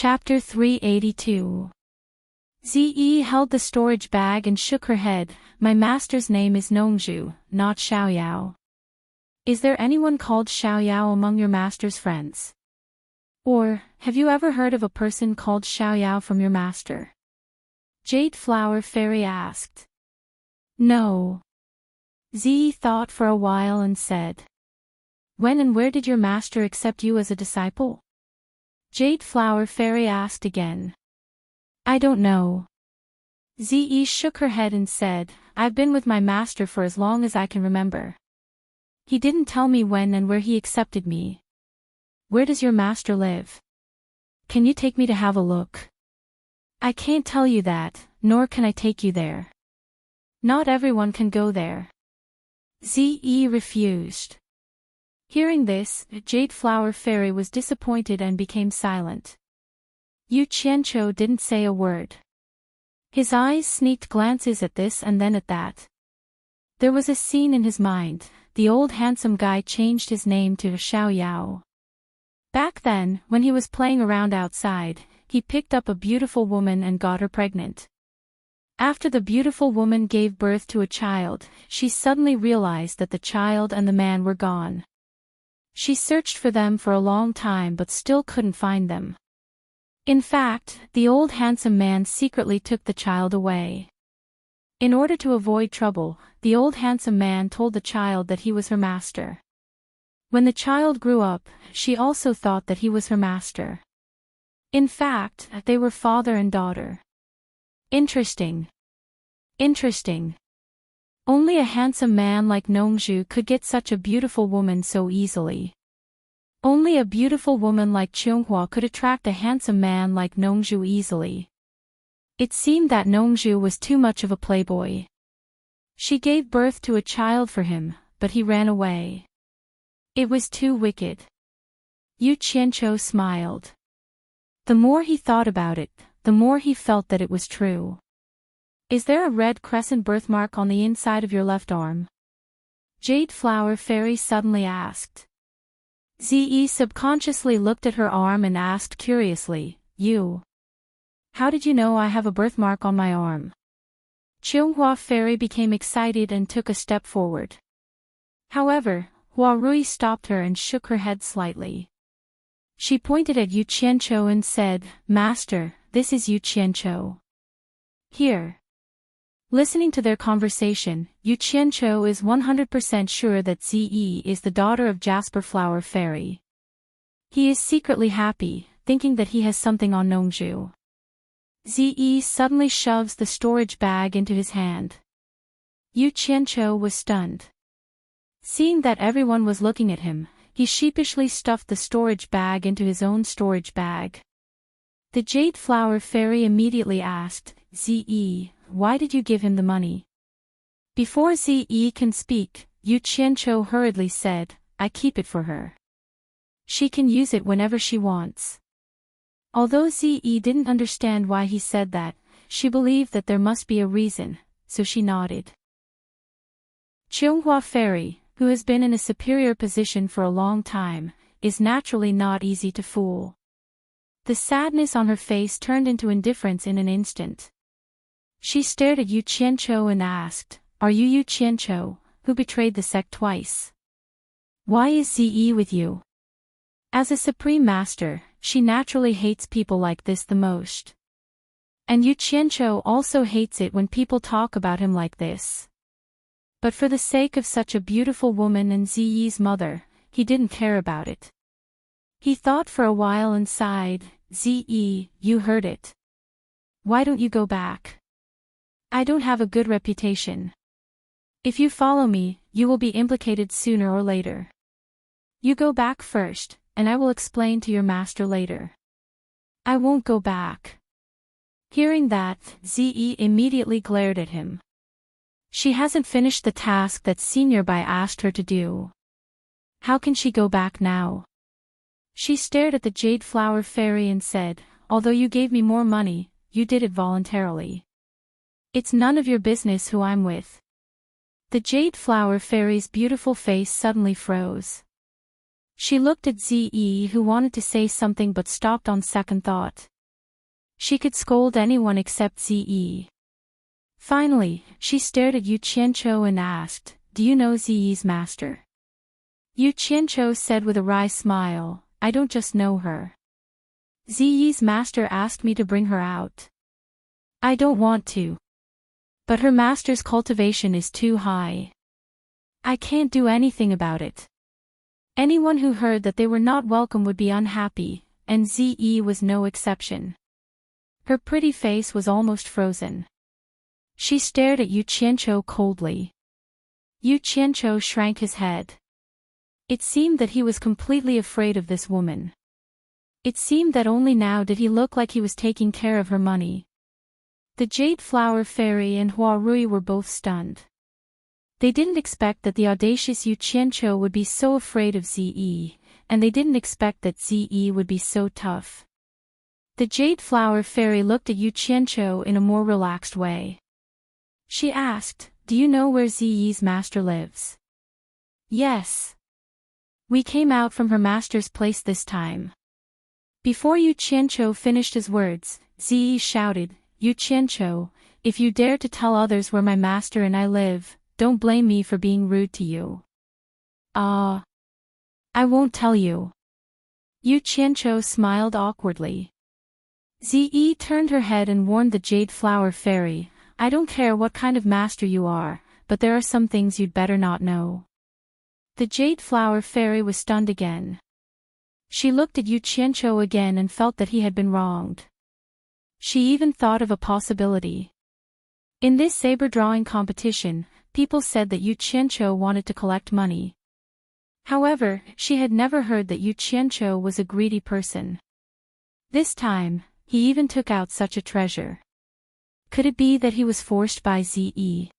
Chapter 382. Ze held the storage bag and shook her head. My master's name is Nongzhu, not Xiaoyao. Is there anyone called Xiaoyao among your master's friends? Or, have you ever heard of a person called Xiaoyao from your master? Jade Flower Fairy asked. No. Ze thought for a while and said. When and where did your master accept you as a disciple? Jade Flower Fairy asked again. I don't know. Ze shook her head and said, I've been with my master for as long as I can remember. He didn't tell me when and where he accepted me. Where does your master live? Can you take me to have a look? I can't tell you that, nor can I take you there. Not everyone can go there. Ze refused. Hearing this, Jade Flower Fairy was disappointed and became silent. Yu Qianqiu didn't say a word. His eyes sneaked glances at this and then at that. There was a scene in his mind. The old handsome guy changed his name to Xiaoyao. Back then, when he was playing around outside, he picked up a beautiful woman and got her pregnant. After the beautiful woman gave birth to a child, she suddenly realized that the child and the man were gone. She searched for them for a long time but still couldn't find them. In fact, the old handsome man secretly took the child away. In order to avoid trouble, the old handsome man told the child that he was her master. When the child grew up, she also thought that he was her master. In fact, they were father and daughter. Interesting. Interesting. Only a handsome man like Nongzhu could get such a beautiful woman so easily. Only a beautiful woman like Qianghua could attract a handsome man like Nongzhu easily. It seemed that Nongzhu was too much of a playboy. She gave birth to a child for him, but he ran away. It was too wicked. Yu Qianqiu smiled. The more he thought about it, the more he felt that it was true. Is there a red crescent birthmark on the inside of your left arm? Jade Flower Fairy suddenly asked. Ze subconsciously looked at her arm and asked curiously, You? How did you know I have a birthmark on my arm? Qianghua Fairy became excited and took a step forward. However, Hua Rui stopped her and shook her head slightly. She pointed at Yu Qianqiu and said, Master, this is Yu Qianqiu. Here. Listening to their conversation, Yu Qianqiu is 100% sure that Ze is the daughter of Jasper Flower Fairy. He is secretly happy, thinking that he has something on Nongzhu. Ze suddenly shoves the storage bag into his hand. Yu Qianqiu was stunned. Seeing that everyone was looking at him, he sheepishly stuffed the storage bag into his own storage bag. The Jade Flower Fairy immediately asked, Ze, why did you give him the money? Before Ze can speak, Yu Qianqiu hurriedly said, I keep it for her. She can use it whenever she wants. Although Ze didn't understand why he said that, she believed that there must be a reason, so she nodded. Qianghua Fairy, who has been in a superior position for a long time, is naturally not easy to fool. The sadness on her face turned into indifference in an instant. She stared at Yu Qianqiu and asked, Are you Yu Qianqiu, who betrayed the sect twice? Why is Ze with you? As a supreme master, she naturally hates people like this the most. And Yu Qianqiu also hates it when people talk about him like this. But for the sake of such a beautiful woman and Ze's mother, he didn't care about it. He thought for a while and sighed, Ze, you heard it. Why don't you go back? I don't have a good reputation. If you follow me, you will be implicated sooner or later. You go back first, and I will explain to your master later. I won't go back. Hearing that, Ze immediately glared at him. She hasn't finished the task that Senior Bai asked her to do. How can she go back now? She stared at the Jade Flower Fairy and said, Although you gave me more money, you did it voluntarily. It's none of your business who I'm with. The Jade Flower Fairy's beautiful face suddenly froze. She looked at Ze, who wanted to say something but stopped on second thought. She could scold anyone except Ze. Finally, she stared at Yu Qianqiu and asked, "Do you know Ze's master?" Yu Qianqiu said with a wry smile, "I don't just know her. Ze's master asked me to bring her out. I don't want to. But her master's cultivation is too high. I can't do anything about it." Anyone who heard that they were not welcome would be unhappy, and Ze was no exception. Her pretty face was almost frozen. She stared at Yu Qianqiu coldly. Yu Qianqiu shrank his head. It seemed that he was completely afraid of this woman. It seemed that only now did he look like he was taking care of her money. The Jade Flower Fairy and Hua Rui were both stunned. They didn't expect that the audacious Yu Qianqiu would be so afraid of Ze, and they didn't expect that Ze would be so tough. The Jade Flower Fairy looked at Yu Qianqiu in a more relaxed way. She asked, "Do you know where Ze's master lives?" "Yes. We came out from her master's place this time." Before Yu Qianqiu finished his words, Ze shouted, "Yu Qianqiu, if you dare to tell others where my master and I live, don't blame me for being rude to you." "Ah. I won't tell you." Yu Qianqiu smiled awkwardly. Ze turned her head and warned the Jade Flower Fairy, "I don't care what kind of master you are, but there are some things you'd better not know." The Jade Flower Fairy was stunned again. She looked at Yu Qianqiu again and felt that he had been wronged. She even thought of a possibility. In this saber drawing competition, people said that Yu Qianqiu wanted to collect money. However, she had never heard that Yu Qianqiu was a greedy person. This time, he even took out such a treasure. Could it be that he was forced by Ze?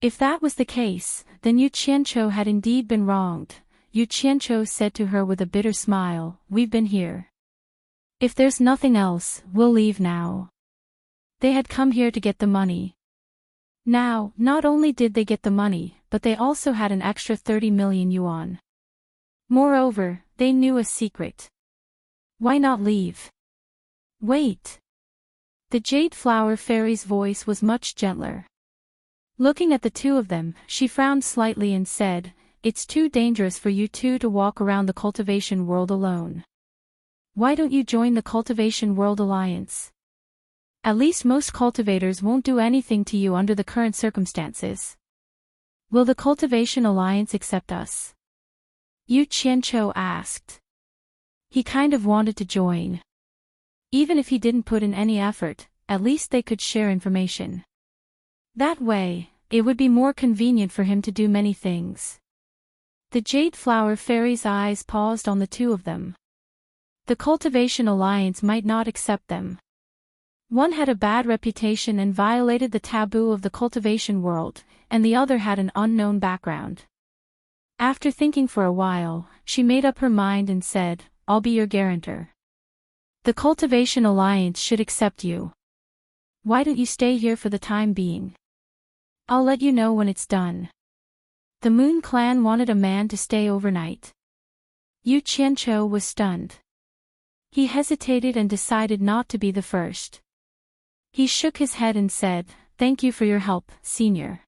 If that was the case, then Yu Qianqiu had indeed been wronged. Yu Qianqiu said to her with a bitter smile, "We've been here. If there's nothing else, we'll leave now." They had come here to get the money. Now, not only did they get the money, but they also had an extra 30 million yuan. Moreover, they knew a secret. Why not leave? Wait. The Jade Flower Fairy's voice was much gentler. Looking at the two of them, she frowned slightly and said, "It's too dangerous for you two to walk around the cultivation world alone. Why don't you join the Cultivation World Alliance? At least most cultivators won't do anything to you under the current circumstances. Will the Cultivation Alliance accept us?" Yu Qianqiu asked. He kind of wanted to join. Even if he didn't put in any effort, at least they could share information. That way, it would be more convenient for him to do many things. The Jade Flower Fairy's eyes paused on the two of them. The Cultivation Alliance might not accept them. One had a bad reputation and violated the taboo of the cultivation world, and the other had an unknown background. After thinking for a while, she made up her mind and said, "I'll be your guarantor. The Cultivation Alliance should accept you. Why don't you stay here for the time being? I'll let you know when it's done." The Moon Clan wanted a man to stay overnight. Yu Qianqiu was stunned. He hesitated and decided not to be the first. He shook his head and said, "Thank you for your help, Senior.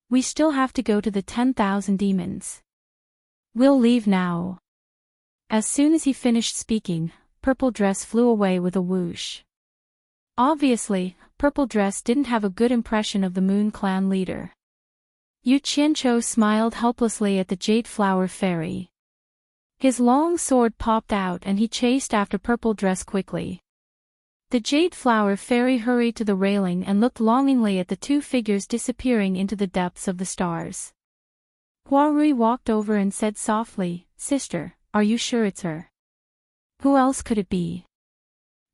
We still have to go to the 10,000 demons. We'll leave now." As soon as he finished speaking, Purple Dress flew away with a whoosh. Obviously, Purple Dress didn't have a good impression of the Moon Clan leader. Yu Qianqiu smiled helplessly at the Jade Flower Fairy. His long sword popped out and he chased after Purple Dress quickly. The Jade Flower Fairy hurried to the railing and looked longingly at the two figures disappearing into the depths of the stars. Hua Rui walked over and said softly, "Sister, are you sure it's her? Who else could it be?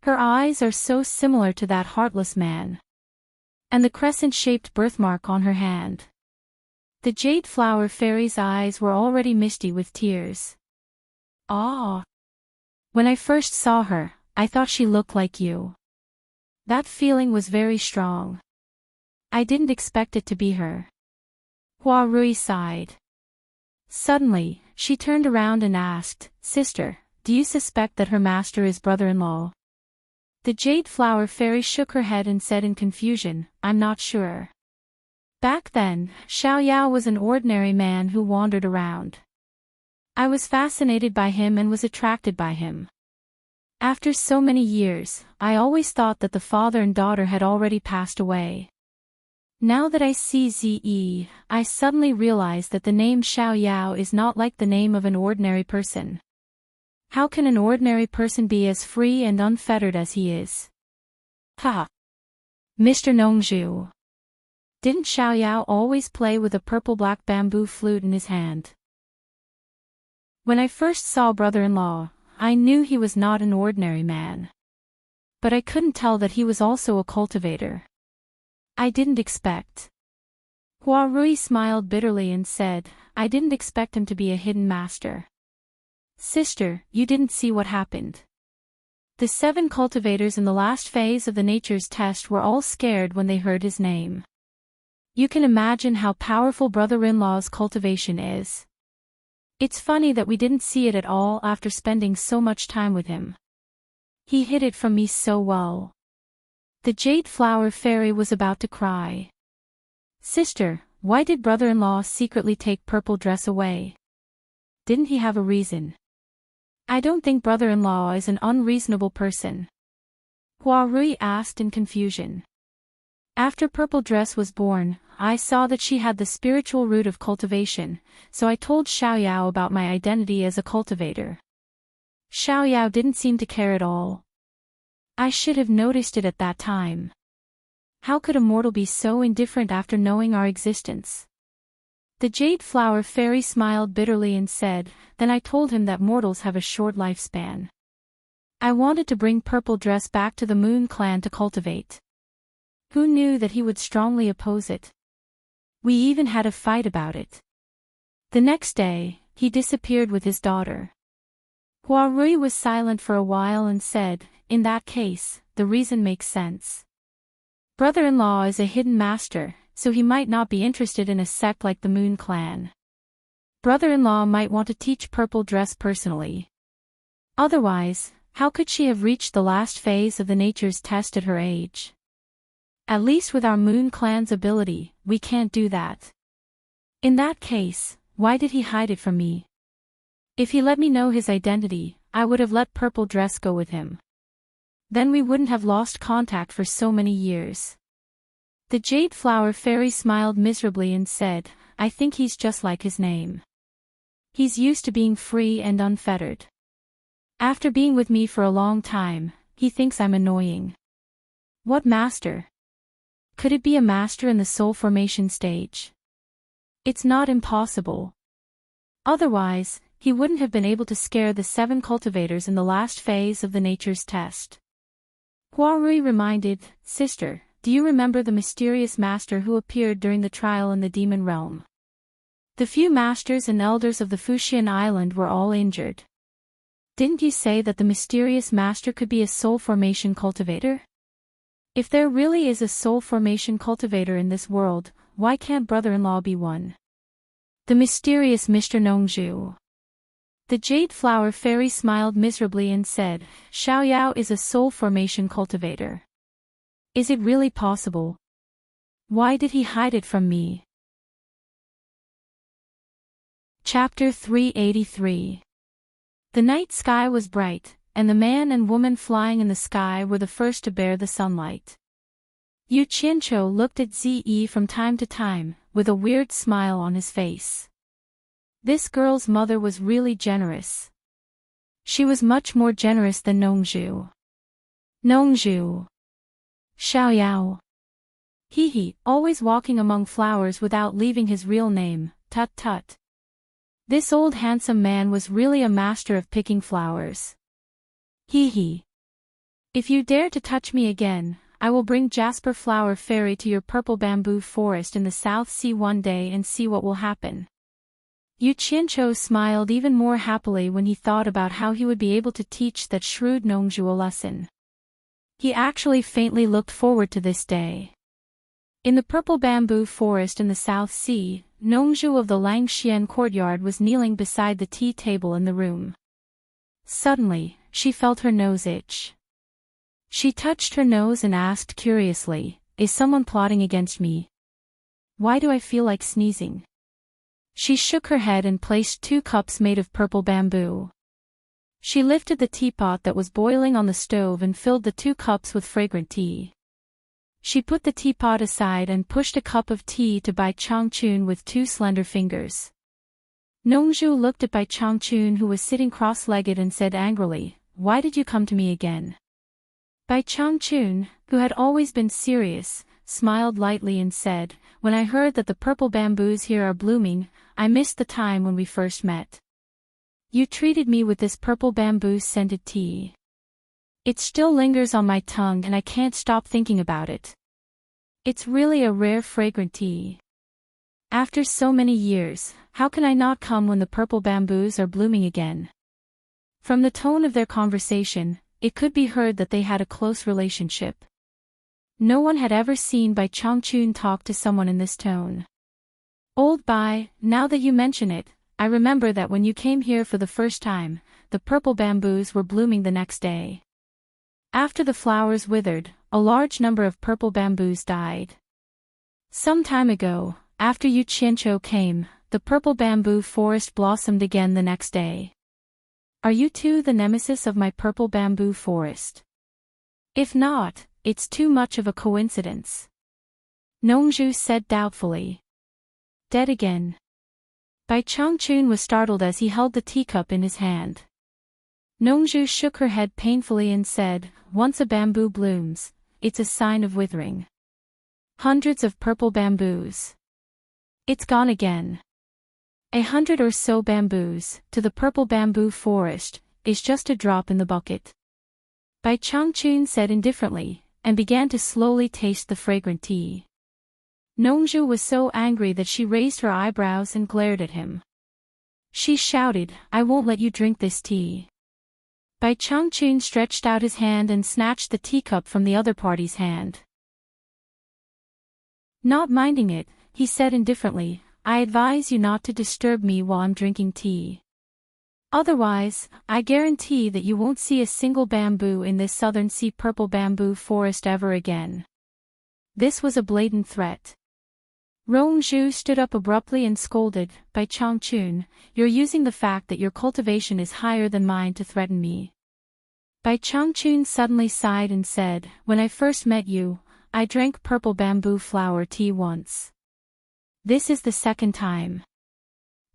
Her eyes are so similar to that heartless man. And the crescent-shaped birthmark on her hand." The Jade Flower Fairy's eyes were already misty with tears. "Ah! When I first saw her, I thought she looked like you. That feeling was very strong. I didn't expect it to be her." Hua Rui sighed. Suddenly, she turned around and asked, "Sister, do you suspect that her master is brother-in-law?" The Jade Flower Fairy shook her head and said in confusion, "I'm not sure." Back then, Xiaoyao was an ordinary man who wandered around. I was fascinated by him and was attracted by him. After so many years, I always thought that the father and daughter had already passed away. Now that I see Ze, I suddenly realize that the name Xiaoyao is not like the name of an ordinary person. How can an ordinary person be as free and unfettered as he is? Ha! Mr. Nongzhu. Didn't Xiaoyao always play with a purple-black bamboo flute in his hand? When I first saw brother-in-law, I knew he was not an ordinary man. But I couldn't tell that he was also a cultivator. I didn't expect. Hua Rui smiled bitterly and said, "I didn't expect him to be a hidden master." Sister, you didn't see what happened. The 7 cultivators in the last phase of the nature's test were all scared when they heard his name. You can imagine how powerful brother-in-law's cultivation is. It's funny that we didn't see it at all after spending so much time with him. He hid it from me so well. The Jade Flower Fairy was about to cry. Sister, why did brother-in-law secretly take purple dress away? Didn't he have a reason? I don't think brother-in-law is an unreasonable person. Hua Rui asked in confusion. After Purple Dress was born, I saw that she had the spiritual root of cultivation, so I told Xiaoyao about my identity as a cultivator. Xiaoyao didn't seem to care at all. I should have noticed it at that time. How could a mortal be so indifferent after knowing our existence? The Jade Flower Fairy smiled bitterly and said, "Then I told him that mortals have a short lifespan. I wanted to bring Purple Dress back to the Moon Clan to cultivate. Who knew that he would strongly oppose it? We even had a fight about it." The next day, he disappeared with his daughter. Hua Rui was silent for a while and said, "In that case, the reason makes sense. Brother-in-law is a hidden master, so he might not be interested in a sect like the Moon Clan. Brother-in-law might want to teach Purple Dress personally. Otherwise, how could she have reached the last phase of the nature's test at her age? At least with our Moon Clan's ability, we can't do that. In that case, why did he hide it from me? If he let me know his identity, I would have let Purple Dress go with him. Then we wouldn't have lost contact for so many years." The Jade Flower Fairy smiled miserably and said, "I think he's just like his name. He's used to being free and unfettered. After being with me for a long time, he thinks I'm annoying." What master? Could it be a master in the soul formation stage? It's not impossible. Otherwise, he wouldn't have been able to scare the 7 cultivators in the last phase of the nature's test. Hua Rui reminded, "Sister, do you remember the mysterious master who appeared during the trial in the demon realm? The few masters and elders of the Fuxian Island were all injured. Didn't you say that the mysterious master could be a soul formation cultivator? If there really is a soul formation cultivator in this world, why can't brother-in-law be one? The mysterious Mr. Nongzhu." The Jade Flower Fairy smiled miserably and said, "Xiaoyao is a soul formation cultivator. Is it really possible? Why did he hide it from me?" Chapter 383. The night sky was bright, and the man and woman flying in the sky were the first to bear the sunlight. Yu Qianqiu looked at Ze from time to time, with a weird smile on his face. This girl's mother was really generous. She was much more generous than Nongzhu. Nongzhu. Xiaoyao. He, always walking among flowers without leaving his real name, tut tut. This old handsome man was really a master of picking flowers. He. If you dare to touch me again, I will bring Jasper Flower Fairy to your purple bamboo forest in the South Sea one day and see what will happen. Yu Qianqiu smiled even more happily when he thought about how he would be able to teach that shrewd Nongzhu a lesson. He actually faintly looked forward to this day. In the purple bamboo forest in the South Sea, Nongzhu of the Langxian courtyard was kneeling beside the tea table in the room. Suddenly, she felt her nose itch. She touched her nose and asked curiously, "Is someone plotting against me? Why do I feel like sneezing?" She shook her head and placed 2 cups made of purple bamboo. She lifted the teapot that was boiling on the stove and filled the 2 cups with fragrant tea. She put the teapot aside and pushed a cup of tea to Bai Changchun with 2 slender fingers. Nongzhu looked at Bai Changchun, who was sitting cross-legged, and said angrily, "Why did you come to me again?" Bai Changchun, who had always been serious, smiled lightly and said, "When I heard that the purple bamboos here are blooming, I missed the time when we first met. You treated me with this purple bamboo-scented tea. It still lingers on my tongue and I can't stop thinking about it. It's really a rare fragrant tea. After so many years, how can I not come when the purple bamboos are blooming again?" From the tone of their conversation, it could be heard that they had a close relationship. No one had ever seen Bai Changchun talk to someone in this tone. "Old Bai, now that you mention it, I remember that when you came here for the first time, the purple bamboos were blooming the next day. After the flowers withered, a large number of purple bamboos died. Some time ago, after Yu Qianqiu came, the purple bamboo forest blossomed again the next day. Are you too the nemesis of my purple bamboo forest? If not, it's too much of a coincidence." Nongzhu said doubtfully. "Dead again?" Bai Changchun was startled as he held the teacup in his hand. Nongzhu shook her head painfully and said, "Once a bamboo blooms, it's a sign of withering. Hundreds of purple bamboos. It's gone again. 100 or so bamboos, to the purple bamboo forest, is just a drop in the bucket." Bai Changchun said indifferently, and began to slowly taste the fragrant tea. Nongzhu was so angry that she raised her eyebrows and glared at him. She shouted, "I won't let you drink this tea." Bai Changchun stretched out his hand and snatched the teacup from the other party's hand. Not minding it, he said indifferently, "I advise you not to disturb me while I'm drinking tea. Otherwise, I guarantee that you won't see a single bamboo in this southern sea purple bamboo forest ever again." This was a blatant threat. Nongzhu stood up abruptly and scolded, "Bai Changchun, you're using the fact that your cultivation is higher than mine to threaten me." Bai Changchun suddenly sighed and said, "When I first met you, I drank purple bamboo flower tea once. This is the second time.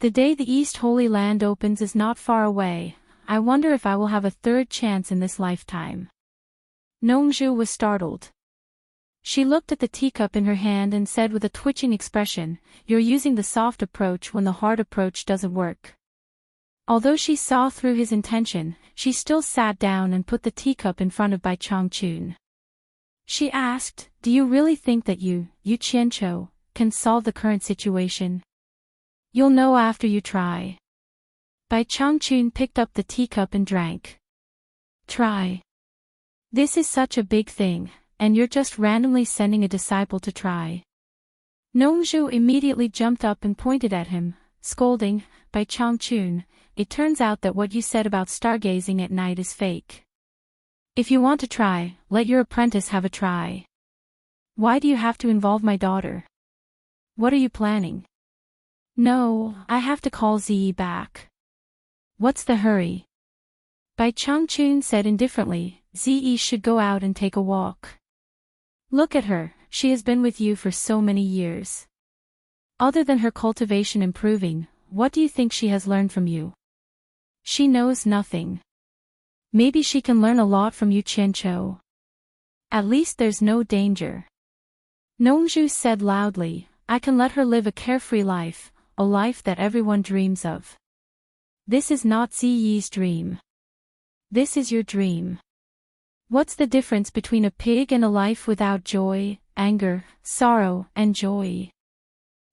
The day the East Holy Land opens is not far away. I wonder if I will have a third chance in this lifetime." Nongzhu was startled. She looked at the teacup in her hand and said with a twitching expression, "You're using the soft approach when the hard approach doesn't work." Although she saw through his intention, she still sat down and put the teacup in front of Bai Changchun. She asked, "Do you really think that Yu Qianqiu, can solve the current situation? You'll know after you try." Bai Changchun picked up the teacup and drank. "Try? This is such a big thing, and you're just randomly sending a disciple to try." Nongzhu immediately jumped up and pointed at him, scolding, "Bai Changchun, it turns out that what you said about stargazing at night is fake. If you want to try, let your apprentice have a try. Why do you have to involve my daughter? What are you planning?" "No, I have to call Ziyi back." "What's the hurry?" Bai Changchun said indifferently, "Ziyi should go out and take a walk. Look at her, she has been with you for so many years. Other than her cultivation improving, what do you think she has learned from you? She knows nothing. Maybe she can learn a lot from Yu Qianqiu. At least there's no danger." Nongzhu said loudly, "I can let her live a carefree life, a life that everyone dreams of. This is not Ziyi's dream. This is your dream. What's the difference between a pig and a life without joy, anger, sorrow, and joy?"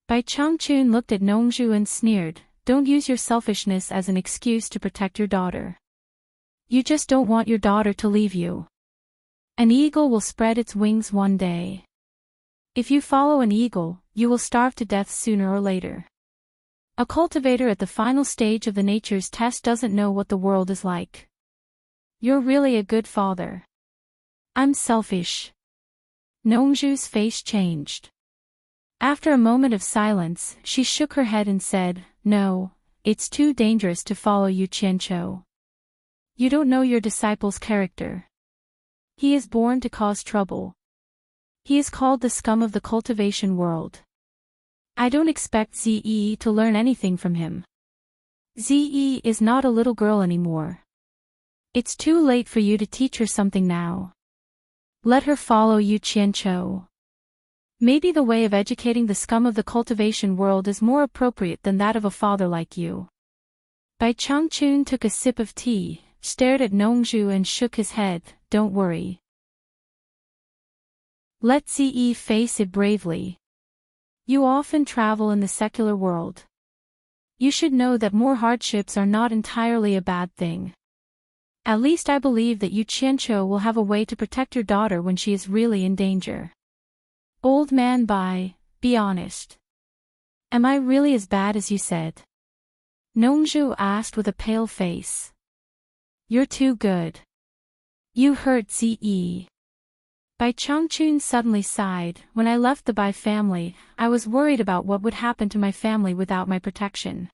Bai Changchun looked at Nongzhu and sneered, "Don't use your selfishness as an excuse to protect your daughter. You just don't want your daughter to leave you. An eagle will spread its wings one day. If you follow an eagle, you will starve to death sooner or later. A cultivator at the final stage of the nature's test doesn't know what the world is like. You're really a good father. I'm selfish. Nongju's face changed. After a moment of silence, she shook her head and said, "No, it's too dangerous to follow you, Qianqiu. You don't know your disciple's character. He is born to cause trouble. He is called the scum of the cultivation world. I don't expect Ze to learn anything from him. Ze is not a little girl anymore. It's too late for you to teach her something now. Let her follow you, Qianqiu. Maybe the way of educating the scum of the cultivation world is more appropriate than that of a father like you." Bai Changchun took a sip of tea, stared at Nongju and shook his head. "Don't worry. Let Ze face it bravely. You often travel in the secular world. You should know that more hardships are not entirely a bad thing. At least I believe that you, Qianqiu, will have a way to protect your daughter when she is really in danger." "Old man Bai, be honest. Am I really as bad as you said?" Nongju asked with a pale face. "You're too good. You hurt Ze." Bai Changchun suddenly sighed. "When I left the Bai family, I was worried about what would happen to my family without my protection.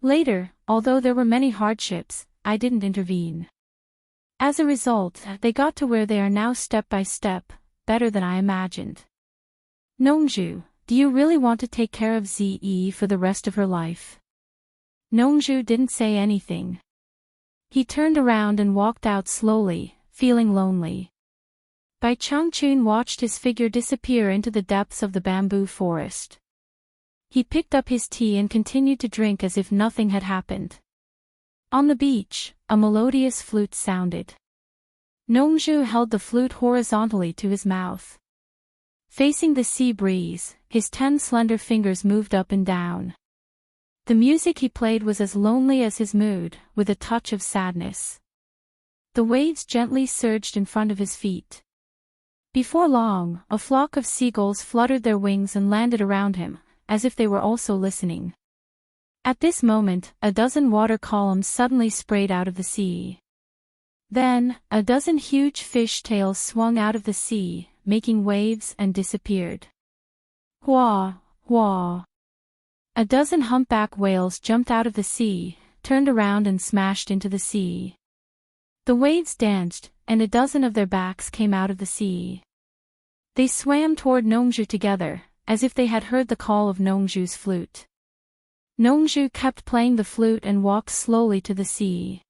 Later, although there were many hardships, I didn't intervene. As a result, they got to where they are now step by step, better than I imagined. Nongju, do you really want to take care of Ze for the rest of her life?" Nongju didn't say anything. He turned around and walked out slowly, feeling lonely. Bai Changchun watched his figure disappear into the depths of the bamboo forest. He picked up his tea and continued to drink as if nothing had happened. On the beach, a melodious flute sounded. Nongju held the flute horizontally to his mouth. Facing the sea breeze, his 10 slender fingers moved up and down. The music he played was as lonely as his mood, with a touch of sadness. The waves gently surged in front of his feet. Before long, a flock of seagulls fluttered their wings and landed around him, as if they were also listening. At this moment, a dozen water columns suddenly sprayed out of the sea. Then, a dozen huge fish tails swung out of the sea, making waves and disappeared. Hua, hua. A dozen humpback whales jumped out of the sea, turned around and smashed into the sea. The waves danced, and a dozen of their backs came out of the sea. They swam toward Nongju together, as if they had heard the call of Nongju's flute. Nongju kept playing the flute and walked slowly to the sea.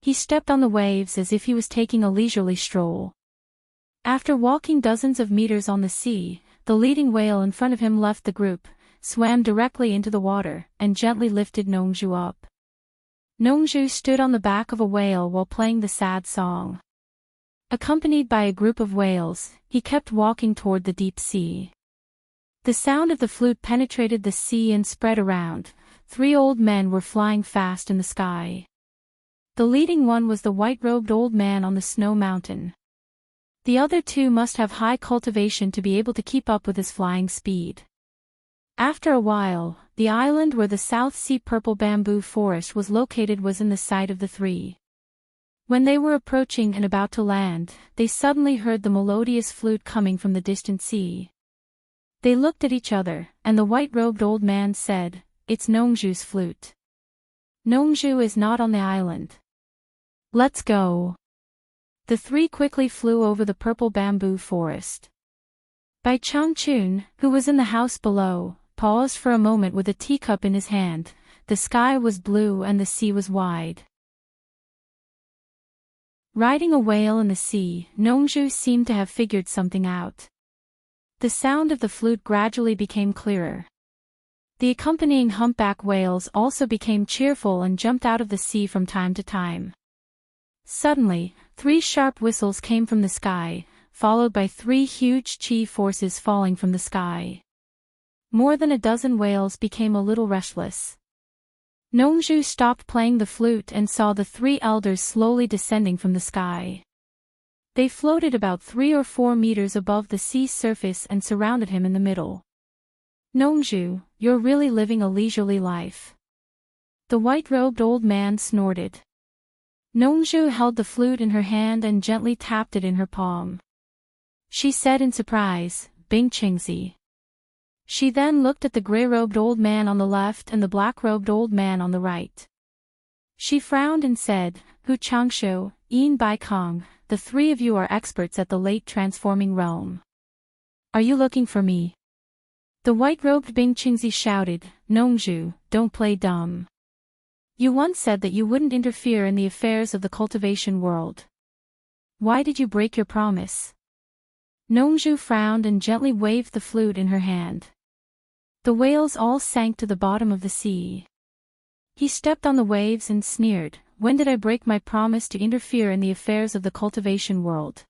He stepped on the waves as if he was taking a leisurely stroll. After walking dozens of meters on the sea, the leading whale in front of him left the group, swam directly into the water, and gently lifted Nongju up. Nongju stood on the back of a whale while playing the sad song. Accompanied by a group of whales, he kept walking toward the deep sea. The sound of the flute penetrated the sea and spread around. 3 old men were flying fast in the sky. The leading one was the white-robed old man on the snow mountain. The other 2 must have high cultivation to be able to keep up with his flying speed. After a while, the island where the South Sea purple bamboo forest was located was in the sight of the 3. When they were approaching and about to land, they suddenly heard the melodious flute coming from the distant sea. They looked at each other, and the white-robed old man said, "It's Nongju's flute. Nongju is not on the island. Let's go." The 3 quickly flew over the purple bamboo forest. Bai Changchun, who was in the house below, paused for a moment with a teacup in his hand. The sky was blue and the sea was wide. Riding a whale in the sea, Nongju seemed to have figured something out. The sound of the flute gradually became clearer. The accompanying humpback whales also became cheerful and jumped out of the sea from time to time. Suddenly, 3 sharp whistles came from the sky, followed by 3 huge chi forces falling from the sky. More than a dozen whales became a little restless. Nongju stopped playing the flute and saw the 3 elders slowly descending from the sky. They floated about 3 or 4 meters above the sea's surface and surrounded him in the middle. Nongju, you're really living a leisurely life. The white-robed old man snorted. Nongju held the flute in her hand and gently tapped it in her palm. She said in surprise, Bing Qingzi. She then looked at the gray-robed old man on the left and the black-robed old man on the right. She frowned and said, Hu Changshu, Yin Bai Kong, the three of you are experts at the late transforming realm. Are you looking for me? The white-robed Bing Qingzi shouted, Nongju, don't play dumb. You once said that you wouldn't interfere in the affairs of the cultivation world. Why did you break your promise? Nongju frowned and gently waved the flute in her hand. The whales all sank to the bottom of the sea. He stepped on the waves and sneered, When did I break my promise to interfere in the affairs of the cultivation world?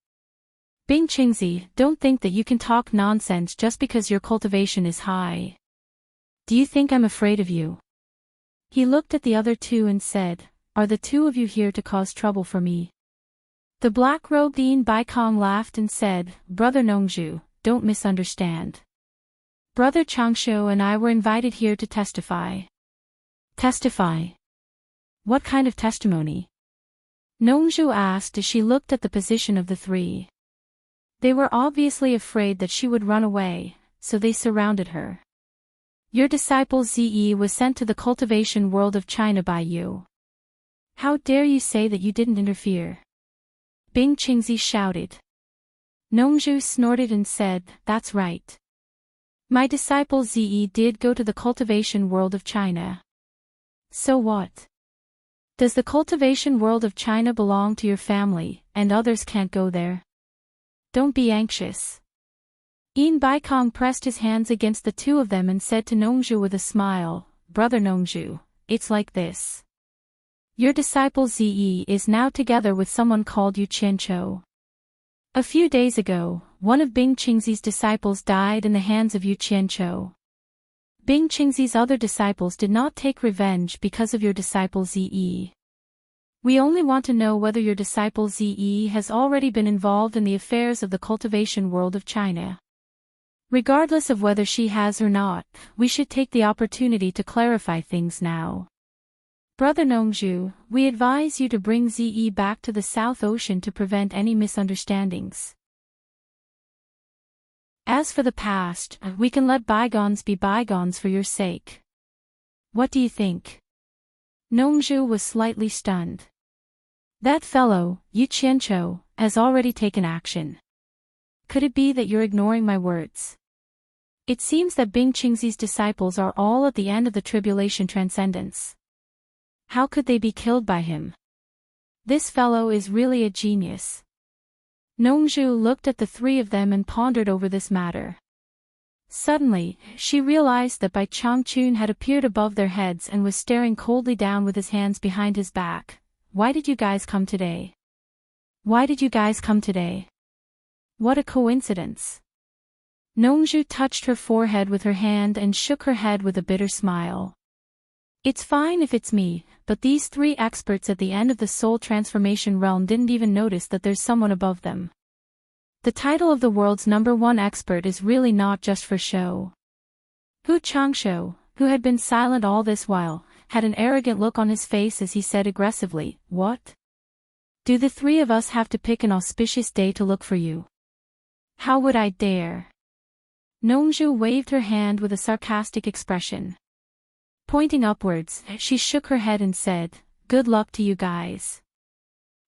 Bing Qingzi, don't think that you can talk nonsense just because your cultivation is high. Do you think I'm afraid of you? He looked at the other two and said, Are the two of you here to cause trouble for me? The black-robed Yin Bai Kong laughed and said, Brother Nongju, don't misunderstand. Brother Changshu and I were invited here to testify. Testify? What kind of testimony? Nongju asked as she looked at the position of the three. They were obviously afraid that she would run away, so they surrounded her. Your disciple Zi was sent to the cultivation world of China by you. How dare you say that you didn't interfere? Bing Qingzi shouted. Nongju snorted and said, That's right. My disciple Zi did go to the cultivation world of China. So what? Does the cultivation world of China belong to your family, and others can't go there? Don't be anxious. Yin Bai Kong pressed his hands against the two of them and said to Nongju with a smile, Brother Nongju, it's like this. Your disciple Zi is now together with someone called Yu Qianchou. A few days ago, one of Bing Qingzi's disciples died in the hands of Yu Qianchou. Bing Qingzi's other disciples did not take revenge because of your disciple Zi. We only want to know whether your disciple Zi has already been involved in the affairs of the cultivation world of China. Regardless of whether she has or not, we should take the opportunity to clarify things now. Brother Nongju, we advise you to bring Zi back to the South Ocean to prevent any misunderstandings. As for the past, we can let bygones be bygones for your sake. What do you think? Nongju was slightly stunned. That fellow, Yu Qianchou, has already taken action. Could it be that you're ignoring my words? It seems that Bing Qingzi's disciples are all at the end of the tribulation transcendence. How could they be killed by him? This fellow is really a genius. Nongju looked at the three of them and pondered over this matter. Suddenly, she realized that Bai Changchun had appeared above their heads and was staring coldly down with his hands behind his back. Why did you guys come today? Why did you guys come today? What a coincidence. Nongju touched her forehead with her hand and shook her head with a bitter smile. It's fine if it's me, but these three experts at the end of the soul transformation realm didn't even notice that there's someone above them. The title of the world's #1 expert is really not just for show. Hu Changshu, who had been silent all this while, had an arrogant look on his face as he said aggressively, What? Do the three of us have to pick an auspicious day to look for you? How would I dare? Nongju waved her hand with a sarcastic expression. Pointing upwards, she shook her head and said, Good luck to you guys.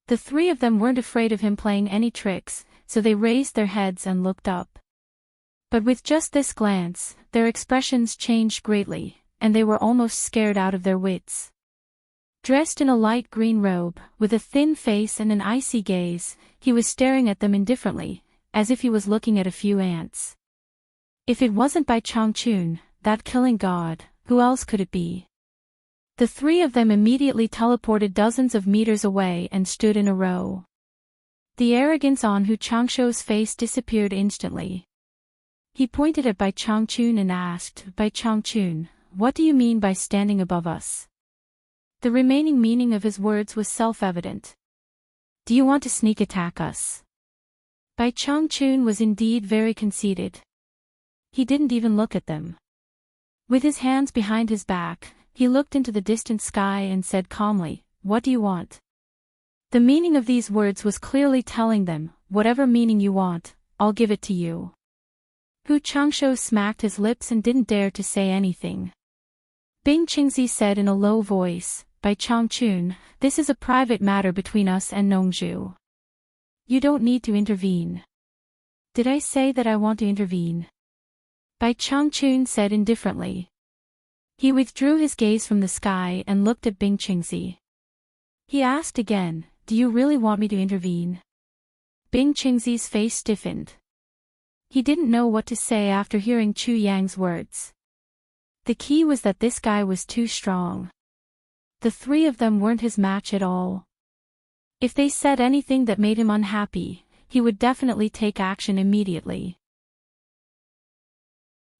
The three of them weren't afraid of him playing any tricks, so they raised their heads and looked up. But with just this glance, their expressions changed greatly, and they were almost scared out of their wits. Dressed in a light green robe, with a thin face and an icy gaze, he was staring at them indifferently, as if he was looking at a few ants. If it wasn't Bai Changchun, that killing god, who else could it be? The three of them immediately teleported dozens of meters away and stood in a row. The arrogance on Hu Changshu's face disappeared instantly. He pointed at Bai Changchun and asked, Bai Changchun, what do you mean by standing above us? The remaining meaning of his words was self-evident. Do you want to sneak attack us? Bai Changchun was indeed very conceited. He didn't even look at them. With his hands behind his back, he looked into the distant sky and said calmly, "What do you want?" The meaning of these words was clearly telling them, "Whatever meaning you want, I'll give it to you." Hu Changshou smacked his lips and didn't dare to say anything. Bing Qingzi said in a low voice, "Bai Changchun, this is a private matter between us and Nongzhu. You don't need to intervene." "Did I say that I want to intervene?" Bai Changchun said indifferently. He withdrew his gaze from the sky and looked at Bing Qingzi. He asked again, "Do you really want me to intervene?" Bing Qingzi's face stiffened. He didn't know what to say after hearing Chu Yang's words. The key was that this guy was too strong. The three of them weren't his match at all. If they said anything that made him unhappy, he would definitely take action immediately.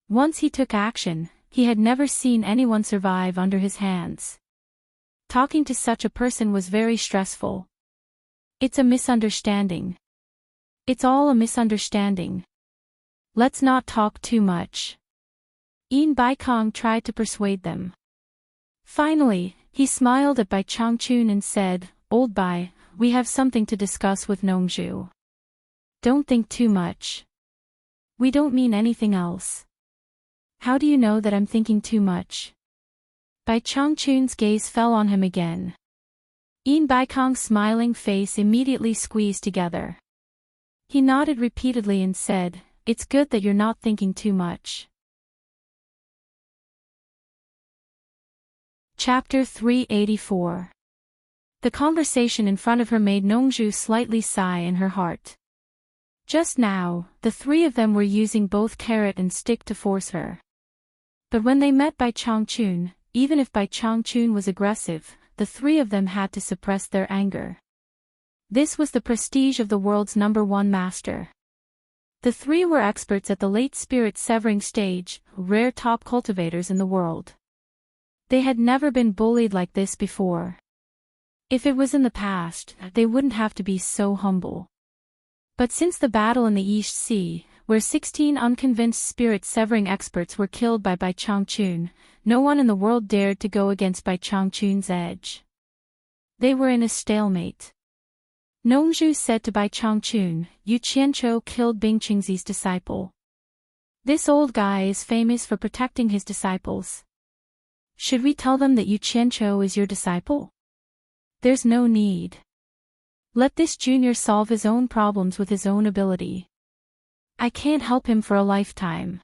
Once he took action, he had never seen anyone survive under his hands. Talking to such a person was very stressful. It's a misunderstanding. It's all a misunderstanding. Let's not talk too much. Yin Baikong tried to persuade them. Finally, he smiled at Bai Changchun and said, "Old Bai, we have something to discuss with Nongzhu. Don't think too much. We don't mean anything else." "How do you know that I'm thinking too much?" Bai Changchun's gaze fell on him again. Yin Baikong's smiling face immediately squeezed together. He nodded repeatedly and said, "It's good that you're not thinking too much." Chapter 384. The conversation in front of her made Nongzhu slightly sigh in her heart. Just now, the three of them were using both carrot and stick to force her. But when they met Bai Changchun, even if Bai Changchun was aggressive, the three of them had to suppress their anger. This was the prestige of the world's #1 master. The three were experts at the late spirit severing stage, rare top cultivators in the world. They had never been bullied like this before. If it was in the past, they wouldn't have to be so humble. But since the battle in the East Sea, where 16 unconvinced spirit-severing experts were killed by Bai Changchun, no one in the world dared to go against Bai Changchun's edge. They were in a stalemate. Nongzhu said to Bai Changchun, "Yu Qianchou killed Bing Qingzi's disciple. This old guy is famous for protecting his disciples. Should we tell them that Yu Qianchou is your disciple? There's no need. Let this junior solve his own problems with his own ability. I can't help him for a lifetime.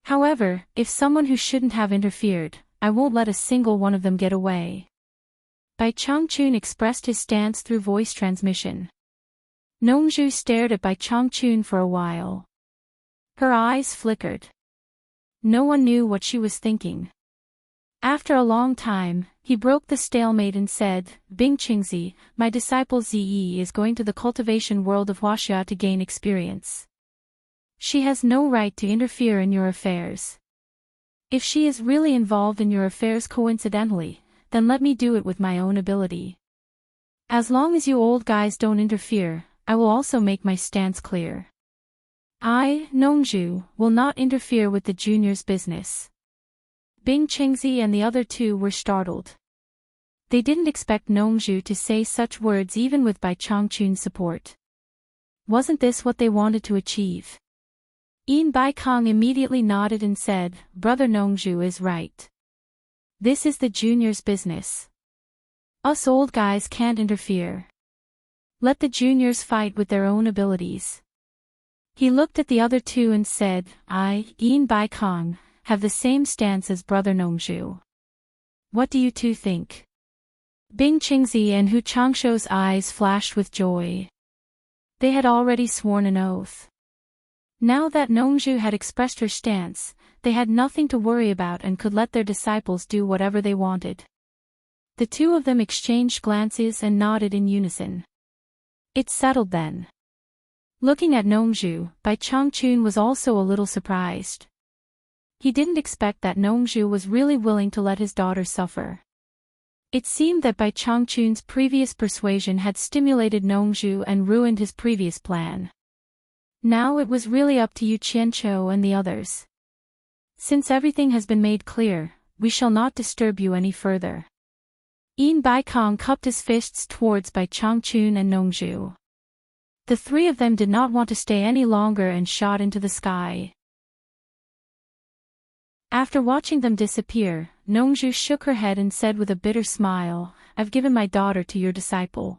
However, if someone who shouldn't have interfered, I won't let a single one of them get away." Bai Changchun expressed his stance through voice transmission. Nongzhu stared at Bai Changchun for a while. Her eyes flickered. No one knew what she was thinking. After a long time, he broke the stalemate and said, "Bing Qingzi, my disciple Zi is going to the cultivation world of Huaxia to gain experience. She has no right to interfere in your affairs. If she is really involved in your affairs coincidentally, then let me do it with my own ability. As long as you old guys don't interfere, I will also make my stance clear. I, Nongzhu, will not interfere with the junior's business." Bing Qingzi and the other two were startled. They didn't expect Nongzhu to say such words even with Bai Changchun's support. Wasn't this what they wanted to achieve? Yin Baikong immediately nodded and said, "Brother Nongzhu is right. This is the junior's business. Us old guys can't interfere. Let the juniors fight with their own abilities." He looked at the other two and said, "I, Yin Baikong, have the same stance as Brother Nongzhu. What do you two think?" Bing Qingzi and Hu Changshou's eyes flashed with joy. They had already sworn an oath. Now that Nongzhu had expressed her stance, they had nothing to worry about and could let their disciples do whatever they wanted. The two of them exchanged glances and nodded in unison. It's settled then. Looking at Nongzhu, Bai Changchun was also a little surprised. He didn't expect that Nongzhu was really willing to let his daughter suffer. It seemed that Bai Changchun's previous persuasion had stimulated Nongzhu and ruined his previous plan. Now it was really up to Yu Qianqiu and the others. Since everything has been made clear, we shall not disturb you any further. Yin Baikong cupped his fists towards Bai Changchun and Nongzhu. The three of them did not want to stay any longer and shot into the sky. After watching them disappear, Nongzhu shook her head and said with a bitter smile, "I've given my daughter to your disciple.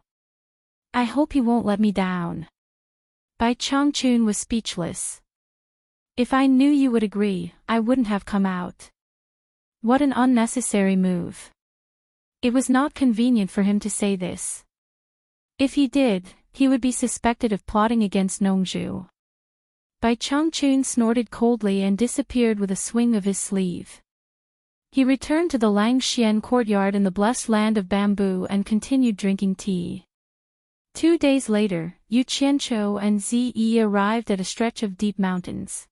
I hope he won't let me down." Bai Changchun was speechless. "If I knew you would agree, I wouldn't have come out." What an unnecessary move. It was not convenient for him to say this. If he did, he would be suspected of plotting against Nongzhu. Bai Changchun snorted coldly and disappeared with a swing of his sleeve. He returned to the Langxian courtyard in the blessed land of bamboo and continued drinking tea. 2 days later, Yu Qianqiu and Ziyi arrived at a stretch of deep mountains.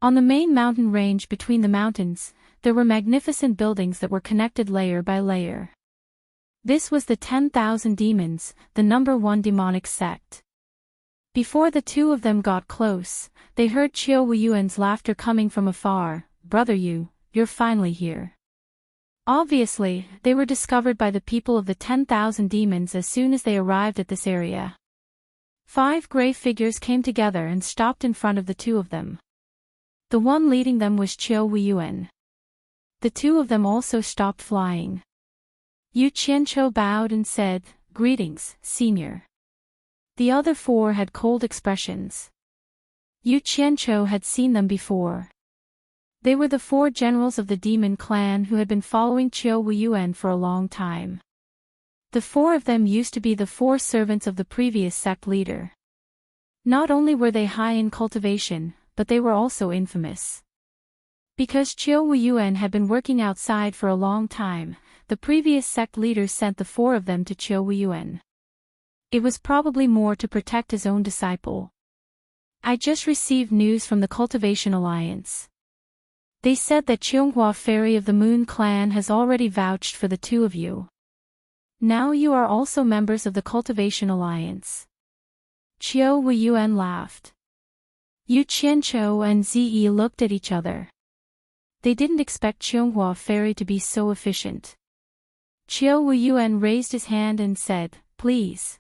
On the main mountain range between the mountains, there were magnificent buildings that were connected layer by layer. This was the 10,000 Demons, the #1 demonic sect. Before the two of them got close, they heard Qiu Wuyuan's laughter coming from afar. "Brother Yu, you're finally here." Obviously, they were discovered by the people of the 10,000 Demons as soon as they arrived at this area. 5 gray figures came together and stopped in front of the two of them. The one leading them was Qiu Wuyuan. The two of them also stopped flying. Yu Qianqiu bowed and said, "Greetings, senior." The other 4 had cold expressions. Yu Qianqiu had seen them before. They were the 4 generals of the demon clan who had been following Qiu Wuyuan for a long time. The 4 of them used to be the 4 servants of the previous sect leader. Not only were they high in cultivation, but they were also infamous. Because Qiu Wuyuan had been working outside for a long time, the previous sect leader sent the 4 of them to Qiu Wuyuan. It was probably more to protect his own disciple. "I just received news from the Cultivation Alliance. They said that Qianghua Fairy of the Moon Clan has already vouched for the two of you. Now you are also members of the Cultivation Alliance." Qiu Wuyuan laughed. Yu Qianqiu and Ziyi looked at each other. They didn't expect Qianghua Fairy to be so efficient. Qiu Wuyuan raised his hand and said, "Please."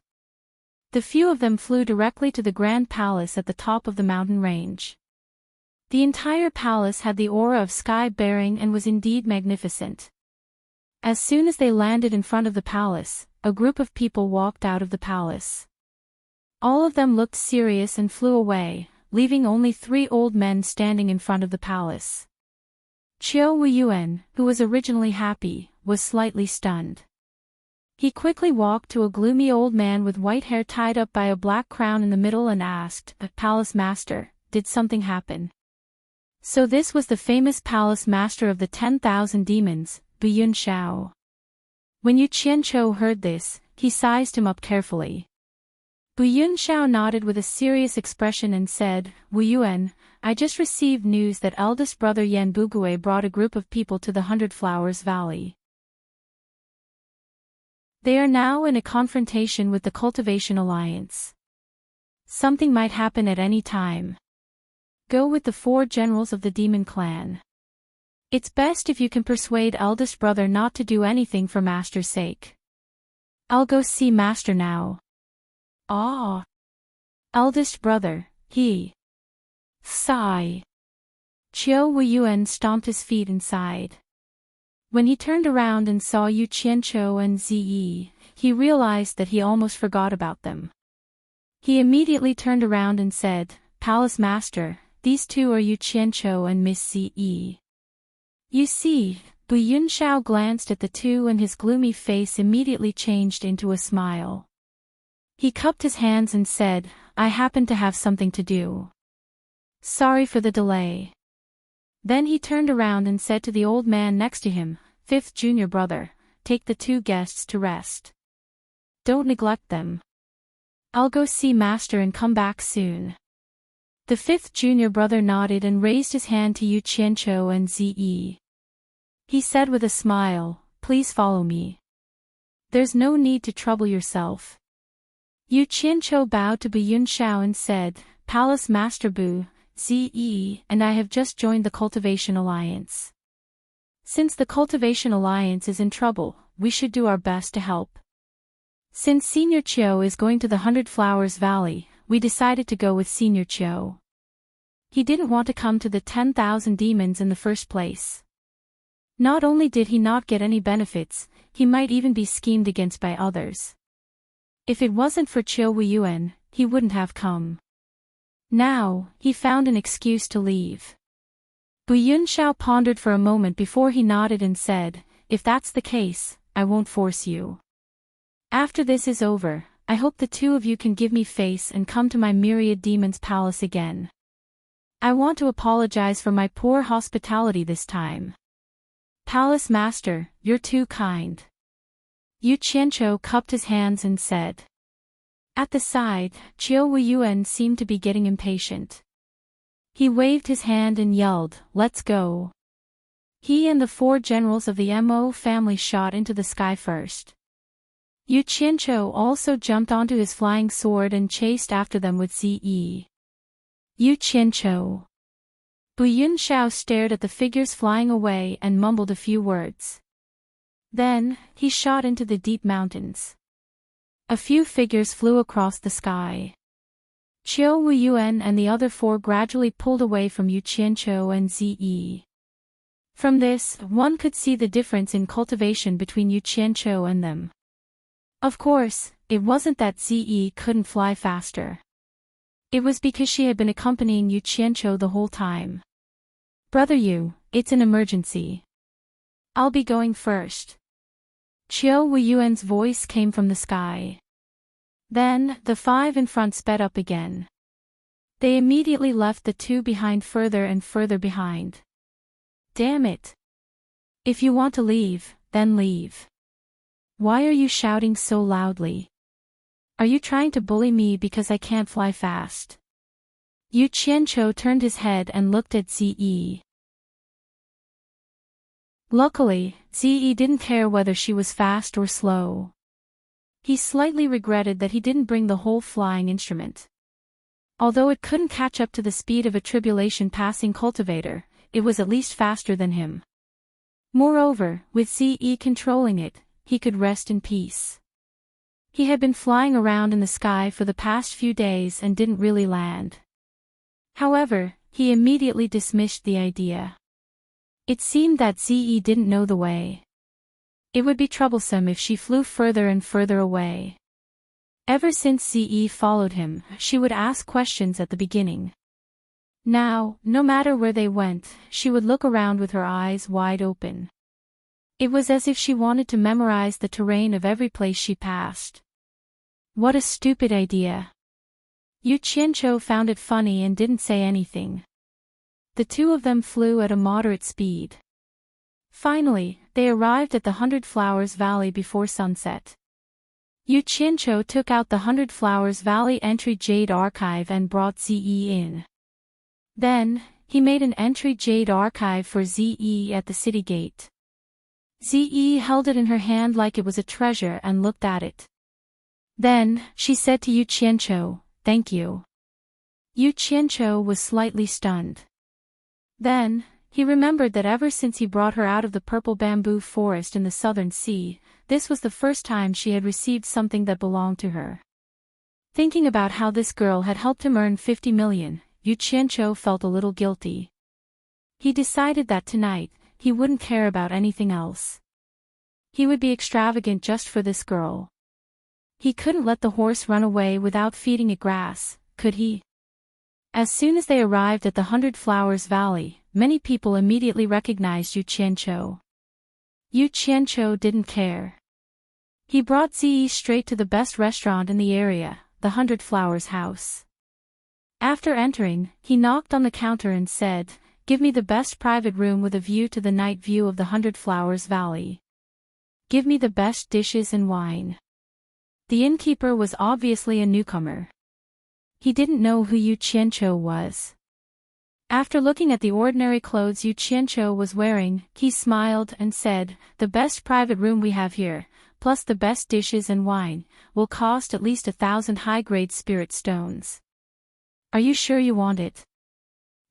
The few of them flew directly to the Grand Palace at the top of the mountain range. The entire palace had the aura of sky-bearing and was indeed magnificent. As soon as they landed in front of the palace, a group of people walked out of the palace. All of them looked serious and flew away, leaving only 3 old men standing in front of the palace. Qiu Wuyuan, who was originally happy, was slightly stunned. He quickly walked to a gloomy old man with white hair tied up by a black crown in the middle and asked, "Palace Master, did something happen?" So this was the famous Palace Master of the 10,000 Demons, Buyun Shao. When Yu Qianqiu heard this, he sized him up carefully. Buyun Shao nodded with a serious expression and said, "Wuyuan, I just received news that eldest brother Yan Bugui brought a group of people to the 100 Flowers Valley. They are now in a confrontation with the Cultivation Alliance. Something might happen at any time. Go with the 4 generals of the demon clan. It's best if you can persuade eldest brother not to do anything for Master's sake. I'll go see Master now." "Ah. Eldest brother, he." Sigh. Qiu Wuyuan stomped his feet and sighed. When he turned around and saw Yu Qianqiu and Ziyi, he realized that he almost forgot about them. He immediately turned around and said, "Palace Master, these 2 are Yu Qianqiu and Miss Ziyi." "You see," Buyun Shao glanced at the 2 and his gloomy face immediately changed into a smile. He cupped his hands and said, "I happen to have something to do. Sorry for the delay." Then he turned around and said to the old man next to him, "5th junior brother, take the 2 guests to rest. Don't neglect them. I'll go see Master and come back soon." The 5th junior brother nodded and raised his hand to Yu Qianqiu and Ziyi. He said with a smile, "Please follow me. There's no need to trouble yourself." Yu Qianqiu bowed to Buyun Shao and said, Palace Master Bu, ZE, and I have just joined the Cultivation Alliance. Since the Cultivation Alliance is in trouble, we should do our best to help. Since Senior Chio is going to the 100 Flowers Valley, we decided to go with Senior Chio. He didn't want to come to the 10,000 demons in the first place. Not only did he not get any benefits, he might even be schemed against by others. If it wasn't for Chio Wuyuan, he wouldn't have come. Now, he found an excuse to leave. Bu Yunxiao pondered for a moment before he nodded and said, "If that's the case, I won't force you. After this is over, I hope the two of you can give me face and come to my Myriad Demons Palace again. I want to apologize for my poor hospitality this time." "Palace Master, you're too kind." Yu Qianqiu cupped his hands and said. At the side, Chio Wuyuan seemed to be getting impatient. He waved his hand and yelled, "Let's go." He and the 4 generals of the Mo family shot into the sky first. Yu Qianqiu also jumped onto his flying sword and chased after them with Ze. Yu Qianqiu. Bu Yunxiao stared at the figures flying away and mumbled a few words. Then, he shot into the deep mountains. A few figures flew across the sky. Chio Wuyuan and the other 4 gradually pulled away from Yu Qianqiu and Ze. From this, one could see the difference in cultivation between Yu Qianqiu and them. Of course, it wasn't that Ze couldn't fly faster. It was because she had been accompanying Yu Qianqiu the whole time. "Brother Yu, it's an emergency. I'll be going first." Chio Wuyuan's voice came from the sky. Then, the 5 in front sped up again. They immediately left the 2 behind further and further behind. "Damn it. If you want to leave, then leave. Why are you shouting so loudly? Are you trying to bully me because I can't fly fast?" Yu Qianqiu turned his head and looked at Ze. Luckily, Ze didn't care whether she was fast or slow. He slightly regretted that he didn't bring the whole flying instrument. Although it couldn't catch up to the speed of a tribulation passing cultivator, it was at least faster than him. Moreover, with Ze controlling it, he could rest in peace. He had been flying around in the sky for the past few days and didn't really land. However, he immediately dismissed the idea. It seemed that Ze didn't know the way. It would be troublesome if she flew further and further away. Ever since Ze followed him, she would ask questions at the beginning. Now, no matter where they went, she would look around with her eyes wide open. It was as if she wanted to memorize the terrain of every place she passed. What a stupid idea. Yu Qianqiu found it funny and didn't say anything. The 2 of them flew at a moderate speed. Finally, they arrived at the 100 Flowers Valley before sunset. Yu Qianqiu took out the 100 Flowers Valley entry Jade Archive and brought Ze in. Then, he made an entry Jade Archive for Ze at the city gate. Ze held it in her hand like it was a treasure and looked at it. Then, she said to Yu Qianqiu, "Thank you." Yu Qianqiu was slightly stunned. Then, he remembered that ever since he brought her out of the purple bamboo forest in the southern sea, this was the first time she had received something that belonged to her. Thinking about how this girl had helped him earn 50 million, Yu Qianqiu felt a little guilty. He decided that tonight, he wouldn't care about anything else. He would be extravagant just for this girl. He couldn't let the horse run away without feeding it grass, could he? As soon as they arrived at the 100 Flowers Valley, many people immediately recognized Yu Qianqiu. Yu Qianqiu didn't care. He brought Ze straight to the best restaurant in the area, the 100 Flowers House. After entering, he knocked on the counter and said, "Give me the best private room with a view to the night view of the 100 Flowers Valley. Give me the best dishes and wine." The innkeeper was obviously a newcomer. He didn't know who Yu Qianqiu was. After looking at the ordinary clothes Yu Qianqiu was wearing, he smiled and said, "The best private room we have here, plus the best dishes and wine, will cost at least 1,000 high-grade spirit stones." Are you sure you want it?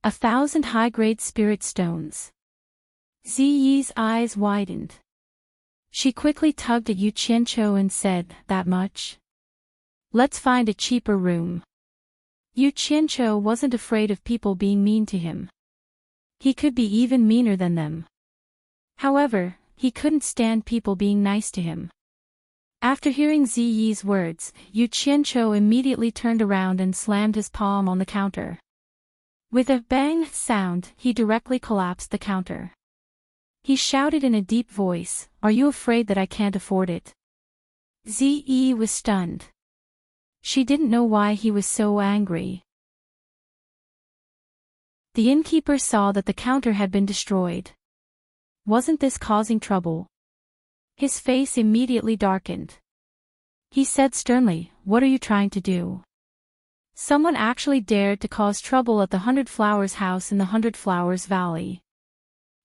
1,000 high-grade spirit stones. Ziyi's eyes widened. She quickly tugged at Yu Qianqiu and said, that much? Let's find a cheaper room. Yu Qianqiu wasn't afraid of people being mean to him. He could be even meaner than them. However, he couldn't stand people being nice to him. After hearing Ziyi's words, Yu Qianqiu immediately turned around and slammed his palm on the counter. With a bang sound, he directly collapsed the counter. He shouted in a deep voice, "Are you afraid that I can't afford it?" Ziyi was stunned. She didn't know why he was so angry. The innkeeper saw that the counter had been destroyed. Wasn't this causing trouble? His face immediately darkened. He said sternly, "What are you trying to do?" Someone actually dared to cause trouble at the 100 Flowers house in the 100 Flowers Valley.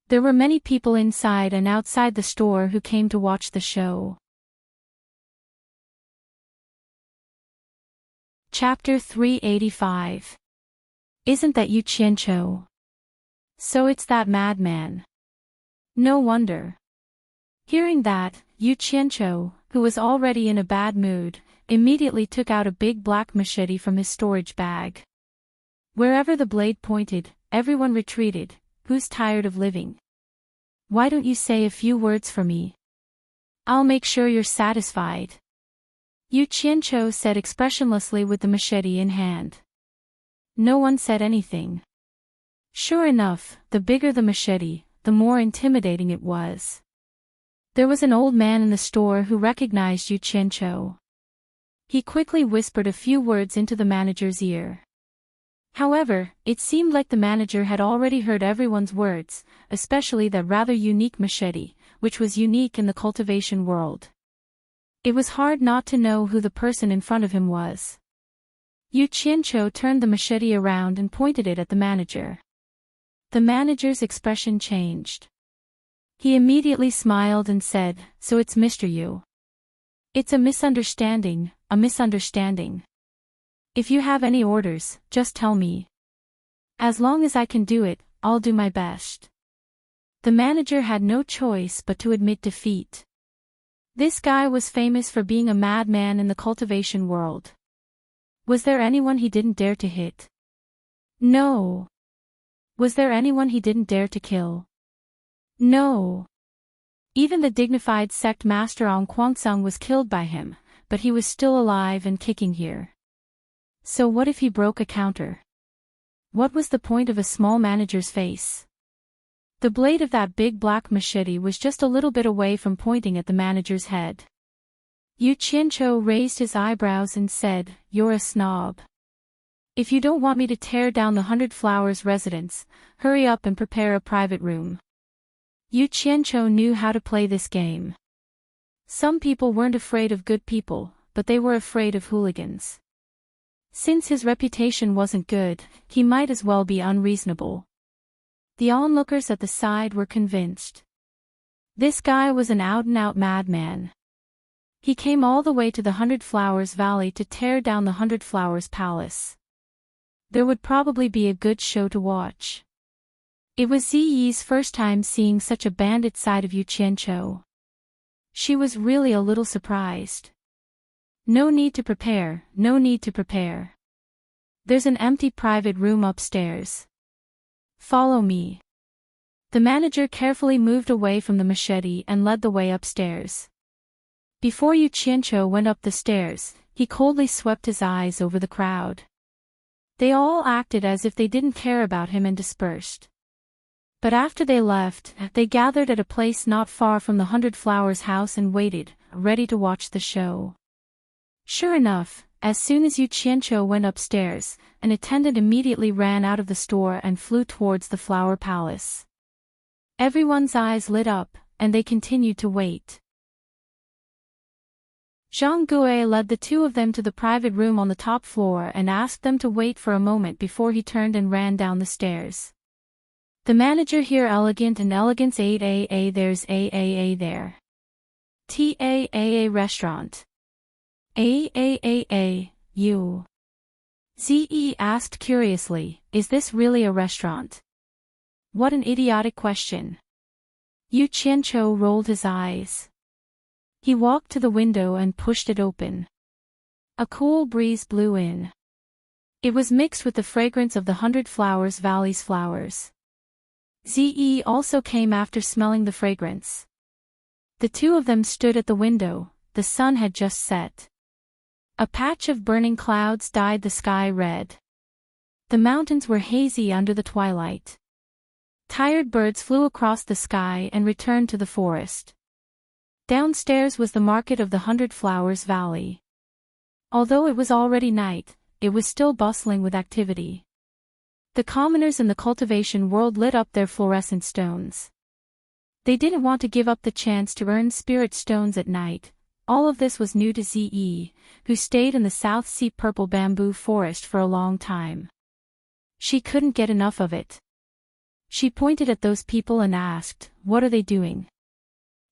There were many people inside and outside the store who came to watch the show. Chapter 385. Isn't that Yu Qianqiu? So it's that madman. No wonder. Hearing that, Yu Qianqiu, who was already in a bad mood, immediately took out a big black machete from his storage bag. Wherever the blade pointed, everyone retreated. Who's tired of living? Why don't you say a few words for me? I'll make sure you're satisfied. Yu Qianqiu said expressionlessly with the machete in hand. No one said anything. Sure enough, the bigger the machete, the more intimidating it was. There was an old man in the store who recognized Yu Qianqiu. He quickly whispered a few words into the manager's ear. However, it seemed like the manager had already heard everyone's words, especially that rather unique machete, which was unique in the cultivation world. It was hard not to know who the person in front of him was. Yu Qianqiu turned the machete around and pointed it at the manager. The manager's expression changed. He immediately smiled and said, "So it's Mr. Yu. It's a misunderstanding, a misunderstanding. If you have any orders, just tell me. As long as I can do it, I'll do my best." The manager had no choice but to admit defeat. This guy was famous for being a madman in the cultivation world. Was there anyone he didn't dare to hit? No. Was there anyone he didn't dare to kill? No. Even the dignified sect master Ong Kwangsung was killed by him, but he was still alive and kicking here. So what if he broke a counter? What was the point of a small manager's face? The blade of that big black machete was just a little bit away from pointing at the manager's head. Yu Qianqiu raised his eyebrows and said, "You're a snob. If you don't want me to tear down the 100 Flowers residence, hurry up and prepare a private room." Yu Qianqiu knew how to play this game. Some people weren't afraid of good people, but they were afraid of hooligans. Since his reputation wasn't good, he might as well be unreasonable. The onlookers at the side were convinced. This guy was an out-and-out madman. He came all the way to the 100 Flowers Valley to tear down the 100 Flowers Palace. There would probably be a good show to watch. It was Ziyi's first time seeing such a bandit side of Yu Qianqiu. She was really a little surprised. No need to prepare, no need to prepare. There's an empty private room upstairs. Follow me. The manager carefully moved away from the machete and led the way upstairs. Before Yu Qianqiu went up the stairs, he coldly swept his eyes over the crowd. They all acted as if they didn't care about him and dispersed. But after they left, they gathered at a place not far from the 100 Flowers house and waited, ready to watch the show. Sure enough, as soon as Yu Qianqiu went upstairs, an attendant immediately ran out of the store and flew towards the Flower Palace. Everyone's eyes lit up, and they continued to wait. Zhang Gui led the two of them to the private room on the top floor and asked them to wait for a moment before he turned and ran down the stairs. The manager here elegant and elegance 8AA there's AAA there. TAAA restaurant. AAAA, you. Ze asked curiously, is this really a restaurant? What an idiotic question. Yu Qianqiu rolled his eyes. He walked to the window and pushed it open. A cool breeze blew in. It was mixed with the fragrance of the 100 Flowers Valley's flowers. Ze also came after smelling the fragrance. The two of them stood at the window. The sun had just set. A patch of burning clouds dyed the sky red. The mountains were hazy under the twilight. Tired birds flew across the sky and returned to the forest. Downstairs was the market of the 100 Flowers Valley. Although it was already night, it was still bustling with activity. The commoners in the cultivation world lit up their fluorescent stones. They didn't want to give up the chance to earn spirit stones at night. All of this was new to Ze, who stayed in the South Sea purple bamboo forest for a long time. She couldn't get enough of it. She pointed at those people and asked, what are they doing?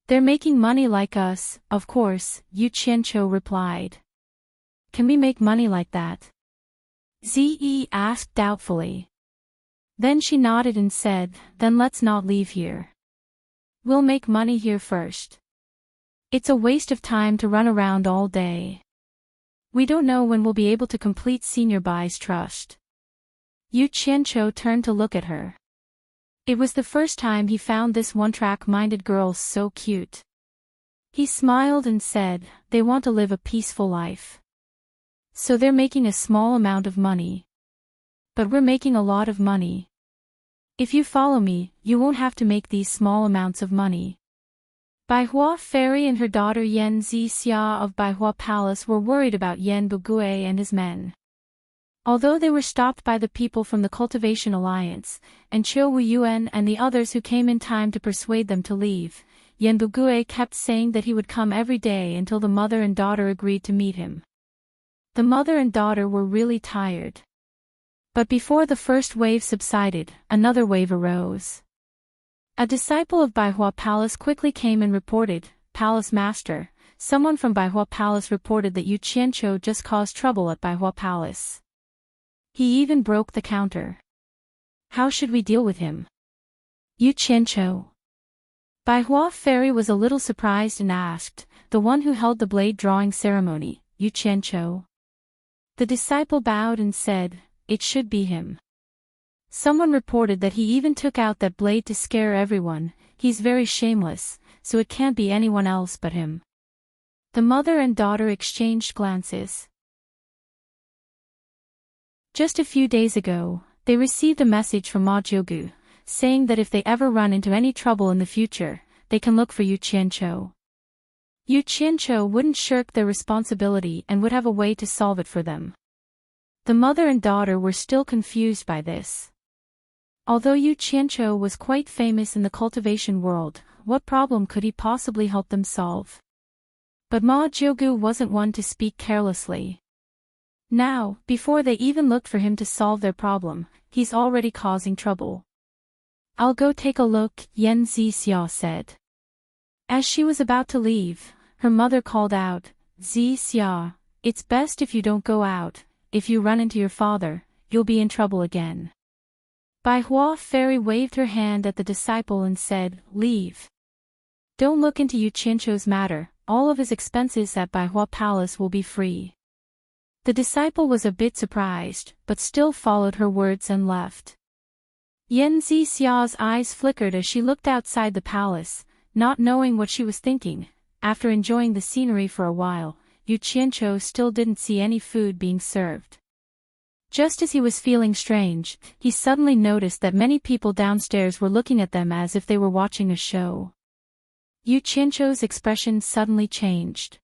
They're making money like us, of course, Yu Qianqiu replied. Can we make money like that? Ze asked doubtfully. Then she nodded and said, then let's not leave here. We'll make money here first. It's a waste of time to run around all day. We don't know when we'll be able to complete Senior Bai's trust. Yu Qianqiu turned to look at her. It was the first time he found this one-track-minded girl so cute. He smiled and said, they want to live a peaceful life. So they're making a small amount of money. But we're making a lot of money. If you follow me, you won't have to make these small amounts of money. Baihua Fairy and her daughter Yan Zixia of Baihua Palace were worried about Yan Bugui and his men. Although they were stopped by the people from the Cultivation Alliance, and Qiu Wuyuan and the others who came in time to persuade them to leave, Yan Bugui kept saying that he would come every day until the mother and daughter agreed to meet him. The mother and daughter were really tired. But before the first wave subsided, another wave arose. A disciple of Baihua Palace quickly came and reported, Palace Master, someone from Baihua Palace reported that Yu Qianqiu just caused trouble at Baihua Palace. He even broke the counter. How should we deal with him? Yu Qianqiu. Baihua Fairy was a little surprised and asked, the one who held the blade drawing ceremony, Yu Qianqiu. The disciple bowed and said, it should be him. Someone reported that he even took out that blade to scare everyone. He's very shameless, so it can't be anyone else but him. The mother and daughter exchanged glances. Just a few days ago, they received a message from Ma Jiugu, saying that if they ever run into any trouble in the future, they can look for Yu Qianqiu. Yu Qianqiu wouldn't shirk their responsibility and would have a way to solve it for them. The mother and daughter were still confused by this. Although Yu Qianqiu was quite famous in the cultivation world, what problem could he possibly help them solve? But Ma Jiugu wasn't one to speak carelessly. Now, before they even looked for him to solve their problem, he's already causing trouble. I'll go take a look, Yan Zixia said. As she was about to leave, her mother called out, Zixia, it's best if you don't go out. If you run into your father, you'll be in trouble again. Baihua Fairy waved her hand at the disciple and said, leave. Don't look into Yu Qianqiu's matter, all of his expenses at Baihua Palace will be free. The disciple was a bit surprised, but still followed her words and left. Yan Zixia's eyes flickered as she looked outside the palace, not knowing what she was thinking. After enjoying the scenery for a while, Yu Qianqiu still didn't see any food being served. Just as he was feeling strange, he suddenly noticed that many people downstairs were looking at them as if they were watching a show. Yu Qianqiu's expression suddenly changed.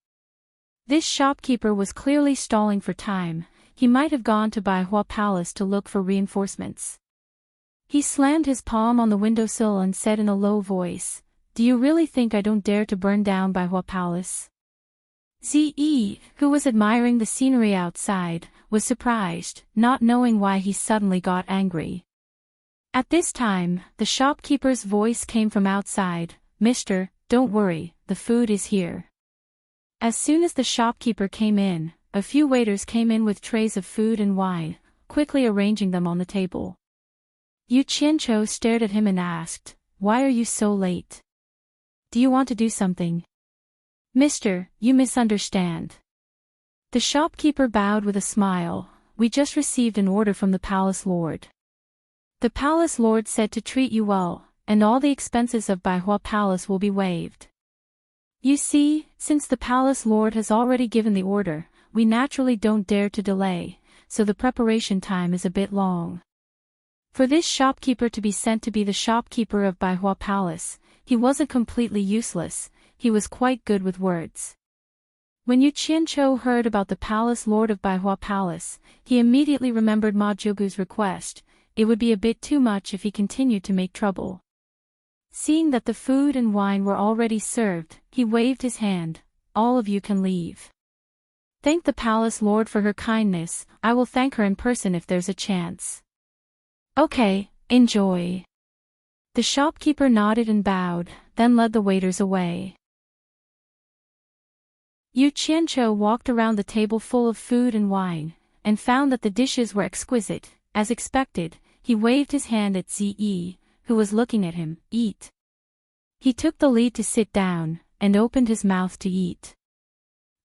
This shopkeeper was clearly stalling for time. He might have gone to Baihua Palace to look for reinforcements. He slammed his palm on the windowsill and said in a low voice, "Do you really think I don't dare to burn down Baihua Palace?" Ze, who was admiring the scenery outside, was surprised, not knowing why he suddenly got angry. At this time, the shopkeeper's voice came from outside, "Mister, don't worry, the food is here." As soon as the shopkeeper came in, a few waiters came in with trays of food and wine, quickly arranging them on the table. Yu Qianqiu stared at him and asked, "Why are you so late? Do you want to do something?" "Mister, you misunderstand." The shopkeeper bowed with a smile. "We just received an order from the palace lord. The palace lord said to treat you well, and all the expenses of Baihua Palace will be waived. You see, since the palace lord has already given the order, we naturally don't dare to delay, so the preparation time is a bit long." For this shopkeeper to be sent to be the shopkeeper of Baihua Palace, he wasn't completely useless, he was quite good with words. When Yu Qianqiu heard about the palace lord of Baihua Palace, he immediately remembered Ma Jiugu's request. It would be a bit too much if he continued to make trouble. Seeing that the food and wine were already served, he waved his hand. "All of you can leave. Thank the palace lord for her kindness, I will thank her in person if there's a chance." "Okay, enjoy." The shopkeeper nodded and bowed, then led the waiters away. Yu Qianqiu walked around the table full of food and wine, and found that the dishes were exquisite. As expected, he waved his hand at Ziyi, who was looking at him. "Eat." He took the lead to sit down, and opened his mouth to eat.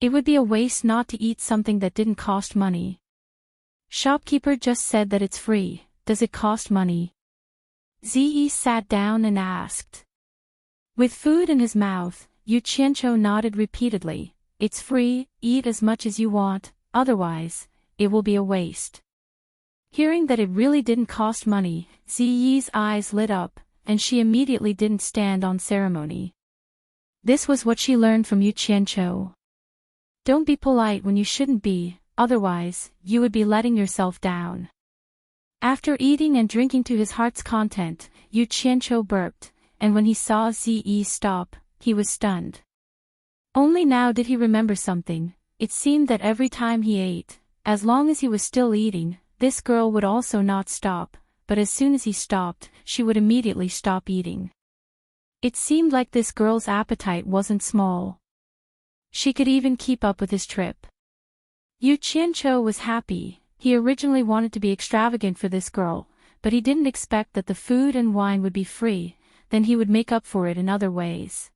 It would be a waste not to eat something that didn't cost money. "Shopkeeper just said that it's free, does it cost money?" Ziyi sat down and asked. With food in his mouth, Yu Qianqiu nodded repeatedly. "It's free, eat as much as you want, otherwise, it will be a waste." Hearing that it really didn't cost money, Ziyi's eyes lit up, and she immediately didn't stand on ceremony. This was what she learned from Yu Qianqiu. Don't be polite when you shouldn't be, otherwise, you would be letting yourself down. After eating and drinking to his heart's content, Yu Qianqiu burped, and when he saw Ziyi stop, he was stunned. Only now did he remember something. It seemed that every time he ate, as long as he was still eating, this girl would also not stop, but as soon as he stopped, she would immediately stop eating. It seemed like this girl's appetite wasn't small. She could even keep up with his trip. Yu Qianqiu was happy. He originally wanted to be extravagant for this girl, but he didn't expect that the food and wine would be free, then he would make up for it in other ways.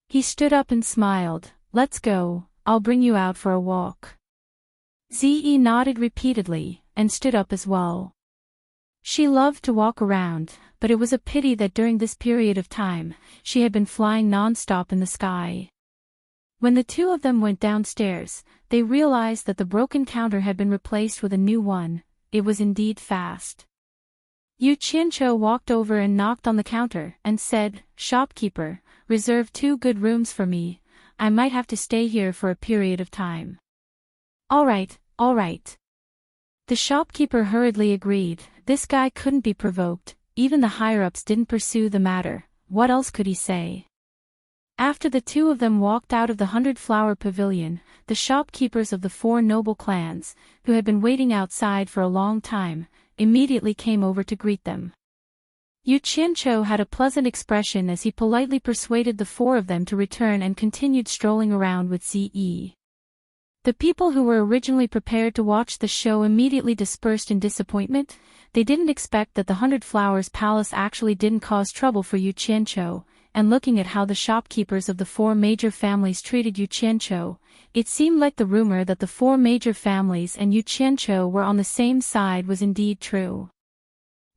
He stood up and smiled. "Let's go, I'll bring you out for a walk." Ziyi nodded repeatedly, and stood up as well. She loved to walk around, but it was a pity that during this period of time, she had been flying non-stop in the sky. When the two of them went downstairs, they realized that the broken counter had been replaced with a new one. It was indeed fast. Yu Qianqiu walked over and knocked on the counter and said, "Shopkeeper, reserve 2 good rooms for me. I might have to stay here for a period of time." All right. The shopkeeper hurriedly agreed. This guy couldn't be provoked. Even the higher-ups didn't pursue the matter. What else could he say? After the two of them walked out of the 100-flower pavilion, the shopkeepers of the 4 noble clans, who had been waiting outside for a long time, immediately came over to greet them. Yu Qianqiu had a pleasant expression as he politely persuaded the 4 of them to return and continued strolling around with Ziyi. The people who were originally prepared to watch the show immediately dispersed in disappointment. They didn't expect that the 100 Flowers Palace actually didn't cause trouble for Yu Qianqiu, and looking at how the shopkeepers of the 4 major families treated Yu Qianqiu, it seemed like the rumor that the 4 major families and Yu Qianqiu were on the same side was indeed true.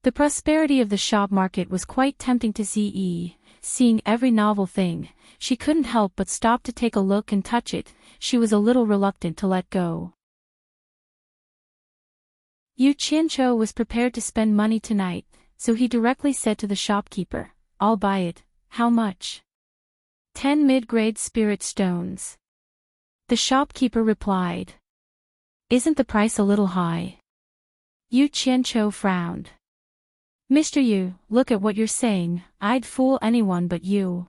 The prosperity of the shop market was quite tempting to Ziyi. Seeing every novel thing, she couldn't help but stop to take a look and touch it. She was a little reluctant to let go. Yu Qianqiu was prepared to spend money tonight, so he directly said to the shopkeeper, "I'll buy it. How much?" 10 mid-grade spirit stones. The shopkeeper replied. "Isn't the price a little high?" Yu Qianqiu frowned. "Mr. Yu, look at what you're saying. I'd fool anyone but you."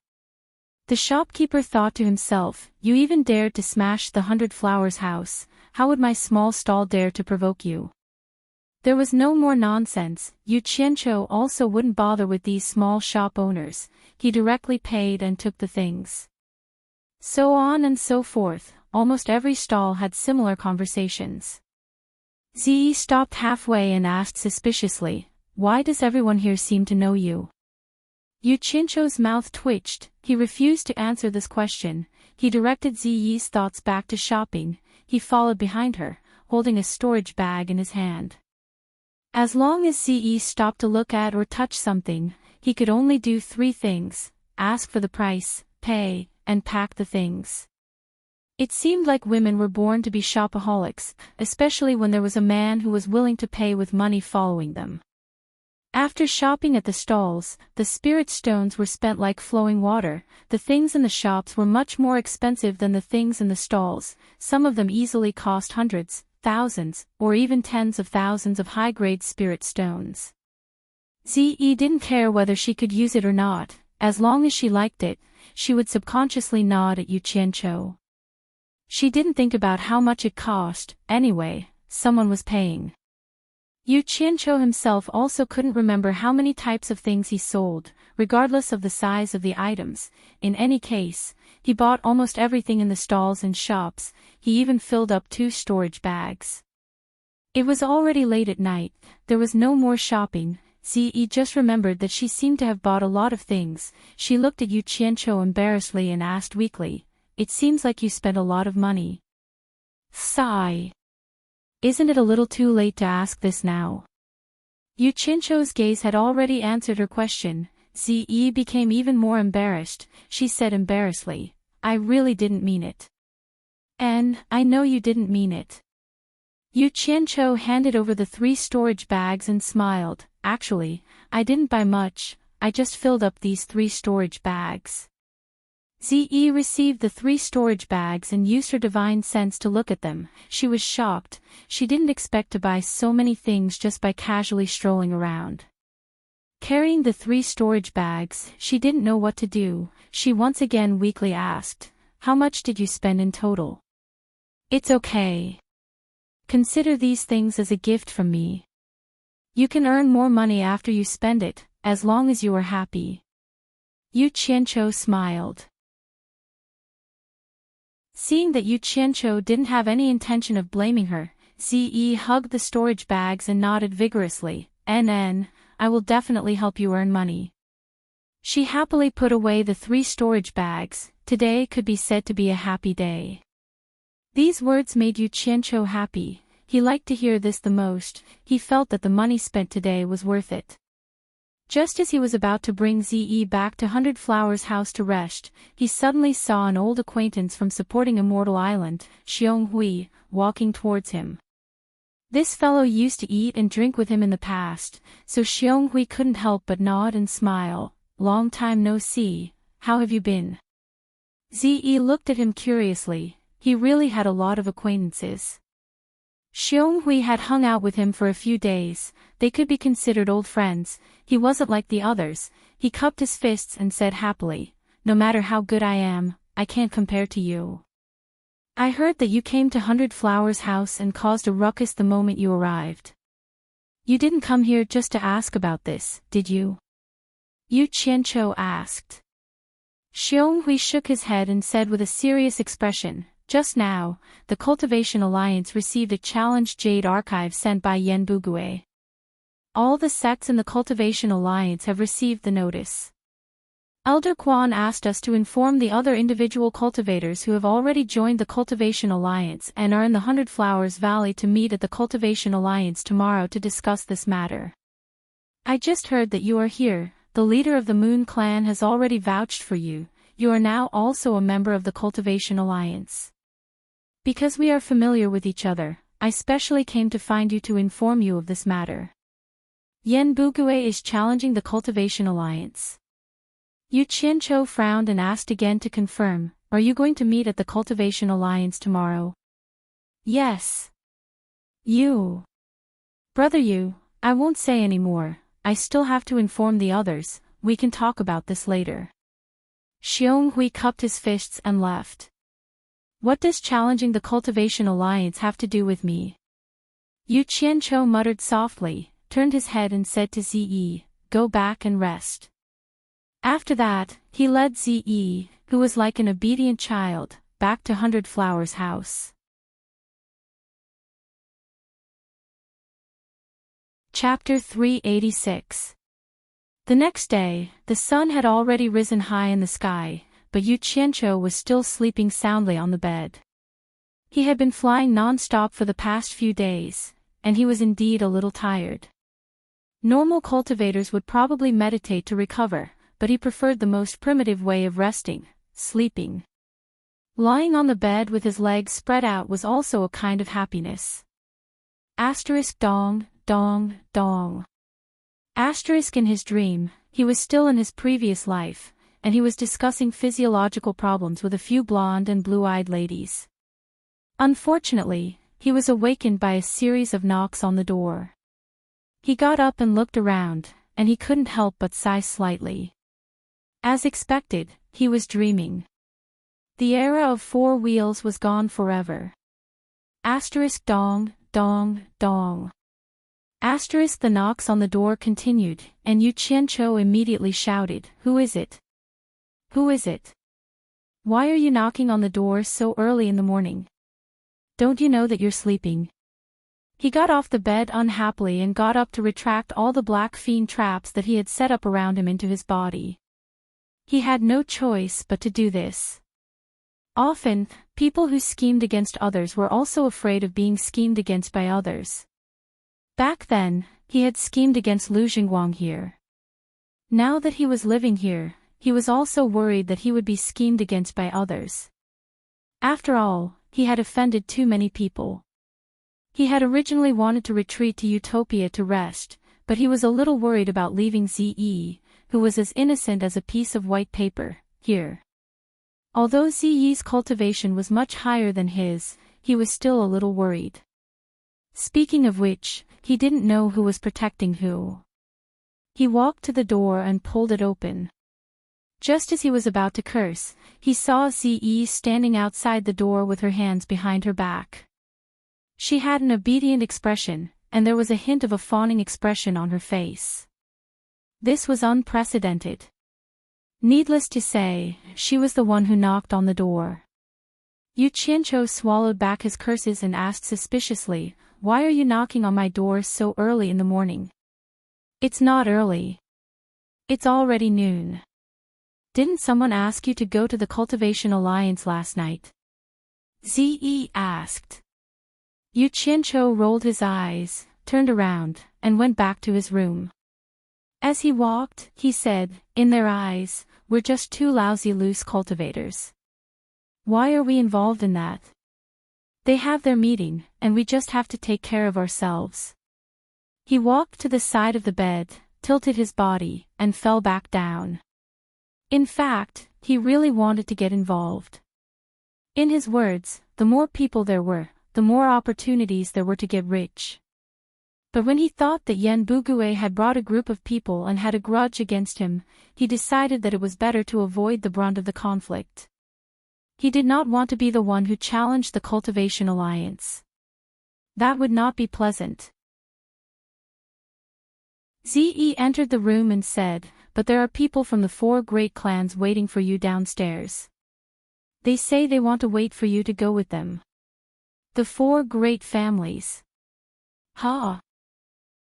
The shopkeeper thought to himself, "You even dared to smash the 100 Flowers house. How would my small stall dare to provoke you?" There was no more nonsense. Yu Qianqiu also wouldn't bother with these small shop owners. He directly paid and took the things. So on and so forth, almost every stall had similar conversations. Ziyi stopped halfway and asked suspiciously, "Why does everyone here seem to know you?" Yu Qianqiu's mouth twitched. He refused to answer this question. He directed Ziyi's thoughts back to shopping. He followed behind her, holding a storage bag in his hand. As long as Ziyi stopped to look at or touch something, he could only do three things: ask for the price, pay, and pack the things. It seemed like women were born to be shopaholics, especially when there was a man who was willing to pay with money following them. After shopping at the stalls, the spirit stones were spent like flowing water. The things in the shops were much more expensive than the things in the stalls. Some of them easily cost hundreds, thousands, or even tens of thousands of high-grade spirit stones. Ziyi didn't care whether she could use it or not. As long as she liked it, she would subconsciously nod at Yu Qianqiu. She didn't think about how much it cost. Anyway, someone was paying. Yu Qianqiu himself also couldn't remember how many types of things he sold, regardless of the size of the items. In any case, he bought almost everything in the stalls and shops. He even filled up 2 storage bags. It was already late at night. There was no more shopping. Ziyi just remembered that she seemed to have bought a lot of things. She looked at Yu Qianqiu embarrassedly and asked weakly, "It seems like you spent a lot of money." Sigh. Isn't it a little too late to ask this now? Yu Qianqiu's gaze had already answered her question. Ziyi became even more embarrassed. She said embarrassedly, "I really didn't mean it." "And, I know you didn't mean it." Yu Qianqiu handed over the 3 storage bags and smiled. "Actually, I didn't buy much, I just filled up these 3 storage bags." Ziyi received the 3 storage bags and used her divine sense to look at them. She was shocked. She didn't expect to buy so many things just by casually strolling around. Carrying the 3 storage bags, she didn't know what to do. She once again weakly asked, "How much did you spend in total?" "It's okay. Consider these things as a gift from me. You can earn more money after you spend it, as long as you are happy." Yu Qianqiu smiled. Seeing that Yu Qianqiu didn't have any intention of blaming her, Ziyi hugged the storage bags and nodded vigorously. I will definitely help you earn money." She happily put away the 3 storage bags. Today could be said to be a happy day. These words made Yu Qianqiu happy. He liked to hear this the most. He felt that the money spent today was worth it. Just as he was about to bring Ziyi back to 100 Flowers House to rest, he suddenly saw an old acquaintance from supporting Immortal Island, Xionghui, walking towards him. This fellow used to eat and drink with him in the past, so Xionghui couldn't help but nod and smile. "Long time no see, how have you been?" Ziyi looked at him curiously. He really had a lot of acquaintances. Xionghui had hung out with him for a few days. They could be considered old friends. He wasn't like the others. He cupped his fists and said happily, "No matter how good I am, I can't compare to you. I heard that you came to 100 Flowers House and caused a ruckus the moment you arrived. You didn't come here just to ask about this, did you?" Yu Qianqiu asked. Xionghui shook his head and said with a serious expression, "Just now, the Cultivation Alliance received a challenge Jade Archive sent by Yan Bugue. All the sects in the Cultivation Alliance have received the notice. Elder Quan asked us to inform the other individual cultivators who have already joined the Cultivation Alliance and are in the 100 Flowers Valley to meet at the Cultivation Alliance tomorrow to discuss this matter. I just heard that you are here. The leader of the Moon Clan has already vouched for you. You are now also a member of the Cultivation Alliance. Because we are familiar with each other, I specially came to find you to inform you of this matter. Yan Bugue is challenging the Cultivation Alliance." Yu Qianqiu frowned and asked again to confirm, "Are you going to meet at the Cultivation Alliance tomorrow?" "Yes." "You." "Brother Yu, I won't say any more. I still have to inform the others. We can talk about this later." Xionghui cupped his fists and left. "What does challenging the Cultivation Alliance have to do with me?" Yu Qianqiu muttered softly, turned his head and said to Ziyi, "Go back and rest." After that, he led Ziyi, who was like an obedient child, back to 100 Flowers house. Chapter 386. The next day, the sun had already risen high in the sky, but Yu Qianqiu was still sleeping soundly on the bed. He had been flying non-stop for the past few days, and he was indeed a little tired. Normal cultivators would probably meditate to recover, but he preferred the most primitive way of resting, sleeping. Lying on the bed with his legs spread out was also a kind of happiness. Dong, dong, dong. In his dream, he was still in his previous life, and he was discussing physiological problems with a few blonde and blue-eyed ladies. Unfortunately, he was awakened by a series of knocks on the door. He got up and looked around, and he couldn't help but sigh slightly. As expected, he was dreaming. The era of 4 wheels was gone forever. Dong, dong, dong. The knocks on the door continued, and Yu Qianqiu immediately shouted, "Who is it? Who is it? Why are you knocking on the door so early in the morning? Don't you know that you're sleeping?" He got off the bed unhappily and got up to retract all the black fiend traps that he had set up around him into his body. He had no choice but to do this. Often, people who schemed against others were also afraid of being schemed against by others. Back then, he had schemed against Lu Jingguang here. Now that he was living here, he was also worried that he would be schemed against by others. After all, he had offended too many people. He had originally wanted to retreat to Utopia to rest, but he was a little worried about leaving Ziyi, who was as innocent as a piece of white paper, here. Although Ziyi's cultivation was much higher than his, he was still a little worried. Speaking of which, he didn't know who was protecting who. He walked to the door and pulled it open. Just as he was about to curse, he saw Ziyi standing outside the door with her hands behind her back. She had an obedient expression, and there was a hint of a fawning expression on her face. This was unprecedented. Needless to say, she was the one who knocked on the door. Yu Qianqiu swallowed back his curses and asked suspiciously, "Why are you knocking on my door so early in the morning?" "It's not early. It's already noon. Didn't someone ask you to go to the Cultivation Alliance last night?" Ziyi asked. Yu Qianqiu rolled his eyes, turned around, and went back to his room. As he walked, he said, "In their eyes, we're just 2 lousy loose cultivators. Why are we involved in that? They have their meeting, and we just have to take care of ourselves." He walked to the side of the bed, tilted his body, and fell back down. In fact, he really wanted to get involved. In his words, the more people there were, the more opportunities there were to get rich. But when he thought that Yan Bugue had brought a group of people and had a grudge against him, he decided that it was better to avoid the brunt of the conflict. He did not want to be the one who challenged the Cultivation Alliance. That would not be pleasant. Ziyi entered the room and said, "But there are people from the 4 great clans waiting for you downstairs. They say they want to wait for you to go with them." "The 4 great families? Huh?"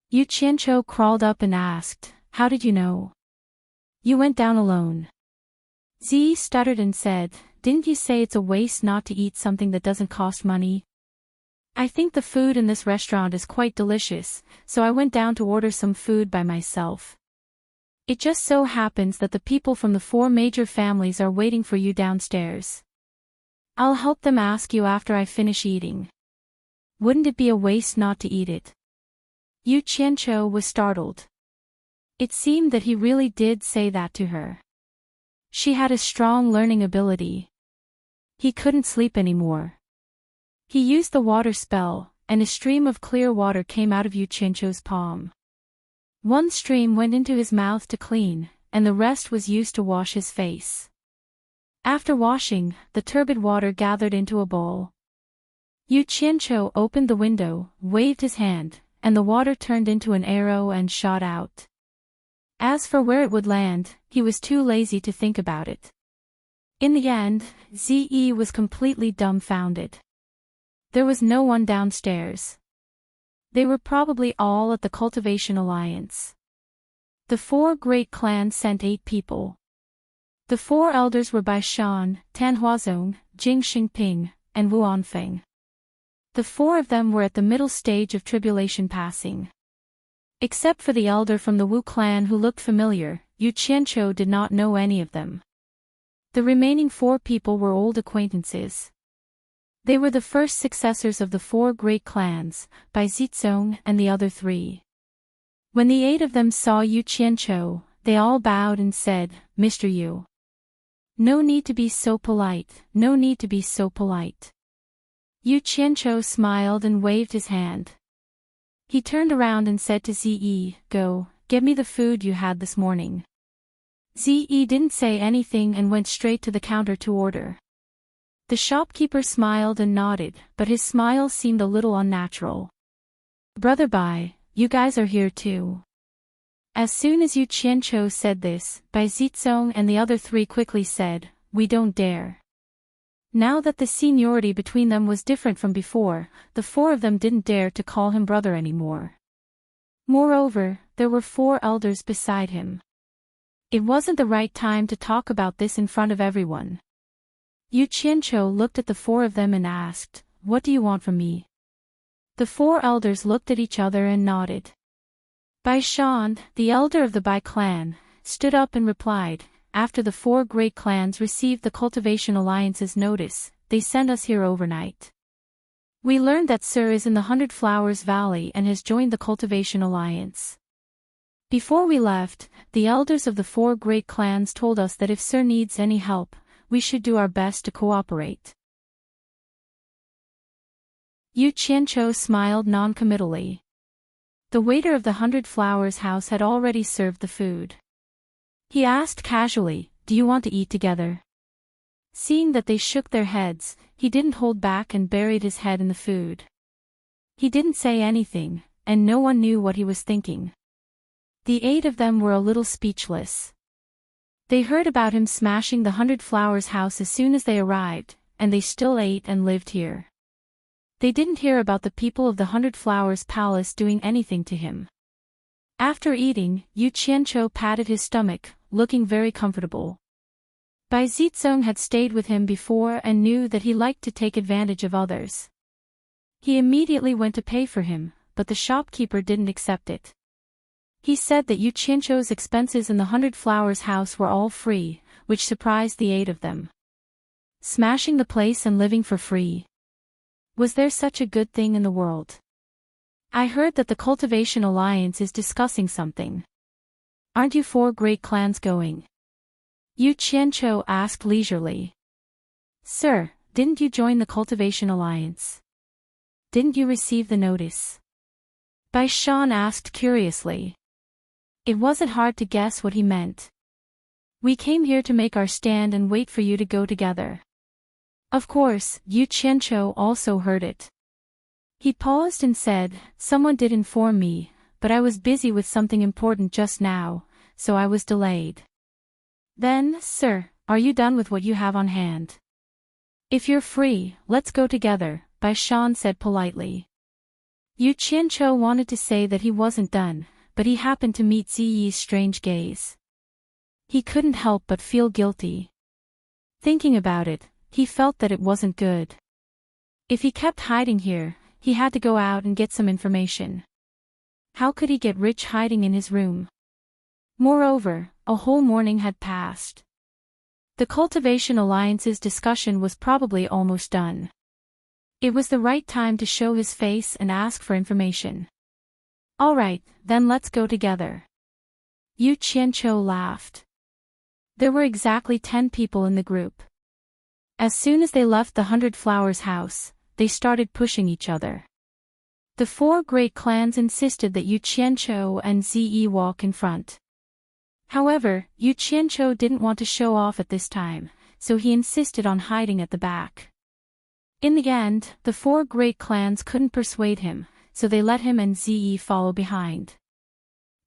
Yu Qianqiu crawled up and asked, "How did you know? You went down alone." Ziyi stuttered and said, "Didn't you say it's a waste not to eat something that doesn't cost money? I think the food in this restaurant is quite delicious, so I went down to order some food by myself. It just so happens that the people from the 4 major families are waiting for you downstairs. I'll help them ask you after I finish eating. Wouldn't it be a waste not to eat it?" Yu Qianqiu was startled. It seemed that he really did say that to her. She had a strong learning ability. He couldn't sleep anymore. He used the water spell, and a stream of clear water came out of Yu Qianqiu's palm. One stream went into his mouth to clean, and the rest was used to wash his face. After washing, the turbid water gathered into a bowl. Yu Qianqiu opened the window, waved his hand, and the water turned into an arrow and shot out. As for where it would land, he was too lazy to think about it. In the end, Ze was completely dumbfounded. There was no one downstairs. They were probably all at the Cultivation Alliance. The 4 great clans sent 8 people. The 4 elders were Bai Shan, Tan Huazong, Jing Xingping, and Wu Anfeng. The 4 of them were at the middle stage of tribulation passing. Except for the elder from the Wu clan who looked familiar, Yu Qianqiu did not know any of them. The remaining 4 people were old acquaintances. They were the first successors of the 4 great clans, Bai Zizong and the other 3. When the 8 of them saw Yu Qianqiu, they all bowed and said, "Mr. Yu. No need to be so polite, no need to be so polite." Yu Qianqiu smiled and waved his hand. He turned around and said to Ze, "Go, get me the food you had this morning." Ze didn't say anything and went straight to the counter to order. The shopkeeper smiled and nodded, but his smile seemed a little unnatural. "Brother Bai, you guys are here too." As soon as Yu Qianqiu said this, Bai Zizong and the other 3 quickly said, "We don't dare." Now that the seniority between them was different from before, the 4 of them didn't dare to call him brother anymore. Moreover, there were 4 elders beside him. It wasn't the right time to talk about this in front of everyone. Yu Qianqiu looked at the 4 of them and asked, "What do you want from me?" The 4 elders looked at each other and nodded. Bai Shan, the elder of the Bai clan, stood up and replied, "After the 4 great clans received the Cultivation Alliance's notice, they sent us here overnight. We learned that Sir is in the 100 Flowers Valley and has joined the Cultivation Alliance. Before we left, the elders of the 4 great clans told us that if Sir needs any help, we should do our best to cooperate." Yu Qianqiu smiled non-committally. The waiter of the 100 Flowers house had already served the food. He asked casually, "Do you want to eat together?" Seeing that they shook their heads, he didn't hold back and buried his head in the food. He didn't say anything, and no one knew what he was thinking. The 8 of them were a little speechless. They heard about him smashing the 100 Flowers house as soon as they arrived, and they still ate and lived here. They didn't hear about the people of the 100 Flowers palace doing anything to him. After eating, Yu Qianqiu patted his stomach, looking very comfortable. Bai Zizong had stayed with him before and knew that he liked to take advantage of others. He immediately went to pay for him, but the shopkeeper didn't accept it. He said that Yu Qianqiu's expenses in the 100 Flowers house were all free, which surprised the 8 of them. Smashing the place and living for free. Was there such a good thing in the world? I heard that the Cultivation Alliance is discussing something. Aren't you 4 great clans going? Yu Qianqiu asked leisurely. Sir, didn't you join the Cultivation Alliance? Didn't you receive the notice? Bai Shan asked curiously. It wasn't hard to guess what he meant. We came here to make our stand and wait for you to go together. Of course, Yu Qianqiu also heard it. He paused and said, Someone did inform me, but I was busy with something important just now, so I was delayed. Then, sir, are you done with what you have on hand? If you're free, let's go together, Bai Shan said politely. Yu Qianqiu wanted to say that he wasn't done, but he happened to meet Ziyi's strange gaze. He couldn't help but feel guilty. Thinking about it, he felt that it wasn't good. If he kept hiding here, he had to go out and get some information. How could he get rich hiding in his room? Moreover, a whole morning had passed. The Cultivation Alliance's discussion was probably almost done. It was the right time to show his face and ask for information. All right, then let's go together. Yu Qianqiu laughed. There were exactly 10 people in the group. As soon as they left the 100 Flowers house, they started pushing each other. The 4 great clans insisted that Yu Qianqiu and Ziyi walk in front. However, Yu Qianqiu didn't want to show off at this time, so he insisted on hiding at the back. In the end, the 4 great clans couldn't persuade him, so they let him and Ziyi follow behind.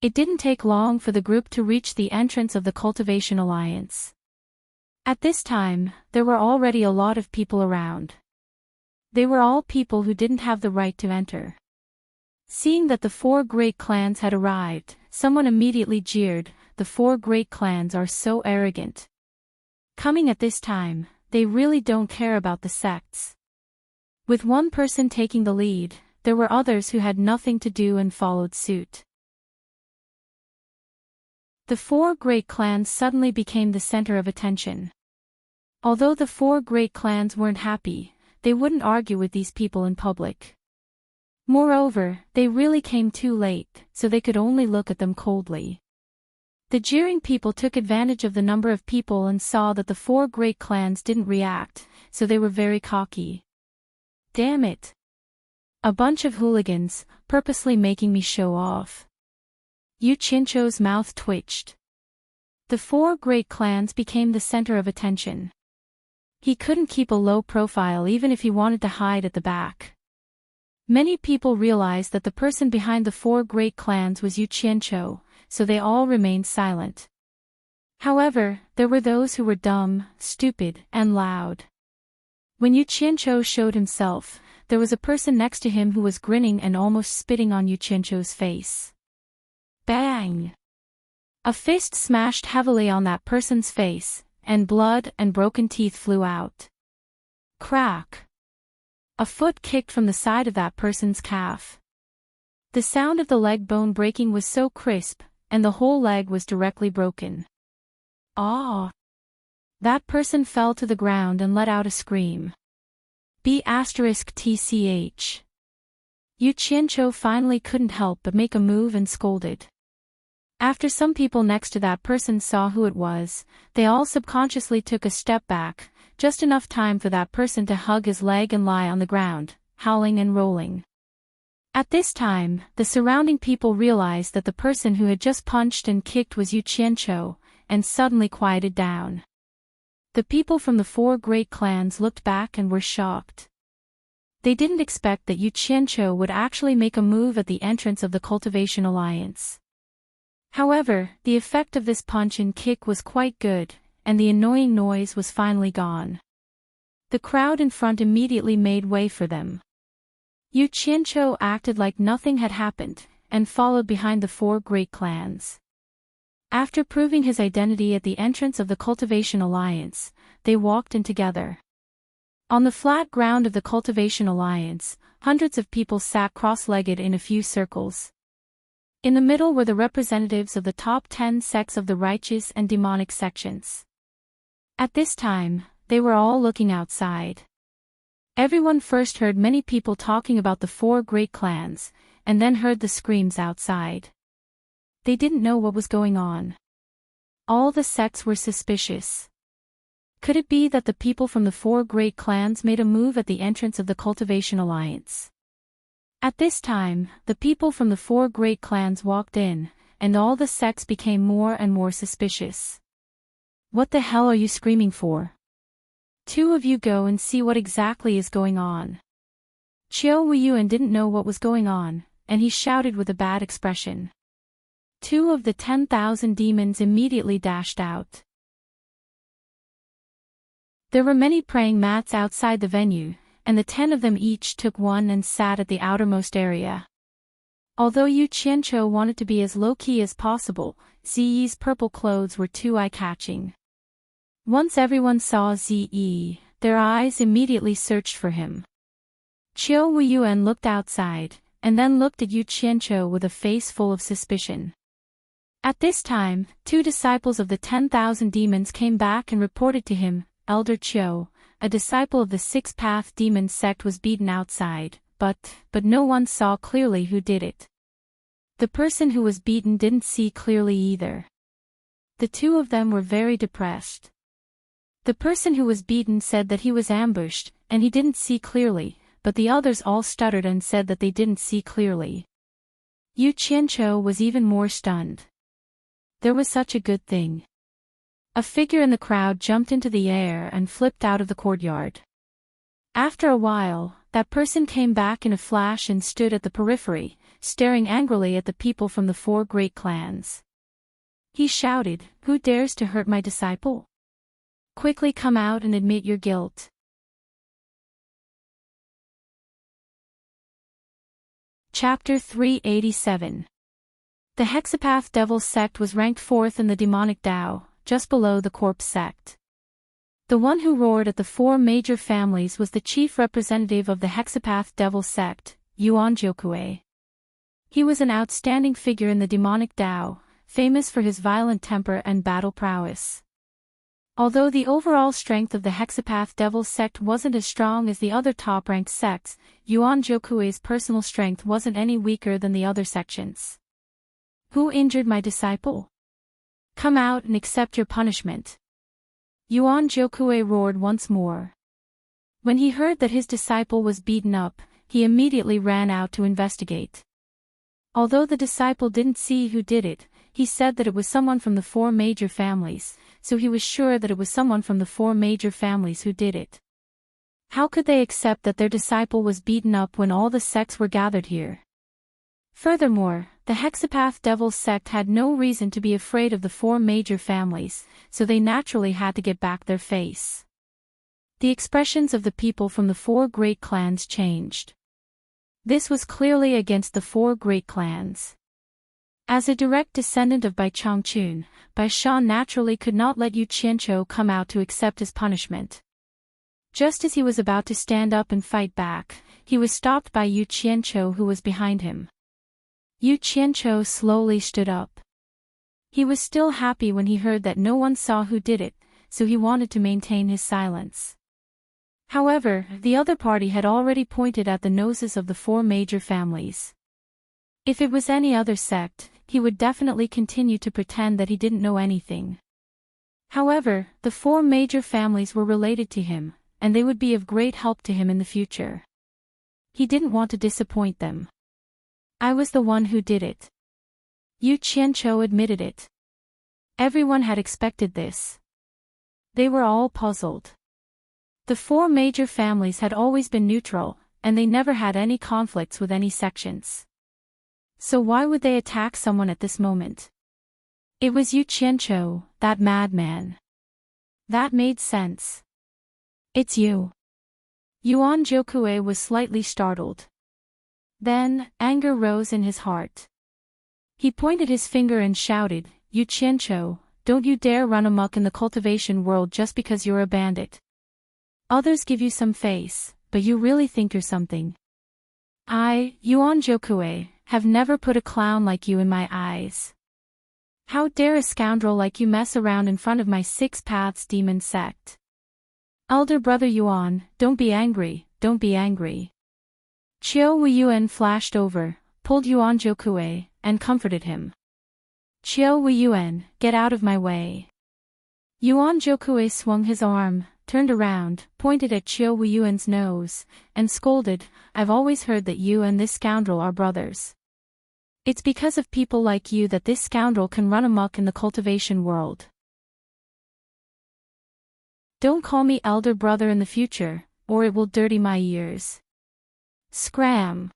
It didn't take long for the group to reach the entrance of the Cultivation Alliance. At this time, there were already a lot of people around. They were all people who didn't have the right to enter. Seeing that the 4 great clans had arrived, someone immediately jeered, "The 4 great clans are so arrogant. Coming at this time, they really don't care about the sects." With one person taking the lead, there were others who had nothing to do and followed suit. The 4 great clans suddenly became the center of attention. Although the 4 great clans weren't happy, they wouldn't argue with these people in public. Moreover, they really came too late, so they could only look at them coldly. The jeering people took advantage of the number of people and saw that the 4 great clans didn't react, so they were very cocky. "Damn it! A bunch of hooligans, purposely making me show off." Yu Qianqiu's mouth twitched. The 4 great clans became the center of attention. He couldn't keep a low profile even if he wanted to hide at the back. Many people realized that the person behind the 4 great clans was Yu Qianqiu, so they all remained silent. However, there were those who were dumb, stupid, and loud. When Yu Qianqiu showed himself, there was a person next to him who was grinning and almost spitting on Yu Qianqiu's face. Bang! A fist smashed heavily on that person's face, and blood and broken teeth flew out. Crack! A foot kicked from the side of that person's calf. The sound of the leg bone breaking was so crisp, and the whole leg was directly broken. Ah! That person fell to the ground and let out a scream. B*TCH. Yu Qianqiu finally couldn't help but make a move and scolded. After some people next to that person saw who it was, they all subconsciously took a step back, just enough time for that person to hug his leg and lie on the ground, howling and rolling. At this time, the surrounding people realized that the person who had just punched and kicked was Yu Qianqiu, and suddenly quieted down. The people from the 4 great clans looked back and were shocked. They didn't expect that Yu Qianqiu would actually make a move at the entrance of the Cultivation Alliance. However, the effect of this punch and kick was quite good, and the annoying noise was finally gone. The crowd in front immediately made way for them. Yu Qianqiu acted like nothing had happened, and followed behind the 4 great clans. After proving his identity at the entrance of the Cultivation Alliance, they walked in together. On the flat ground of the Cultivation Alliance, hundreds of people sat cross-legged in a few circles. In the middle were the representatives of the top 10 sects of the righteous and demonic sections. At this time, they were all looking outside. Everyone first heard many people talking about the 4 great clans, and then heard the screams outside. They didn't know what was going on. All the sects were suspicious. Could it be that the people from the 4 great clans made a move at the entrance of the Cultivation Alliance? At this time, the people from the 4 great clans walked in, and all the sects became more and more suspicious. "What the hell are you screaming for? 2 of you go and see what exactly is going on." Qiu Weiyuan didn't know what was going on, and he shouted with a bad expression. 2 of the 10,000 demons immediately dashed out. There were many praying mats outside the venue, and the 10 of them each took one and sat at the outermost area. Although Yu Qianqiu wanted to be as low-key as possible, Ziyi's purple clothes were too eye-catching. Once everyone saw Ziyi, their eyes immediately searched for him. Qiu Weiyuan looked outside, and then looked at Yu Qianqiu with a face full of suspicion. At this time, 2 disciples of the 10,000 demons came back and reported to him, "Elder Qiu, a disciple of the 6-path demon sect was beaten outside, but no one saw clearly who did it." The person who was beaten didn't see clearly either. The 2 of them were very depressed. The person who was beaten said that he was ambushed, and he didn't see clearly, but the others all stuttered and said that they didn't see clearly. Yu Qianqiu was even more stunned. There was such a good thing. A figure in the crowd jumped into the air and flipped out of the courtyard. After a while, that person came back in a flash and stood at the periphery, staring angrily at the people from the 4 great clans. He shouted, "Who dares to hurt my disciple?" Quickly come out and admit your guilt. Chapter 387. The Hexapath Devil Sect was ranked 4th in the demonic Tao, just below the Corpse Sect. The one who roared at the 4 major families was the chief representative of the Hexapath Devil Sect, Yuan Jiukue. He was an outstanding figure in the demonic Tao, famous for his violent temper and battle prowess. Although the overall strength of the Hexapath Devil Sect wasn't as strong as the other top-ranked sects, Yuan Jiukue's personal strength wasn't any weaker than the other sections. Who injured my disciple? Come out and accept your punishment. Yuan Jiukue roared once more. When he heard that his disciple was beaten up, he immediately ran out to investigate. Although the disciple didn't see who did it, he said that it was someone from the 4 major families, so he was sure that it was someone from the 4 major families who did it. How could they accept that their disciple was beaten up when all the sects were gathered here? Furthermore, the Hexapath Devil Sect had no reason to be afraid of the 4 major families, so they naturally had to get back their face. The expressions of the people from the 4 great clans changed. This was clearly against the 4 great clans. As a direct descendant of Bai Changchun, Bai Shan naturally could not let Yu Qianqiu come out to accept his punishment. Just as he was about to stand up and fight back, he was stopped by Yu Qianqiu, who was behind him. Yu Qianqiu slowly stood up. He was still happy when he heard that no one saw who did it, so he wanted to maintain his silence. However, the other party had already pointed at the noses of the 4 major families. If it was any other sect, he would definitely continue to pretend that he didn't know anything. However, the 4 major families were related to him, and they would be of great help to him in the future. He didn't want to disappoint them. I was the one who did it. Yu Qianqiu admitted it. Everyone had expected this. They were all puzzled. The 4 major families had always been neutral, and they never had any conflicts with any sections. So why would they attack someone at this moment? It was Yu Qianqiu, that madman. That made sense. It's you. Yuan Jiukue was slightly startled. Then, anger rose in his heart. He pointed his finger and shouted, Yu Qianqiu, don't you dare run amok in the cultivation world just because you're a bandit. Others give you some face, but you really think you're something. I, Yuan Jiukue, have never put a clown like you in my eyes. How dare a scoundrel like you mess around in front of my 6 Paths demon sect? Elder brother Yuan, don't be angry, don't be angry. Qiu Weiyuan flashed over, pulled Yuan Jiukue, and comforted him. Qiu Weiyuan, get out of my way. Yuan Jiukue swung his arm, turned around, pointed at Qiu Weiyuan's nose, and scolded, I've always heard that you and this scoundrel are brothers. It's because of people like you that this scoundrel can run amok in the cultivation world. Don't call me elder brother in the future, or it will dirty my ears. Scram!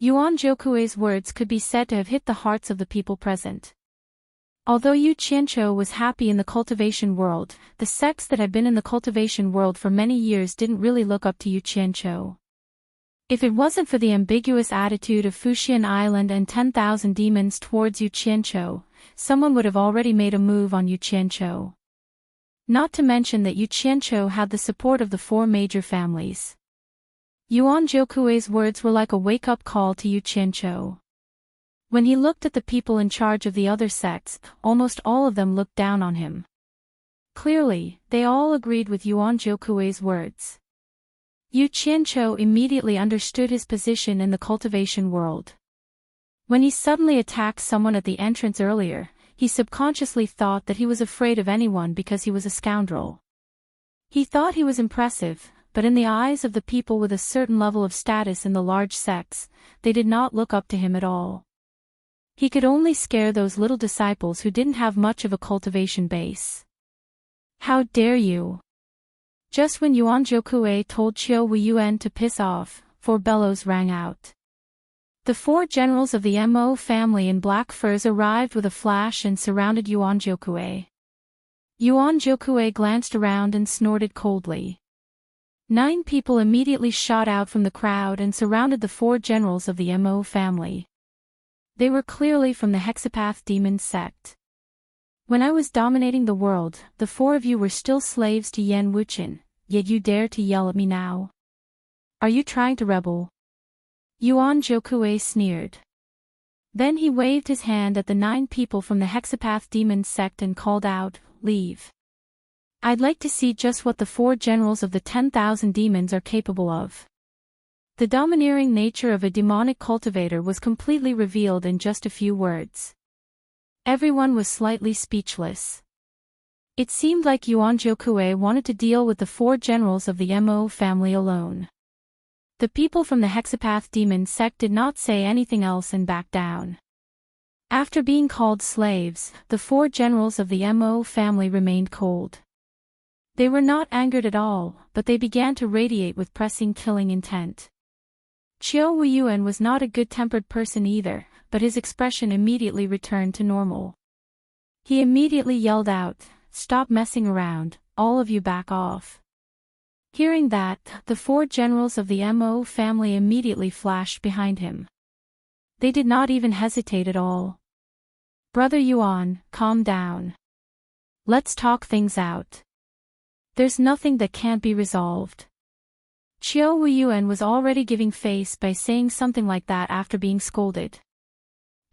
Yuan Jiukue's words could be said to have hit the hearts of the people present. Although Yu Qianqiu was happy in the cultivation world, the sects that had been in the cultivation world for many years didn't really look up to Yu Qianqiu. If it wasn't for the ambiguous attitude of Fuxian Island and 10,000 demons towards Yu Qianqiu, someone would have already made a move on Yu Qianqiu. Not to mention that Yu Qianqiu had the support of the 4 major families. Yuan Jiukue's words were like a wake-up call to Yu Qianqiu. When he looked at the people in charge of the other sects, almost all of them looked down on him. Clearly, they all agreed with Yuan Jiukue's words. Yu Qianqiu immediately understood his position in the cultivation world. When he suddenly attacked someone at the entrance earlier, he subconsciously thought that he was afraid of anyone because he was a scoundrel. He thought he was impressive, but in the eyes of the people with a certain level of status in the large sects, they did not look up to him at all. He could only scare those little disciples who didn't have much of a cultivation base. How dare you! Just when Yuan Jiukue told Qiu Weiyuan to piss off, 4 bellows rang out. The 4 generals of the Mo family in black furs arrived with a flash and surrounded Yuan Jiukue. Yuan Jokue glanced around and snorted coldly. 9 people immediately shot out from the crowd and surrounded the 4 generals of the Mo family. They were clearly from the Hexapath demon sect. When I was dominating the world, the 4 of you were still slaves to Yen Wuchen, yet you dare to yell at me now. Are you trying to rebel? Yuan Jokue sneered. Then he waved his hand at the 9 people from the Hexapath demon sect and called out, "Leave. I'd like to see just what the 4 generals of the 10,000 demons are capable of." The domineering nature of a demonic cultivator was completely revealed in just a few words. Everyone was slightly speechless. It seemed like Yuan Jokue wanted to deal with the 4 generals of the Mo family alone. The people from the Hexapath demon sect did not say anything else and backed down. After being called slaves, the 4 generals of the Mo family remained cold. They were not angered at all, but they began to radiate with pressing killing intent. Qiu Wuyuan was not a good-tempered person either, but his expression immediately returned to normal. He immediately yelled out, "Stop messing around, all of you back off." Hearing that, the 4 generals of the Mo family immediately flashed behind him. They did not even hesitate at all. "Brother Yuan, calm down. Let's talk things out. There's nothing that can't be resolved." Qiu Wuyuan was already giving face by saying something like that after being scolded.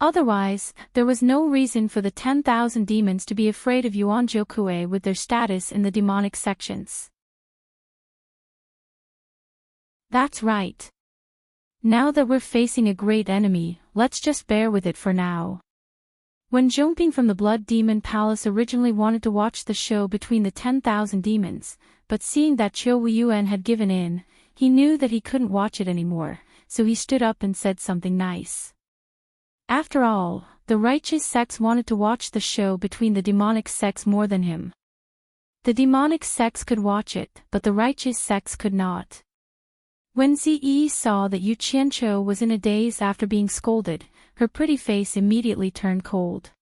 Otherwise, there was no reason for the 10,000 demons to be afraid of Yuan Jokue with their status in the demonic sections. That's right. Now that we're facing a great enemy, let's just bear with it for now. When Zhongping from the Blood Demon Palace originally wanted to watch the show between the 10,000 demons, but seeing that Qiu Wuyuan had given in, he knew that he couldn't watch it anymore, so he stood up and said something nice. After all, the righteous sects wanted to watch the show between the demonic sects more than him. The demonic sects could watch it, but the righteous sects could not. When Ziyi saw that Yu Qianqiu was in a daze after being scolded, her pretty face immediately turned cold.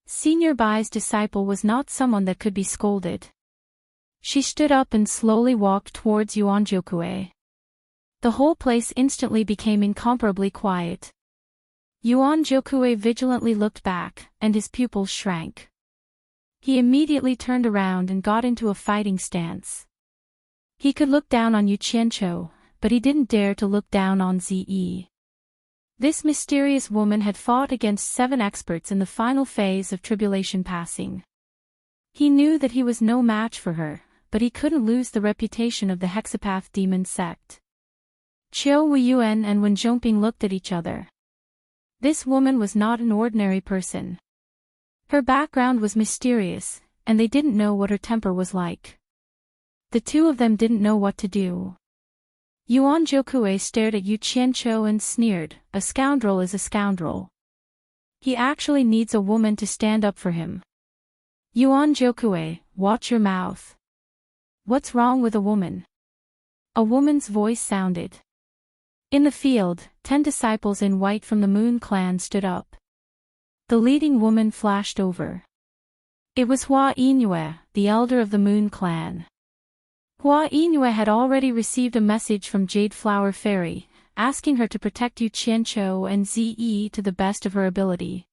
Senior Bai's disciple was not someone that could be scolded. She stood up and slowly walked towards Yuan Jokue. The whole place instantly became incomparably quiet. Yuan Jokue vigilantly looked back, and his pupils shrank. He immediately turned around and got into a fighting stance. He could look down on Yu Qianqiu, but he didn't dare to look down on Ziyi. This mysterious woman had fought against 7 experts in the final phase of tribulation passing. He knew that he was no match for her, but he couldn't lose the reputation of the Hexapath demon sect. Qiu Wuyuan and Wen Zhongping looked at each other. This woman was not an ordinary person. Her background was mysterious, and they didn't know what her temper was like. The 2 of them didn't know what to do. Yuan Jokue stared at Yu Qianqiu and sneered, "A scoundrel is a scoundrel. He actually needs a woman to stand up for him." "Yuan Jokue, watch your mouth. What's wrong with a woman?" A woman's voice sounded. In the field, 10 disciples in white from the Moon Clan stood up. The leading woman flashed over. It was Hua Yinue, the elder of the Moon Clan. Hua Yinue had already received a message from Jade Flower Fairy, asking her to protect Yu Qianqiu and Ziyi to the best of her ability.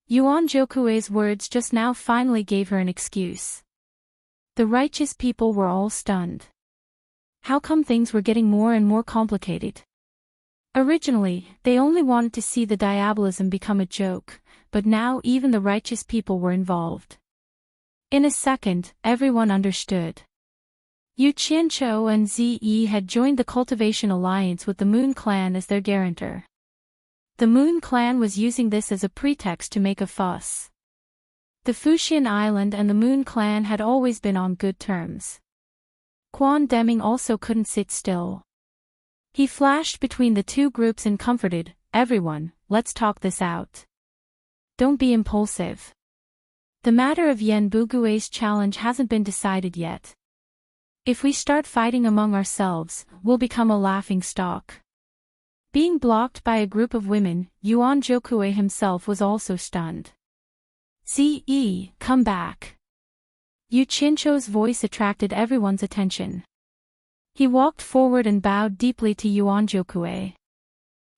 Yuan Jokue's words just now finally gave her an excuse. The righteous people were all stunned. How come things were getting more and more complicated? Originally, they only wanted to see the diabolism become a joke, but now even the righteous people were involved. In a second, everyone understood. Yu Qianqiu and Ziyi had joined the Cultivation Alliance with the Moon Clan as their guarantor. The Moon Clan was using this as a pretext to make a fuss. The Fuxian Island and the Moon Clan had always been on good terms. Quan Deming also couldn't sit still. He flashed between the 2 groups and comforted, "Everyone, let's talk this out. Don't be impulsive. The matter of Yen Bugue's challenge hasn't been decided yet. If we start fighting among ourselves, we'll become a laughing stock." Being blocked by a group of women, Yuan Jokue himself was also stunned. "Ziyi, come back. Yu Qianqiu's voice attracted everyone's attention. He walked forward and bowed deeply to Yuan Jiukue.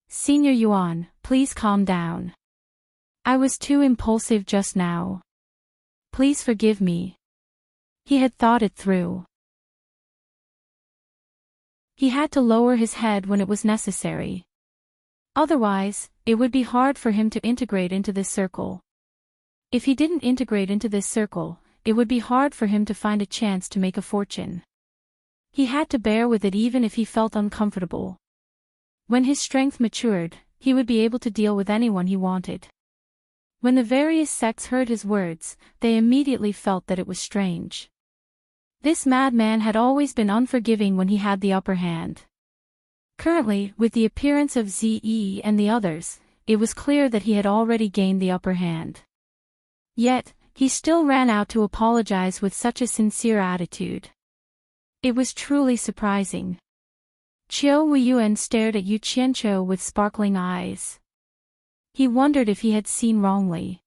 Senior Yuan, please calm down. I was too impulsive just now. Please forgive me. He had thought it through. He had to lower his head when it was necessary. Otherwise, it would be hard for him to integrate into this circle. If he didn't integrate into this circle, it would be hard for him to find a chance to make a fortune. He had to bear with it even if he felt uncomfortable. When his strength matured, he would be able to deal with anyone he wanted. When the various sects heard his words, they immediately felt that it was strange. This madman had always been unforgiving when he had the upper hand. Currently, with the appearance of Ze and the others, it was clear that he had already gained the upper hand. Yet, he still ran out to apologize with such a sincere attitude. It was truly surprising. Qiu Weiyuan stared at Yu Qianqiu with sparkling eyes. He wondered if he had seen wrongly.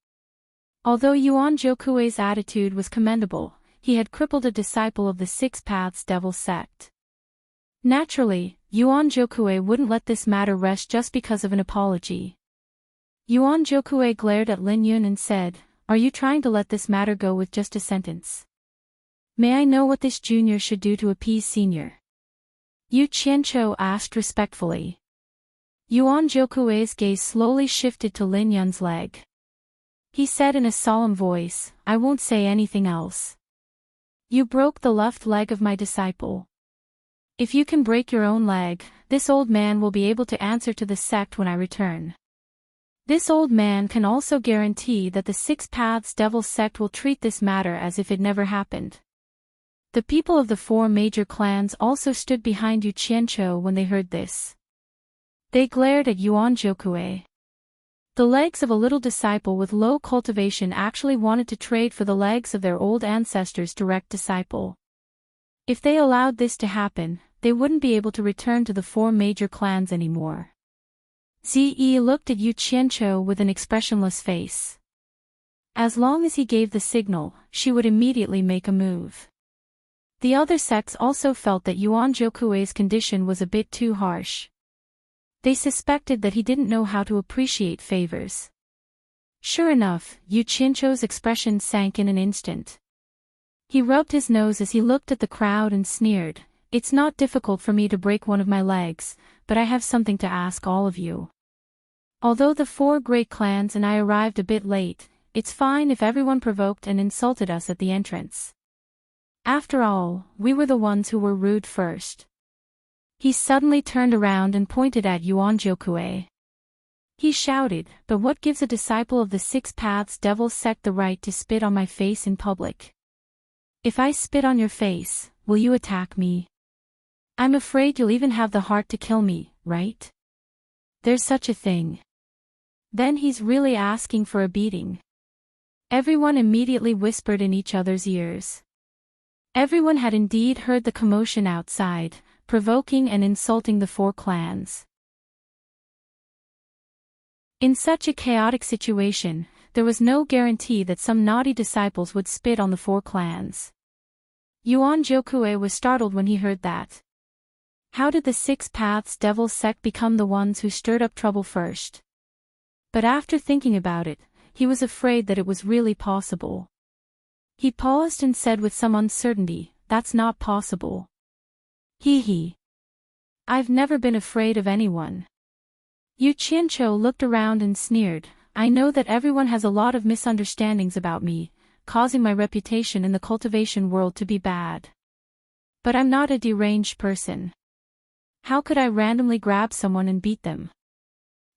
Although Yuan Jiukue's attitude was commendable, he had crippled a disciple of the Six Paths Devil sect. Naturally, Yuan Jiukue wouldn't let this matter rest just because of an apology. Yuan Jiukue glared at Lin Yun and said, "Are you trying to let this matter go with just a sentence? May I know what this junior should do to appease senior?" Yu Qianqiu asked respectfully. Yuan Jiukue's gaze slowly shifted to Lin Yun's leg. He said in a solemn voice, "I won't say anything else. You broke the left leg of my disciple. If you can break your own leg, this old man will be able to answer to the sect when I return. This old man can also guarantee that the Six Paths Devil sect will treat this matter as if it never happened." The people of the four major clans also stood behind Yu Qianqiu when they heard this. They glared at Yuan Jiukue. The legs of a little disciple with low cultivation actually wanted to trade for the legs of their old ancestors' direct disciple. If they allowed this to happen, they wouldn't be able to return to the four major clans anymore. Ze looked at Yu Qianqiu with an expressionless face. As long as he gave the signal, she would immediately make a move. The other sects also felt that Yuan Jiukue's condition was a bit too harsh. They suspected that he didn't know how to appreciate favors. Sure enough, Yu Qianqiu's expression sank in an instant. He rubbed his nose as he looked at the crowd and sneered, "It's not difficult for me to break one of my legs, but I have something to ask all of you. Although the four great clans and I arrived a bit late, it's fine if everyone provoked and insulted us at the entrance. After all, we were the ones who were rude first." He suddenly turned around and pointed at Yuan Jiukue. He shouted, "But what gives a disciple of the Six Paths Devil sect the right to spit on my face in public? If I spit on your face, will you attack me? I'm afraid you'll even have the heart to kill me, right? There's such a thing. Then he's really asking for a beating." Everyone immediately whispered in each other's ears. Everyone had indeed heard the commotion outside, provoking and insulting the four clans. In such a chaotic situation, there was no guarantee that some naughty disciples would spit on the four clans. Yuan Jiukue was startled when he heard that. How did the Six Paths Devil sect become the ones who stirred up trouble first? But after thinking about it, he was afraid that it was really possible. He paused and said with some uncertainty, "That's not possible. Hee. I've never been afraid of anyone." Yu Qianqiu looked around and sneered, "I know that everyone has a lot of misunderstandings about me, causing my reputation in the cultivation world to be bad. But I'm not a deranged person. How could I randomly grab someone and beat them?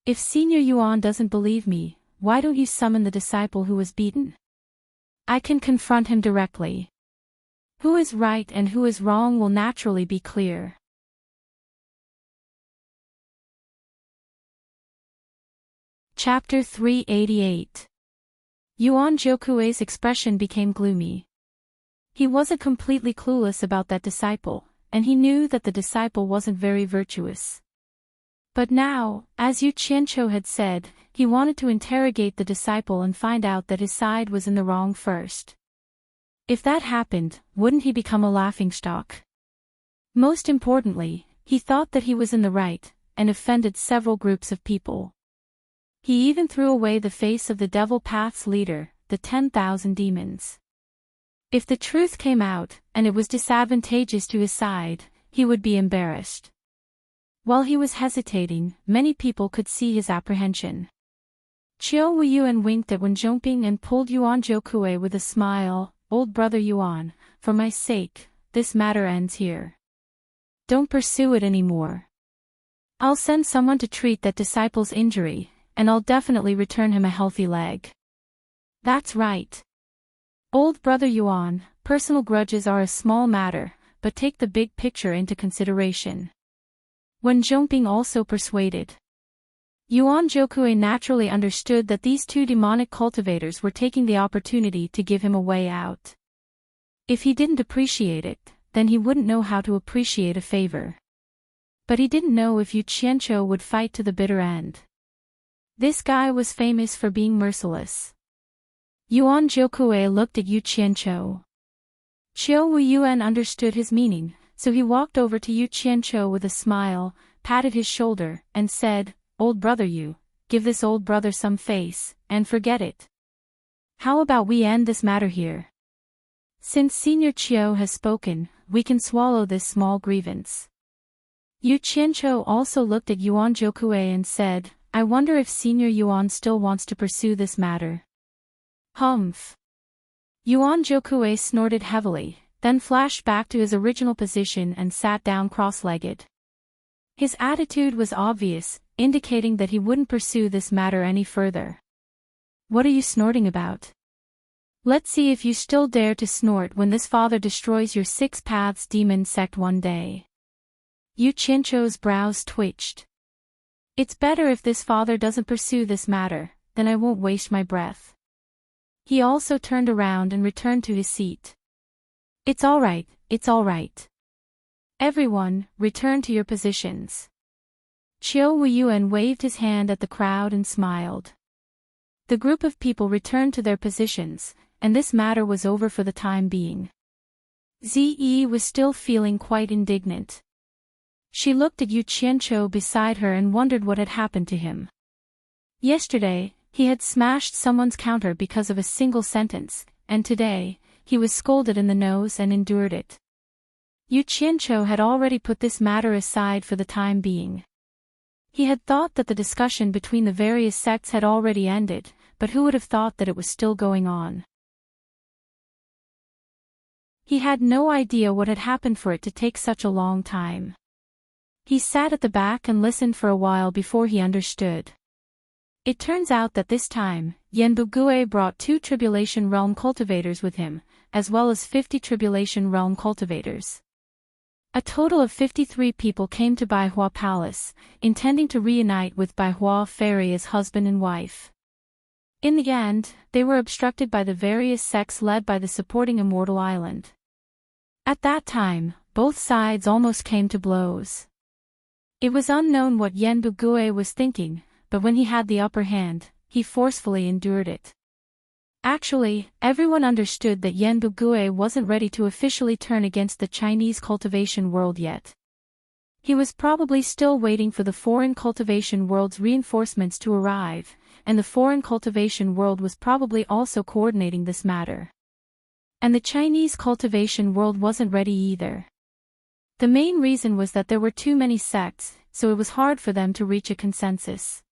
If Senior Yuan doesn't believe me, why don't you summon the disciple who was beaten? I can confront him directly. Who is right and who is wrong will naturally be clear." Chapter 388. Yuan Jiukue's expression became gloomy. He wasn't completely clueless about that disciple, and he knew that the disciple wasn't very virtuous. But now, as Yu Qianqiu had said, he wanted to interrogate the disciple and find out that his side was in the wrong first. If that happened, wouldn't he become a laughingstock? Most importantly, he thought that he was in the right, and offended several groups of people. He even threw away the face of the Devil Path's leader, the 10,000 demons. If the truth came out, and it was disadvantageous to his side, he would be embarrassed. While he was hesitating, many people could see his apprehension. Chiao Wuyuan winked at Wenjongping and pulled Yuan Jiukui with a smile. Old brother Yuan, for my sake, this matter ends here. Don't pursue it anymore. I'll send someone to treat that disciple's injury, and I'll definitely return him a healthy leg. That's right. Old brother Yuan, personal grudges are a small matter, but take the big picture into consideration. Wen Zhongping also persuaded. Yuan Jiukui naturally understood that these two demonic cultivators were taking the opportunity to give him a way out. If he didn't appreciate it, then he wouldn't know how to appreciate a favor. But he didn't know if Yu Qianqiu would fight to the bitter end. This guy was famous for being merciless. Yuan Jiukui looked at Yu Qianqiu. Chiao Wuyuan understood his meaning, so he walked over to Yu Qianqiu with a smile, patted his shoulder, and said, Old brother Yu, give this old brother some face, and forget it. How about we end this matter here? Since Senior Chiao has spoken, we can swallow this small grievance. Yu Qianqiu also looked at Yuan Jiukui and said, I wonder if Senior Yuan still wants to pursue this matter. Humph. Yuan Jiukui snorted heavily, then flashed back to his original position and sat down cross-legged. His attitude was obvious, indicating that he wouldn't pursue this matter any further. What are you snorting about? Let's see if you still dare to snort when this father destroys your Six Paths demon sect one day. Yu Qianqiu's brows twitched. It's better if this father doesn't pursue this matter, then I won't waste my breath. He also turned around and returned to his seat. It's all right, it's all right. Everyone, return to your positions. Chiao Wuyuan waved his hand at the crowd and smiled. The group of people returned to their positions, and this matter was over for the time being. Zi was still feeling quite indignant. She looked at Yu Qianqiu beside her and wondered what had happened to him. Yesterday, he had smashed someone's counter because of a single sentence, and today, he was scolded in the nose and endured it. Yu Qianqiu had already put this matter aside for the time being. He had thought that the discussion between the various sects had already ended, but who would have thought that it was still going on? He had no idea what had happened for it to take such a long time. He sat at the back and listened for a while before he understood. It turns out that this time, Yanbu Gui brought 2 Tribulation Realm cultivators with him, as well as 50 Tribulation Realm cultivators. A total of 53 people came to Baihua Palace, intending to reunite with Baihua Fairy as husband and wife. In the end, they were obstructed by the various sects led by the supporting Immortal Island. At that time, both sides almost came to blows. It was unknown what Yanbu Gui was thinking, but when he had the upper hand, he forcefully endured it. Actually, everyone understood that Yanbu Gui wasn't ready to officially turn against the Chinese cultivation world yet. He was probably still waiting for the foreign cultivation world's reinforcements to arrive, and the foreign cultivation world was probably also coordinating this matter. And the Chinese cultivation world wasn't ready either. The main reason was that there were too many sects, so it was hard for them to reach a consensus.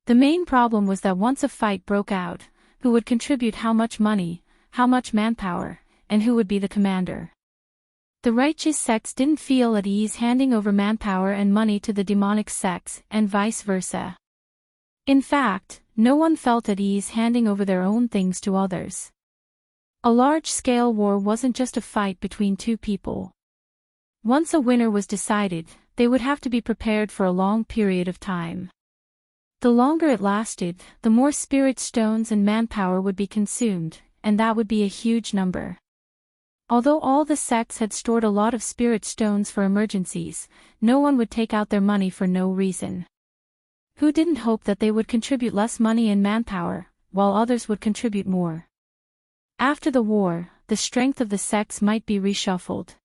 The main problem was that once a fight broke out, who would contribute how much money, how much manpower, and who would be the commander? The righteous sects didn't feel at ease handing over manpower and money to the demonic sects, and vice versa. In fact, no one felt at ease handing over their own things to others. A large-scale war wasn't just a fight between two people. Once a winner was decided, they would have to be prepared for a long period of time. The longer it lasted, the more spirit stones and manpower would be consumed, and that would be a huge number. Although all the sects had stored a lot of spirit stones for emergencies, no one would take out their money for no reason. Who didn't hope that they would contribute less money and manpower, while others would contribute more? After the war, the strength of the sects might be reshuffled.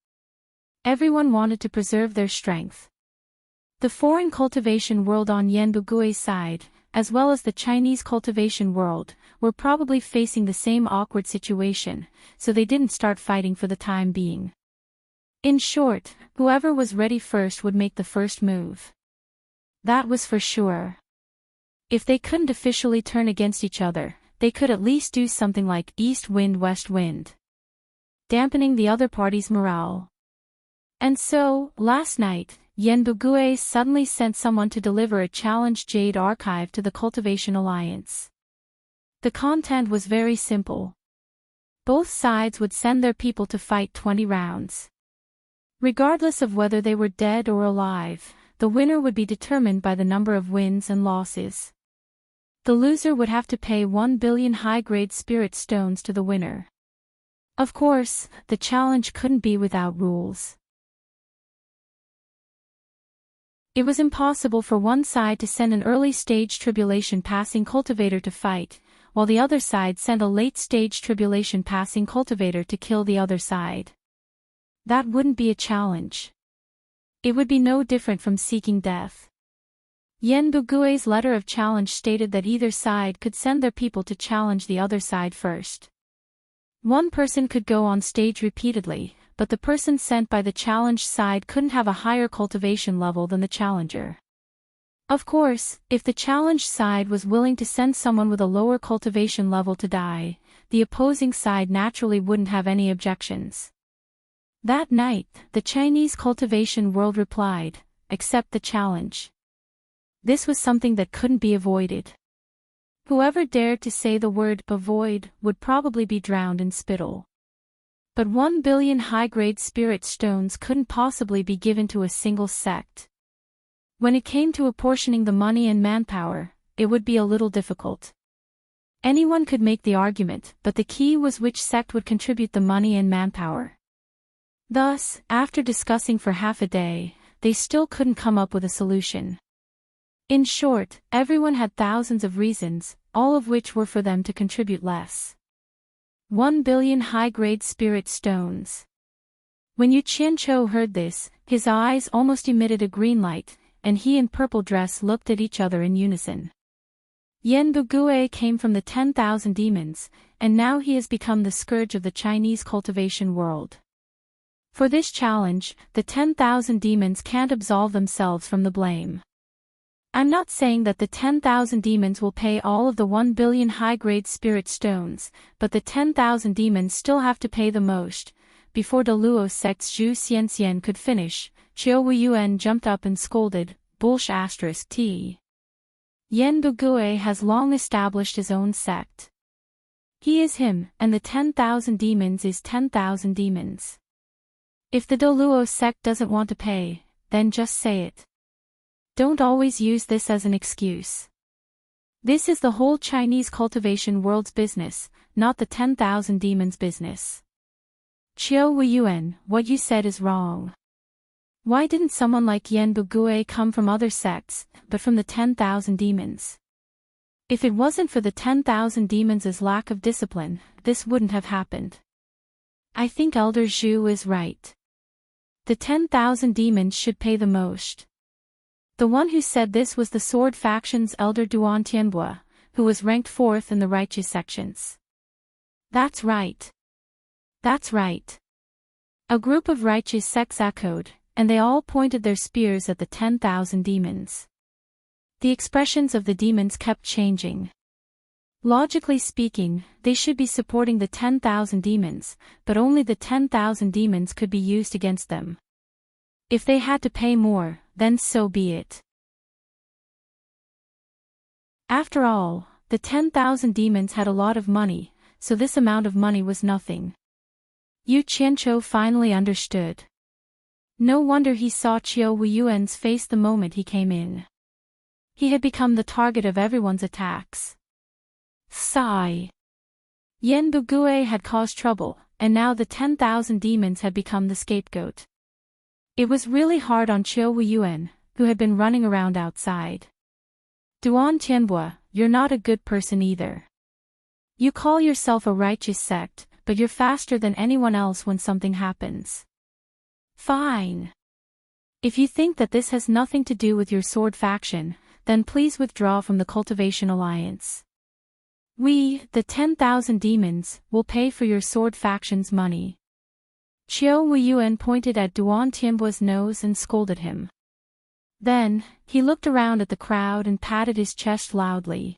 Everyone wanted to preserve their strength. The foreign cultivation world on Yanbugui's side, as well as the Chinese cultivation world, were probably facing the same awkward situation, so they didn't start fighting for the time being. In short, whoever was ready first would make the first move. That was for sure. If they couldn't officially turn against each other, they could at least do something like east wind west wind, dampening the other party's morale. And so, last night, Yanbugui suddenly sent someone to deliver a challenge Jade archive to the Cultivation Alliance. The content was very simple. Both sides would send their people to fight 20 rounds. Regardless of whether they were dead or alive, the winner would be determined by the number of wins and losses. The loser would have to pay 1 billion high-grade spirit stones to the winner. Of course, the challenge couldn't be without rules. It was impossible for one side to send an early-stage tribulation-passing cultivator to fight, while the other side sent a late-stage tribulation-passing cultivator to kill the other side. That wouldn't be a challenge. It would be no different from seeking death. Yanbugui's letter of challenge stated that either side could send their people to challenge the other side first. One person could go on stage repeatedly, but the person sent by the challenge side couldn't have a higher cultivation level than the challenger. Of course, if the challenge side was willing to send someone with a lower cultivation level to die, the opposing side naturally wouldn't have any objections. That night, the Chinese cultivation world replied, "Accept the challenge." This was something that couldn't be avoided. Whoever dared to say the word avoid would probably be drowned in spittle. But 1 billion high-grade spirit stones couldn't possibly be given to a single sect. When it came to apportioning the money and manpower, it would be a little difficult. Anyone could make the argument, but the key was which sect would contribute the money and manpower. Thus, after discussing for half a day, they still couldn't come up with a solution. In short, everyone had thousands of reasons, all of which were for them to contribute less. 1 billion high-grade spirit stones. When Yu Qianqiu heard this, his eyes almost emitted a green light, and he in purple dress looked at each other in unison. Yanbugui came from the 10,000 demons, and now he has become the scourge of the Chinese cultivation world. For this challenge, the 10,000 demons can't absolve themselves from the blame. I'm not saying that the 10,000 demons will pay all of the 1 billion high-grade spirit stones, but the 10,000 demons still have to pay the most. Before the Luo sect's Zhu Xianxian could finish, Qiu Weiyuan jumped up and scolded, "T. Yanbugui has long established his own sect. He is him, and the 10,000 demons is 10,000 demons. If the Luo sect doesn't want to pay, then just say it. Don't always use this as an excuse. This is the whole Chinese cultivation world's business, not the 10,000 demons' business." Qiu Weiyuan, what you said is wrong. Why didn't someone like Yanbugui come from other sects, but from the 10,000 demons? If it wasn't for the 10,000 demons' lack of discipline, this wouldn't have happened. I think Elder Zhu is right. The 10,000 demons should pay the most. The one who said this was the Sword Faction's Elder Duan Tianbua, who was ranked 4th in the righteous sections. That's right. That's right. A group of righteous sects echoed, and they all pointed their spears at the 10,000 demons. The expressions of the demons kept changing. Logically speaking, they should be supporting the 10,000 demons, but only the 10,000 demons could be used against them. If they had to pay more, then so be it. After all, the 10,000 demons had a lot of money, so this amount of money was nothing. Yu Qianqiu finally understood. No wonder he saw Qiu Weiyuan's face the moment he came in. He had become the target of everyone's attacks. Sigh. Yanbugui had caused trouble, and now the 10,000 demons had become the scapegoat. It was really hard on Qiu Weiyuan, who had been running around outside. Duan Tianbua, you're not a good person either. You call yourself a righteous sect, but you're faster than anyone else when something happens. Fine. If you think that this has nothing to do with your sword faction, then please withdraw from the Cultivation Alliance. We, the 10,000 demons, will pay for your sword faction's money. Qiu Weiyuan pointed at Duan Tianbuo's nose and scolded him. Then, he looked around at the crowd and patted his chest loudly.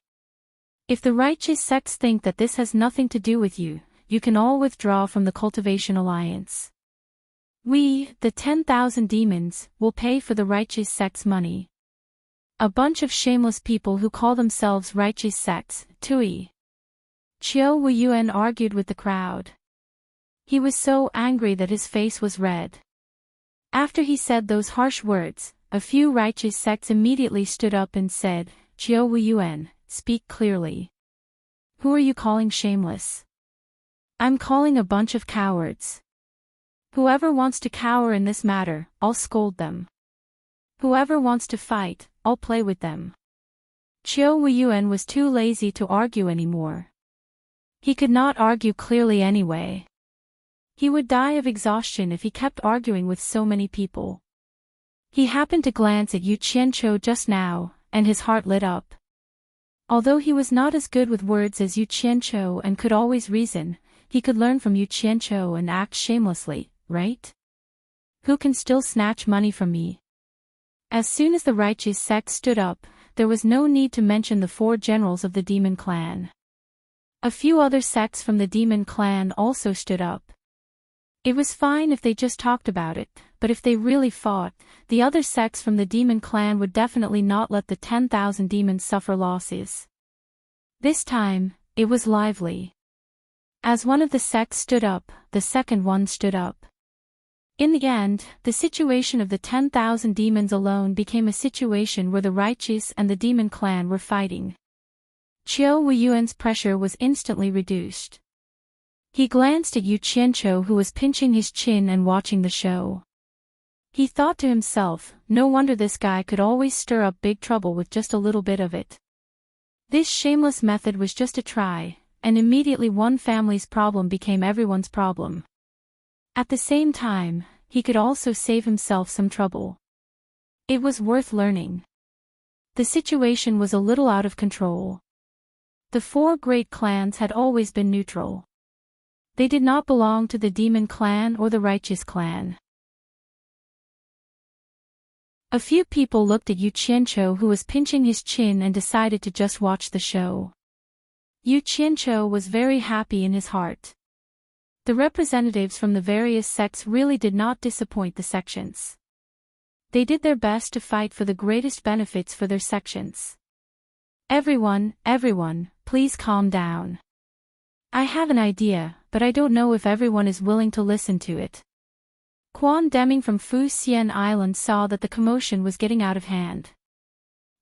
If the righteous sects think that this has nothing to do with you, you can all withdraw from the Cultivation Alliance. We, the 10,000 demons, will pay for the righteous sect's money. A bunch of shameless people who call themselves righteous sects, tui. Qiu Weiyuan argued with the crowd. He was so angry that his face was red. After he said those harsh words, a few righteous sects immediately stood up and said, Qiu Weiyuan, speak clearly. Who are you calling shameless? I'm calling a bunch of cowards. Whoever wants to cower in this matter, I'll scold them. Whoever wants to fight, I'll play with them. Qiu Weiyuan was too lazy to argue anymore. He could not argue clearly anyway. He would die of exhaustion if he kept arguing with so many people. He happened to glance at Yu Qianqiu just now, and his heart lit up. Although he was not as good with words as Yu Qianqiu and could always reason, he could learn from Yu Qianqiu and act shamelessly, right? Who can still snatch money from me? As soon as the righteous sect stood up, there was no need to mention the 4 generals of the demon clan. A few other sects from the demon clan also stood up. It was fine if they just talked about it, but if they really fought, the other sects from the demon clan would definitely not let the 10,000 demons suffer losses. This time, it was lively. As one of the sects stood up, the second one stood up. In the end, the situation of the 10,000 demons alone became a situation where the righteous and the demon clan were fighting. Qiu Weiyuan's pressure was instantly reduced. He glanced at Yu Qianqiu, who was pinching his chin and watching the show. He thought to himself, no wonder this guy could always stir up big trouble with just a little bit of it. This shameless method was just a try, and immediately one family's problem became everyone's problem. At the same time, he could also save himself some trouble. It was worth learning. The situation was a little out of control. The 4 great clans had always been neutral. They did not belong to the demon clan or the righteous clan. A few people looked at Yu Qianqiu, who was pinching his chin, and decided to just watch the show. Yu Qianqiu was very happy in his heart. The representatives from the various sects really did not disappoint the sections. They did their best to fight for the greatest benefits for their sections. Everyone, please calm down. I have an idea, but I don't know if everyone is willing to listen to it. Quan Deming from Fu Xian Island saw that the commotion was getting out of hand.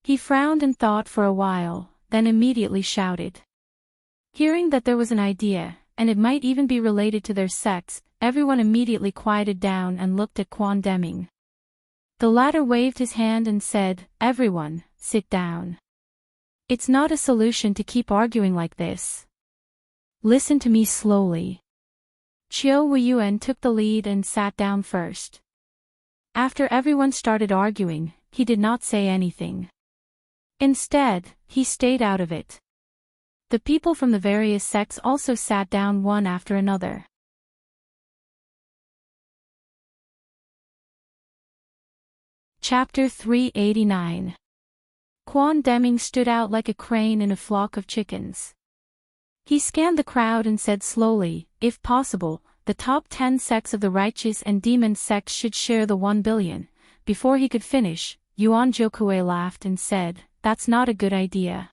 He frowned and thought for a while, then immediately shouted. Hearing that there was an idea, and it might even be related to their sects, everyone immediately quieted down and looked at Quan Deming. The latter waved his hand and said, "Everyone, sit down. It's not a solution to keep arguing like this. Listen to me slowly." Qiu Weiyuan took the lead and sat down first. After everyone started arguing, he did not say anything. Instead, he stayed out of it. The people from the various sects also sat down one after another. Chapter 389. Quan Deming stood out like a crane in a flock of chickens. He scanned the crowd and said slowly, if possible, the top 10 sects of the righteous and demon sects should share the 1 billion. Before he could finish, Yuan Jiukui laughed and said, "That's not a good idea.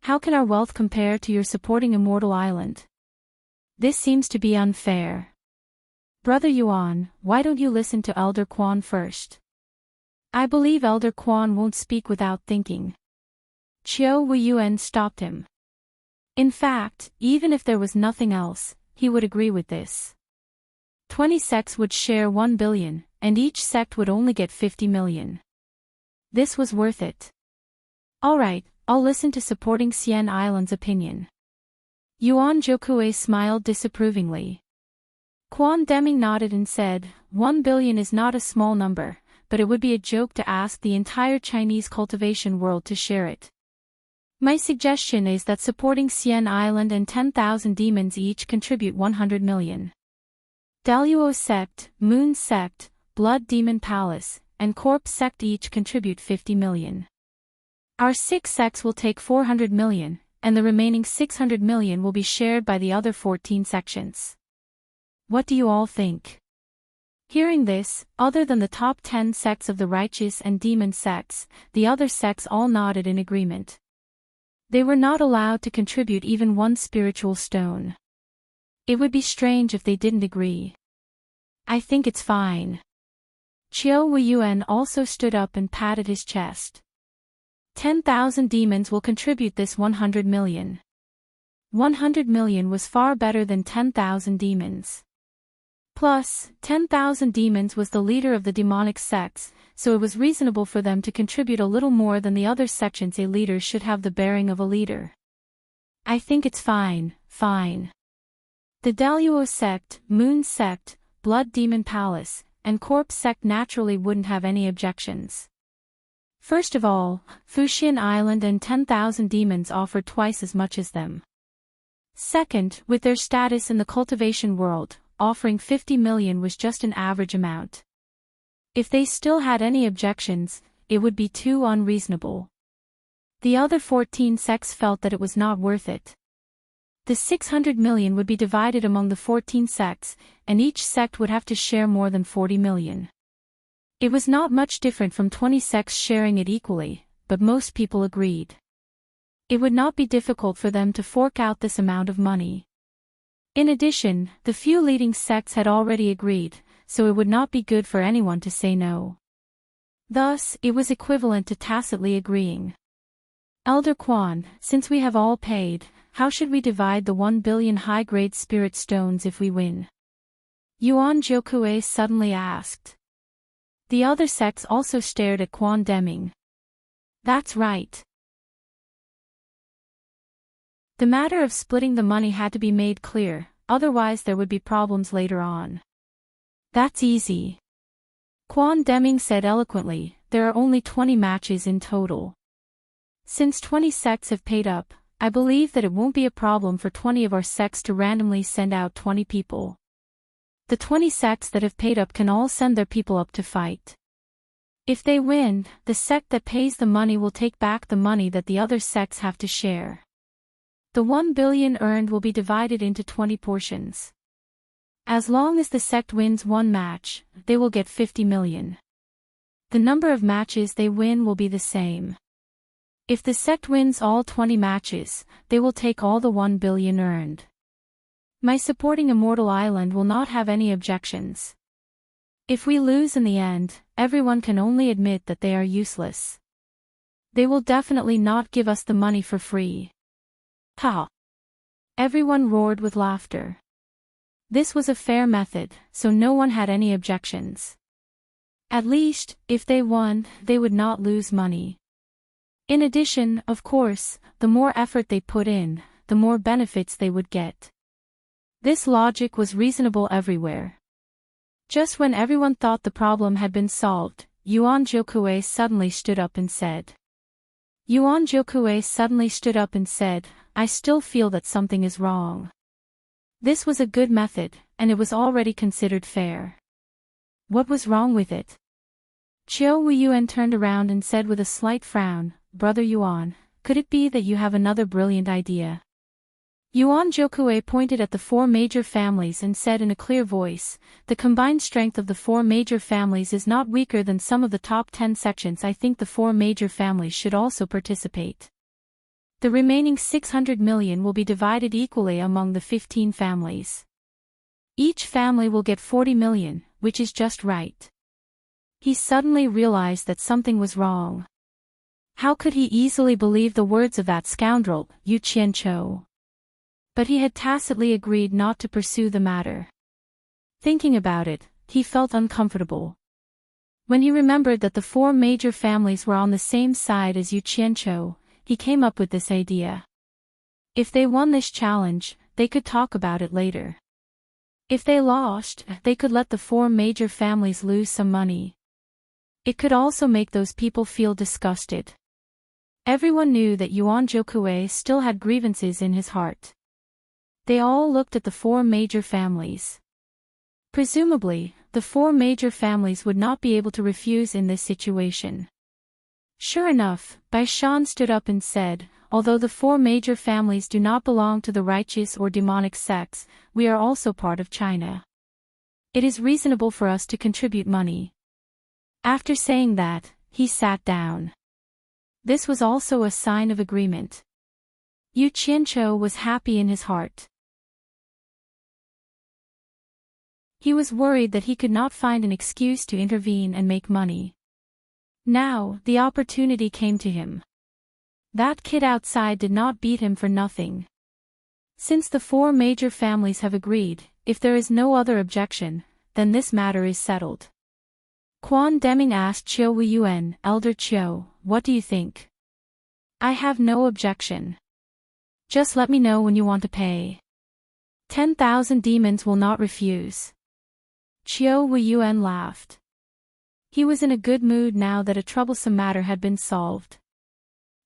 How can our wealth compare to your supporting Immortal Island? This seems to be unfair. Brother Yuan, why don't you listen to Elder Quan first? I believe Elder Quan won't speak without thinking." Qiu Weiyuan stopped him. In fact, even if there was nothing else, he would agree with this. 20 sects would share 1 billion, and each sect would only get 50 million. This was worth it. Alright, I'll listen to supporting Xian Island's opinion. Yuan Jokue smiled disapprovingly. Quan Deming nodded and said, 1 billion is not a small number, but it would be a joke to ask the entire Chinese cultivation world to share it. My suggestion is that supporting Xian Island and 10,000 demons each contribute 100 million. Daluo Sect, Moon Sect, Blood Demon Palace, and Corpse Sect each contribute 50 million. Our 6 sects will take 400 million, and the remaining 600 million will be shared by the other 14 sections. What do you all think? Hearing this, other than the top 10 sects of the righteous and demon sects, the other sects all nodded in agreement. They were not allowed to contribute even 1 spiritual stone. It would be strange if they didn't agree. I think it's fine. Qiu Weiyuan also stood up and patted his chest. 10,000 demons will contribute this 100 million. 100 million was far better than 10,000 demons. Plus, 10,000 demons was the leader of the demonic sects, so it was reasonable for them to contribute a little more than the other sections. A leader should have the bearing of a leader. I think it's fine, fine. The Daluo Sect, Moon Sect, Blood Demon Palace, and Corpse Sect naturally wouldn't have any objections. First of all, Fuxian Island and 10,000 demons offered twice as much as them. Second, with their status in the cultivation world, offering 50 million was just an average amount. If they still had any objections, it would be too unreasonable. The other 14 sects felt that it was not worth it. The 600 million would be divided among the 14 sects, and each sect would have to share more than 40 million. It was not much different from 20 sects sharing it equally, but most people agreed. It would not be difficult for them to fork out this amount of money. In addition, the few leading sects had already agreed, so it would not be good for anyone to say no. Thus, it was equivalent to tacitly agreeing. Elder Quan, since we have all paid, how should we divide the 1 billion high-grade spirit stones if we win? Yuan Jokue suddenly asked. The other sects also stared at Quan Deming. That's right. The matter of splitting the money had to be made clear, otherwise there would be problems later on. That's easy. Quan Deming said eloquently, there are only 20 matches in total. Since 20 sects have paid up, I believe that it won't be a problem for 20 of our sects to randomly send out 20 people. The 20 sects that have paid up can all send their people up to fight. If they win, the sect that pays the money will take back the money that the other sects have to share. The 1 billion earned will be divided into 20 portions. As long as the sect wins 1 match, they will get 50 million. The number of matches they win will be the same. If the sect wins all 20 matches, they will take all the 1 billion earned. My supporting Immortal Island will not have any objections. If we lose in the end, everyone can only admit that they are useless. They will definitely not give us the money for free. Ha! Everyone roared with laughter. This was a fair method, so no one had any objections. At least, if they won, they would not lose money. In addition, of course, the more effort they put in, the more benefits they would get. This logic was reasonable everywhere. Just when everyone thought the problem had been solved, Yuan Jokue suddenly stood up and said. I still feel that something is wrong. This was a good method, and it was already considered fair. What was wrong with it? Qiu Weiyuan turned around and said with a slight frown, Brother Yuan, could it be that you have another brilliant idea? Yuan Jokue pointed at the 4 major families and said in a clear voice, the combined strength of the 4 major families is not weaker than some of the top 10 sections. I think the 4 major families should also participate. The remaining 600 million will be divided equally among the 15 families. Each family will get 40 million, which is just right. He suddenly realized that something was wrong. How could he easily believe the words of that scoundrel, Yu Qianchou? But he had tacitly agreed not to pursue the matter. Thinking about it, he felt uncomfortable. When he remembered that the 4 major families were on the same side as Yu Qianchou, he came up with this idea. If they won this challenge, they could talk about it later. If they lost, they could let the 4 major families lose some money. It could also make those people feel disgusted. Everyone knew that Yuan Jokue still had grievances in his heart. They all looked at the 4 major families. Presumably, the 4 major families would not be able to refuse in this situation. Sure enough, Bai Shan stood up and said, although the 4 major families do not belong to the righteous or demonic sects, we are also part of China. It is reasonable for us to contribute money. After saying that, he sat down. This was also a sign of agreement. Yu Qianqiu was happy in his heart. He was worried that he could not find an excuse to intervene and make money. Now, the opportunity came to him. That kid outside did not beat him for nothing. Since the 4 major families have agreed, if there is no other objection, then this matter is settled. Quan Deming asked Chiu Yuan, Elder Chiu, what do you think? I have no objection. Just let me know when you want to pay. 10,000 demons will not refuse. Chiu Yuan laughed. He was in a good mood now that a troublesome matter had been solved.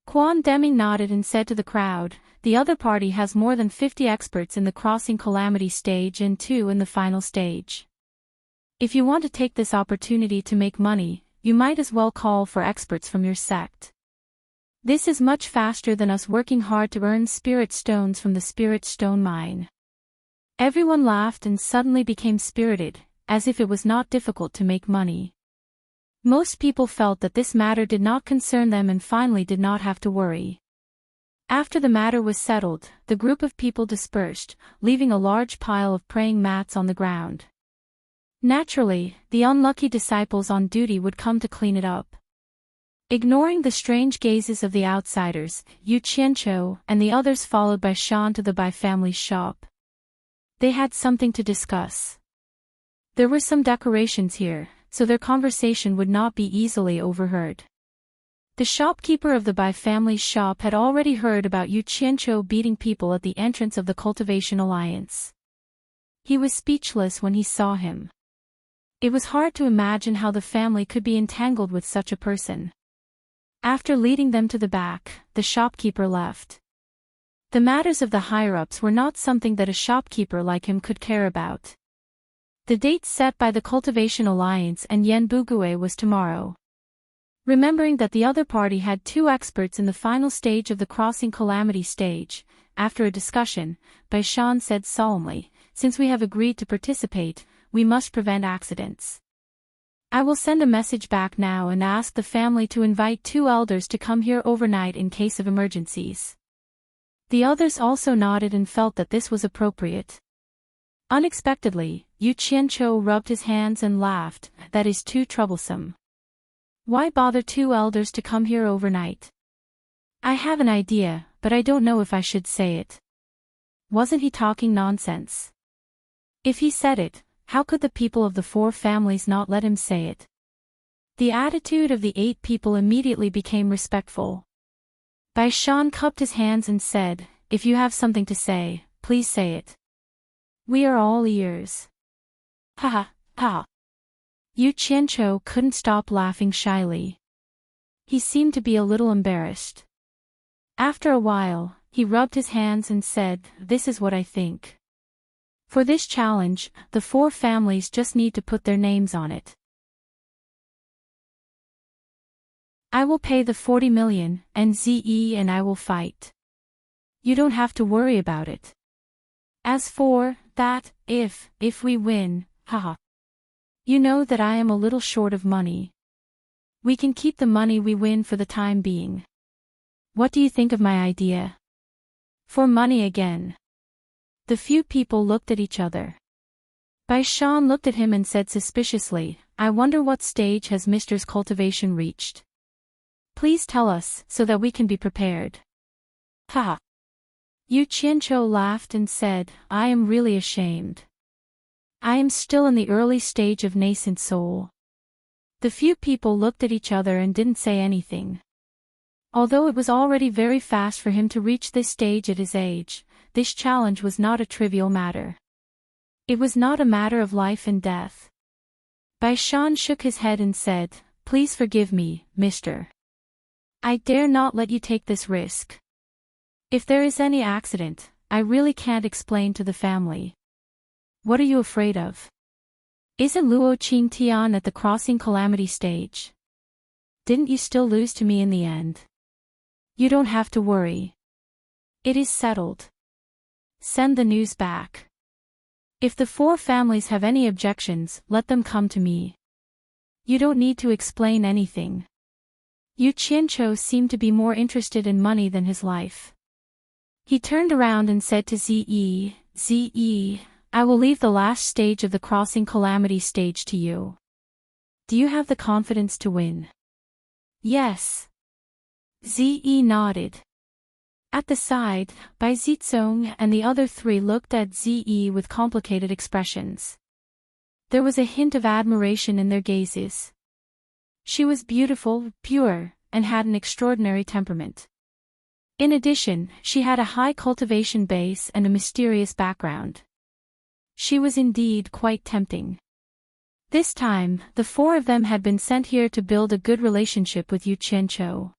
Quan Deming nodded and said to the crowd, the other party has more than 50 experts in the crossing calamity stage and 2 in the final stage. If you want to take this opportunity to make money, you might as well call for experts from your sect. This is much faster than us working hard to earn spirit stones from the spirit stone mine. Everyone laughed and suddenly became spirited, as if it was not difficult to make money. Most people felt that this matter did not concern them and finally did not have to worry. After the matter was settled, the group of people dispersed, leaving a large pile of praying mats on the ground. Naturally, the unlucky disciples on duty would come to clean it up. Ignoring the strange gazes of the outsiders, Yu Qianqiu and the others followed Bai Shan to the Bai family's shop. They had something to discuss. There were some decorations here, so their conversation would not be easily overheard. The shopkeeper of the Bai family's shop had already heard about Yu Qianqiu beating people at the entrance of the Cultivation Alliance. He was speechless when he saw him. It was hard to imagine how the family could be entangled with such a person. After leading them to the back, the shopkeeper left. The matters of the higher-ups were not something that a shopkeeper like him could care about. The date set by the Cultivation Alliance and Yan Bugue was tomorrow. Remembering that the other party had 2 experts in the final stage of the Crossing Calamity stage, after a discussion, Bai Shan said solemnly, since we have agreed to participate, we must prevent accidents. I will send a message back now and ask the family to invite 2 elders to come here overnight in case of emergencies. The others also nodded and felt that this was appropriate. Unexpectedly, Yu Qianqiu rubbed his hands and laughed, that is too troublesome. Why bother 2 elders to come here overnight? I have an idea, but I don't know if I should say it. Wasn't he talking nonsense? If he said it, how could the people of the 4 families not let him say it? The attitude of the 8 people immediately became respectful. Bai Shan cupped his hands and said, if you have something to say, please say it. We are all ears. Ha ha, ha. Yu Qianqiu couldn't stop laughing shyly. He seemed to be a little embarrassed. After a while, he rubbed his hands and said, this is what I think. For this challenge, the 4 families just need to put their names on it. I will pay the 40 million, and ZE and I will fight. You don't have to worry about it. As for that, if we win, haha. You know that I am a little short of money. We can keep the money we win for the time being. What do you think of my idea? For money again. The few people looked at each other. Bai Shan looked at him and said suspiciously, I wonder what stage has Mr.'s cultivation reached. Please tell us, so that we can be prepared. Ha! Yu Qianqiu laughed and said, I am really ashamed. I am still in the early stage of nascent soul. The few people looked at each other and didn't say anything. Although it was already very fast for him to reach this stage at his age, this challenge was not a trivial matter. It was not a matter of life and death. Bai Shan shook his head and said, "Please forgive me, mister. I dare not let you take this risk. If there is any accident, I really can't explain to the family." "What are you afraid of? Isn't Luo Qing Tian at the crossing calamity stage? Didn't you still lose to me in the end? You don't have to worry. It is settled. Send the news back. If the four families have any objections, let them come to me. You don't need to explain anything." Yu Qianqiu seemed to be more interested in money than his life. He turned around and said to Zi, "I will leave the last stage of the crossing calamity stage to you. Do you have the confidence to win?" "Yes." Zi nodded. At the side, Bai Zizong and the other three looked at Zi with complicated expressions. There was a hint of admiration in their gazes. She was beautiful, pure, and had an extraordinary temperament. In addition, she had a high cultivation base and a mysterious background. She was indeed quite tempting. This time, the four of them had been sent here to build a good relationship with Yu Qianqiu.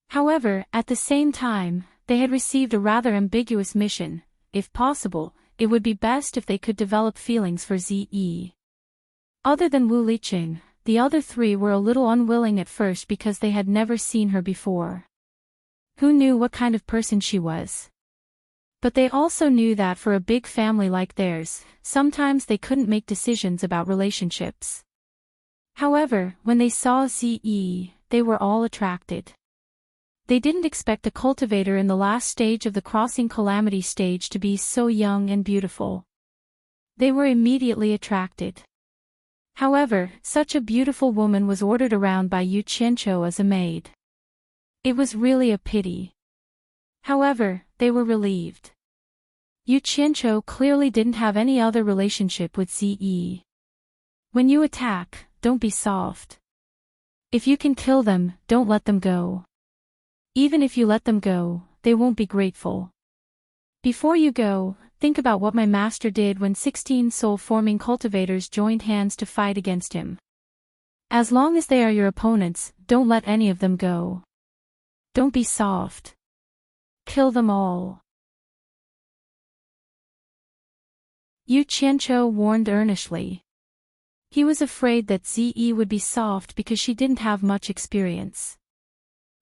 However, at the same time, they had received a rather ambiguous mission. If possible, it would be best if they could develop feelings for Zi. Other than Wu Liqing, the other three were a little unwilling at first because they had never seen her before. Who knew what kind of person she was? But they also knew that for a big family like theirs, sometimes they couldn't make decisions about relationships. However, when they saw Zi, they were all attracted. They didn't expect a cultivator in the last stage of the crossing calamity stage to be so young and beautiful. They were immediately attracted. However, such a beautiful woman was ordered around by Yu Qianqiu as a maid. It was really a pity. However, they were relieved. Yu Qianqiu clearly didn't have any other relationship with Zi. When you attack, don't be soft. If you can kill them, don't let them go. Even if you let them go, they won't be grateful. Before you go, think about what my master did when 16 soul-forming cultivators joined hands to fight against him. As long as they are your opponents, don't let any of them go. Don't be soft. Kill them all. Yu Qianqiu warned earnestly. He was afraid that Zi would be soft because she didn't have much experience.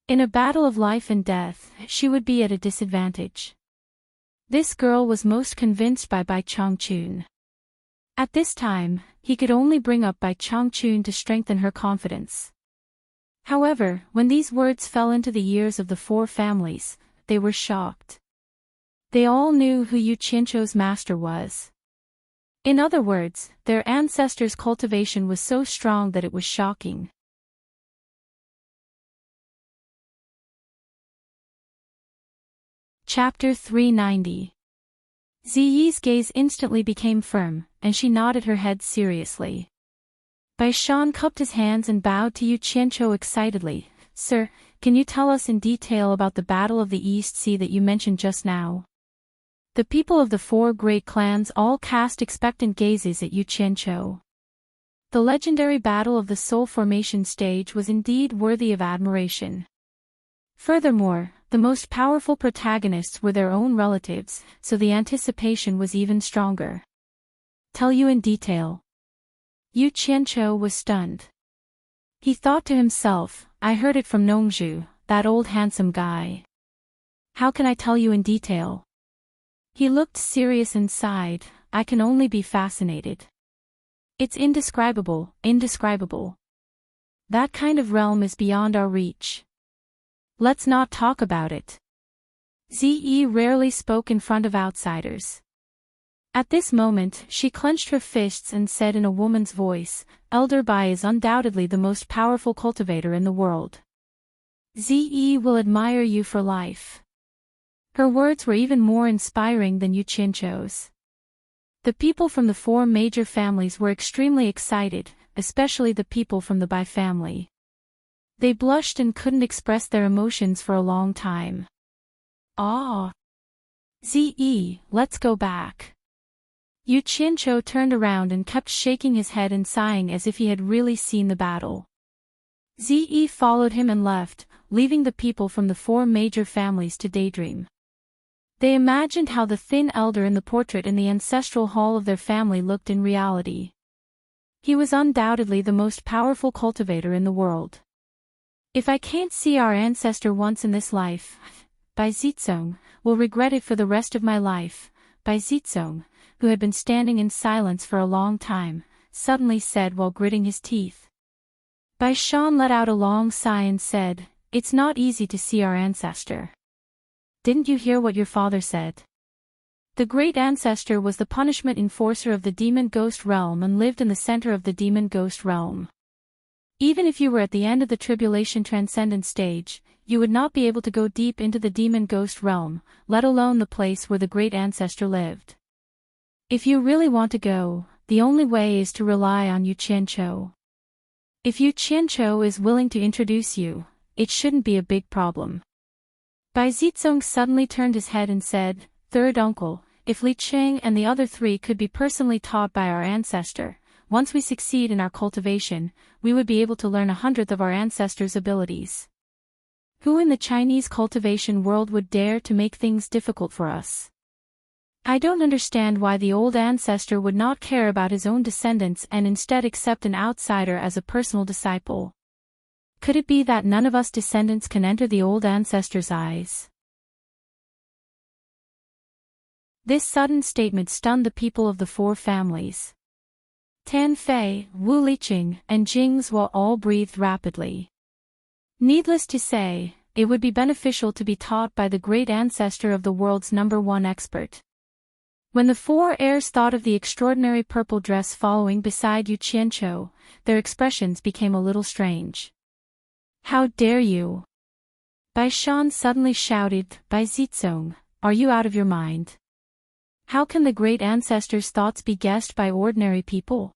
In a battle of life and death, she would be at a disadvantage. This girl was most convinced by Bai Changchun. At this time, he could only bring up Bai Changchun to strengthen her confidence. However, when these words fell into the ears of the four families, they were shocked. They all knew who Yu Qianqiu's master was. In other words, their ancestors' cultivation was so strong that it was shocking. Chapter 390. Ziyi's gaze instantly became firm, and she nodded her head seriously. Bai Shan cupped his hands and bowed to Yu Qianqiu excitedly. "Sir, can you tell us in detail about the Battle of the East Sea that you mentioned just now?" The people of the four great clans all cast expectant gazes at Yu Qianqiu. The legendary Battle of the Soul Formation stage was indeed worthy of admiration. Furthermore, the most powerful protagonists were their own relatives, so the anticipation was even stronger. "Tell you in detail." Yu Qianqiu was stunned. He thought to himself, "I heard it from Nongzhu, that old handsome guy. How can I tell you in detail?" He looked serious and sighed, "I can only be fascinated. It's indescribable, indescribable. That kind of realm is beyond our reach. Let's not talk about it." Zi rarely spoke in front of outsiders. At this moment, she clenched her fists and said in a woman's voice, "Elder Bai is undoubtedly the most powerful cultivator in the world. Zi will admire you for life." Her words were even more inspiring than Yu Qianqiu's. The people from the four major families were extremely excited, especially the people from the Bai family. They blushed and couldn't express their emotions for a long time. Ah. Let's go back. Yu Qianqiu turned around and kept shaking his head and sighing as if he had really seen the battle. Followed him and left, leaving the people from the 4 major families to daydream. They imagined how the thin elder in the portrait in the ancestral hall of their family looked in reality. He was undoubtedly the most powerful cultivator in the world. If I can't see our ancestor once in this life, Bai Zizong will regret it for the rest of my life. Bai Zizong, who had been standing in silence for a long time, suddenly said while gritting his teeth. Bai Shan let out a long sigh and said, "It's not easy to see our ancestor. Didn't you hear what your father said? The great ancestor was the punishment enforcer of the demon ghost realm and lived in the center of the demon ghost realm. Even if you were at the end of the tribulation transcendent stage, you would not be able to go deep into the demon ghost realm, let alone the place where the great ancestor lived. If you really want to go, the only way is to rely on Yu Qianqiu. If Yu Qianqiu is willing to introduce you, it shouldn't be a big problem." Bai Zizong suddenly turned his head and said, "Third uncle, if Li Qing and the other 3 could be personally taught by our ancestor, once we succeed in our cultivation, we would be able to learn 1/100th of our ancestor's abilities. Who in the Chinese cultivation world would dare to make things difficult for us? I don't understand why the old ancestor would not care about his own descendants and instead accept an outsider as a personal disciple. Could it be that none of us descendants can enter the old ancestor's eyes?" This sudden statement stunned the people of the 4 families. Tan Fei, Wu Liqing, and Jing Zhuo all breathed rapidly. Needless to say, it would be beneficial to be taught by the great ancestor of the world's #1 expert. When the 4 heirs thought of the extraordinary purple dress following beside Yu Qianqiu, their expressions became a little strange. "How dare you!" Bai Shan suddenly shouted, "Bai Zizong, are you out of your mind? How can the great ancestor's thoughts be guessed by ordinary people?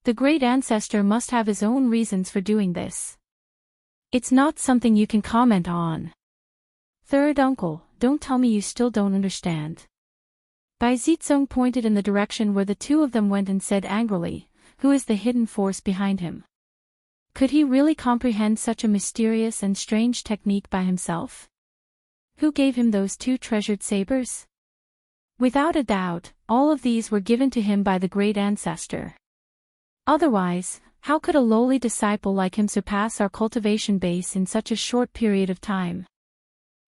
The great ancestor must have his own reasons for doing this. It's not something you can comment on. Third uncle, don't tell me you still don't understand." Bai Zizong pointed in the direction where the 2 of them went and said angrily, "Who is the hidden force behind him? Could he really comprehend such a mysterious and strange technique by himself? Who gave him those 2 treasured sabers? Without a doubt, all of these were given to him by the great ancestor. Otherwise, how could a lowly disciple like him surpass our cultivation base in such a short period of time?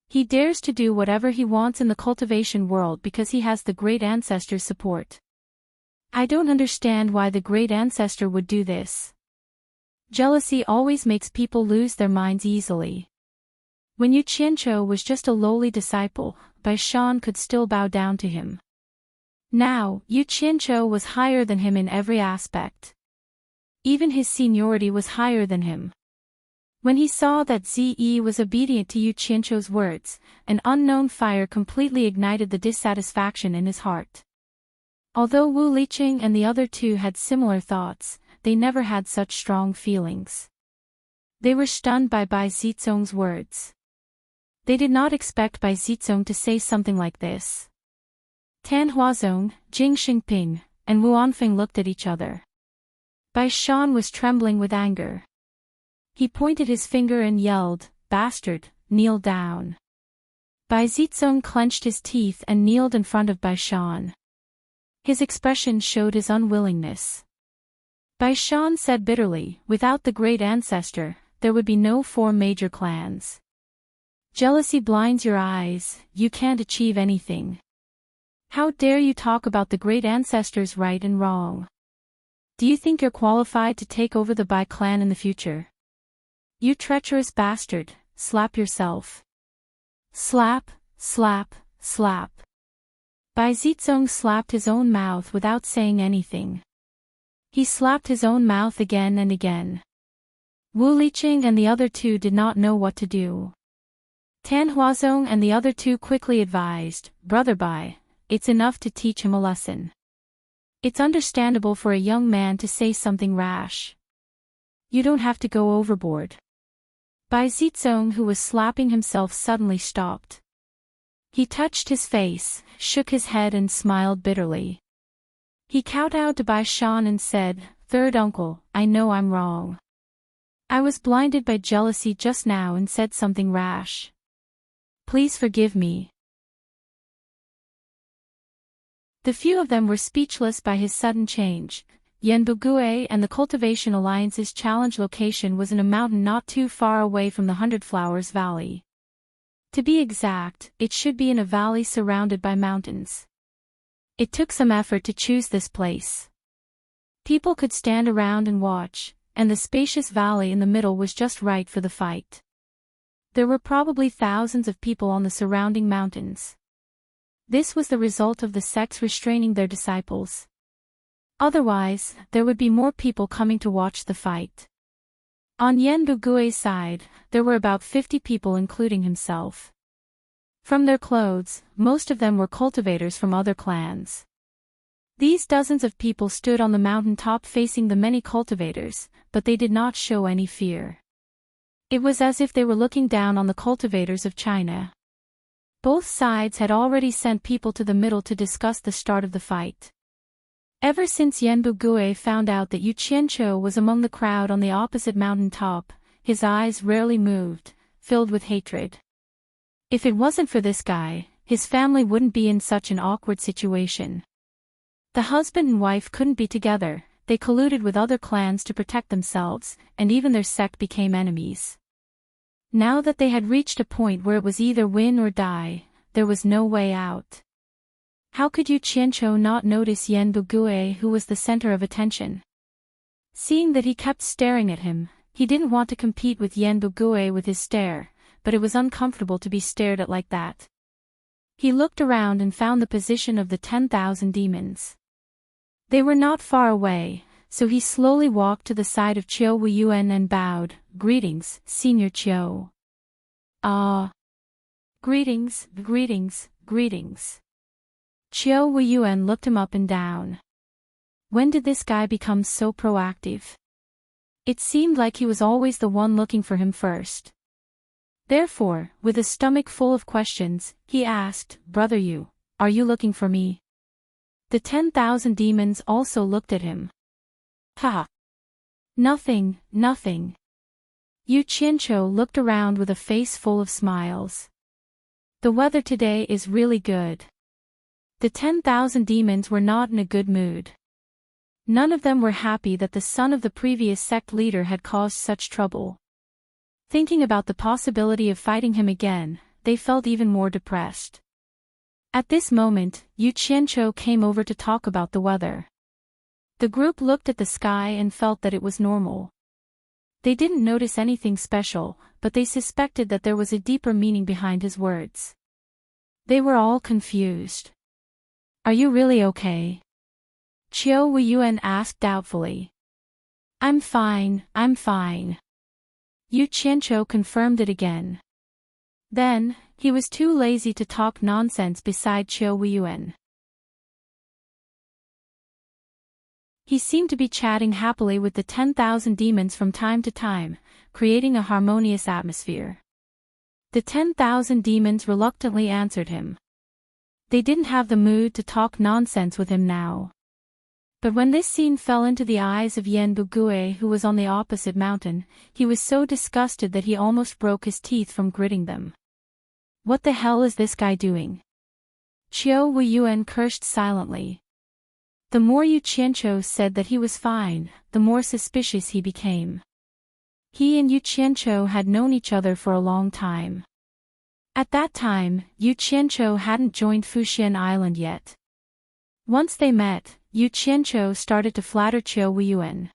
He dares to do whatever he wants in the cultivation world because he has the great ancestor's support. I don't understand why the great ancestor would do this. Jealousy always makes people lose their minds easily. When Yu Qianqiu was just a lowly disciple, Bai Shan could still bow down to him. Now, Yu Qianqiu was higher than him in every aspect. Even his seniority was higher than him. When he saw that Ze was obedient to Yu Qianqiu's words, an unknown fire completely ignited the dissatisfaction in his heart. Although Wu Liqing and the other 2 had similar thoughts, they never had such strong feelings. They were stunned by Bai Zizong's words. They did not expect Bai Zizong to say something like this. Tan Huazong, Jing Xingping, and Wu Anfeng looked at each other. Bai Shan was trembling with anger. He pointed his finger and yelled, "Bastard, kneel down." Bai Zizong clenched his teeth and kneeled in front of Bai Shan. His expression showed his unwillingness. Bai Shan said bitterly, "Without the great ancestor, there would be no 4 major clans. Jealousy blinds your eyes, you can't achieve anything. How dare you talk about the great ancestor's right and wrong? Do you think you're qualified to take over the Bai clan in the future? You treacherous bastard, slap yourself." Slap, slap, slap. Bai Zizong slapped his own mouth without saying anything. He slapped his own mouth again and again. Wu Liqing and the other 2 did not know what to do. Tan Huazong and the other 2 quickly advised, "Brother Bai, it's enough to teach him a lesson. It's understandable for a young man to say something rash. You don't have to go overboard. Bai Zizong, who was slapping himself, suddenly stopped. He touched his face, shook his head and smiled bitterly. He kowtowed to Bai Shan and said, "Third uncle, I know I'm wrong. I was blinded by jealousy just now and said something rash. Please forgive me." The few of them were speechless by his sudden change. Yanbugue and the Cultivation Alliance's challenge location was in a mountain not too far away from the Hundred Flowers Valley. To be exact, it should be in a valley surrounded by mountains. It took some effort to choose this place. People could stand around and watch, and the spacious valley in the middle was just right for the fight. There were probably thousands of people on the surrounding mountains. This was the result of the sects restraining their disciples. Otherwise, there would be more people coming to watch the fight. On Yanbugue's side, there were about 50 people including himself. From their clothes, most of them were cultivators from other clans. These dozens of people stood on the mountain top facing the many cultivators, but they did not show any fear. It was as if they were looking down on the cultivators of China. Both sides had already sent people to the middle to discuss the start of the fight. Ever since Yanbugue found out that Yu Qianqiu was among the crowd on the opposite mountain top, his eyes rarely moved, filled with hatred. If it wasn't for this guy, his family wouldn't be in such an awkward situation. The husband and wife couldn't be together, they colluded with other clans to protect themselves, and even their sect became enemies. Now that they had reached a point where it was either win or die, there was no way out. How could Yu Qianqiu not notice Yanbugue, who was the center of attention? Seeing that he kept staring at him, he didn't want to compete with Yanbugue with his stare, but it was uncomfortable to be stared at like that. He looked around and found the position of the 10,000 demons. They were not far away, so he slowly walked to the side of Qiu Weiyuan and bowed. "Greetings, Senior Qiu." "Ah. Greetings, greetings, greetings." Qiu Weiyuan looked him up and down. When did this guy become so proactive? It seemed like he was always the one looking for him first. Therefore, with a stomach full of questions, he asked, "Brother Yu, are you looking for me?" The 10,000 demons also looked at him. "Ha! Nothing, nothing." Yu Qianqiu looked around with a face full of smiles. "The weather today is really good." The 10,000 demons were not in a good mood. None of them were happy that the son of the previous sect leader had caused such trouble. Thinking about the possibility of fighting him again, they felt even more depressed. At this moment, Yu Qianqiu came over to talk about the weather. The group looked at the sky and felt that it was normal. They didn't notice anything special, but they suspected that there was a deeper meaning behind his words. They were all confused. "Are you really okay?" Qiu Weiyuan asked doubtfully. I'm fine." Yu Qianqiu confirmed it again. Then, he was too lazy to talk nonsense beside Qiu Weiyuan. He seemed to be chatting happily with the 10,000 demons from time to time, creating a harmonious atmosphere. The 10,000 demons reluctantly answered him. They didn't have the mood to talk nonsense with him now. But when this scene fell into the eyes of Yanbugue, who was on the opposite mountain, he was so disgusted that he almost broke his teeth from gritting them. "What the hell is this guy doing?" Qiu Weiyuan cursed silently. The more Yu Qianqiu said that he was fine, the more suspicious he became. He and Yu Qianqiu had known each other for a long time. At that time, Yu Qianqiu hadn't joined Fuxian Island yet. Once they met, Yu Qianqiu started to flatter Qiu Weiyuan.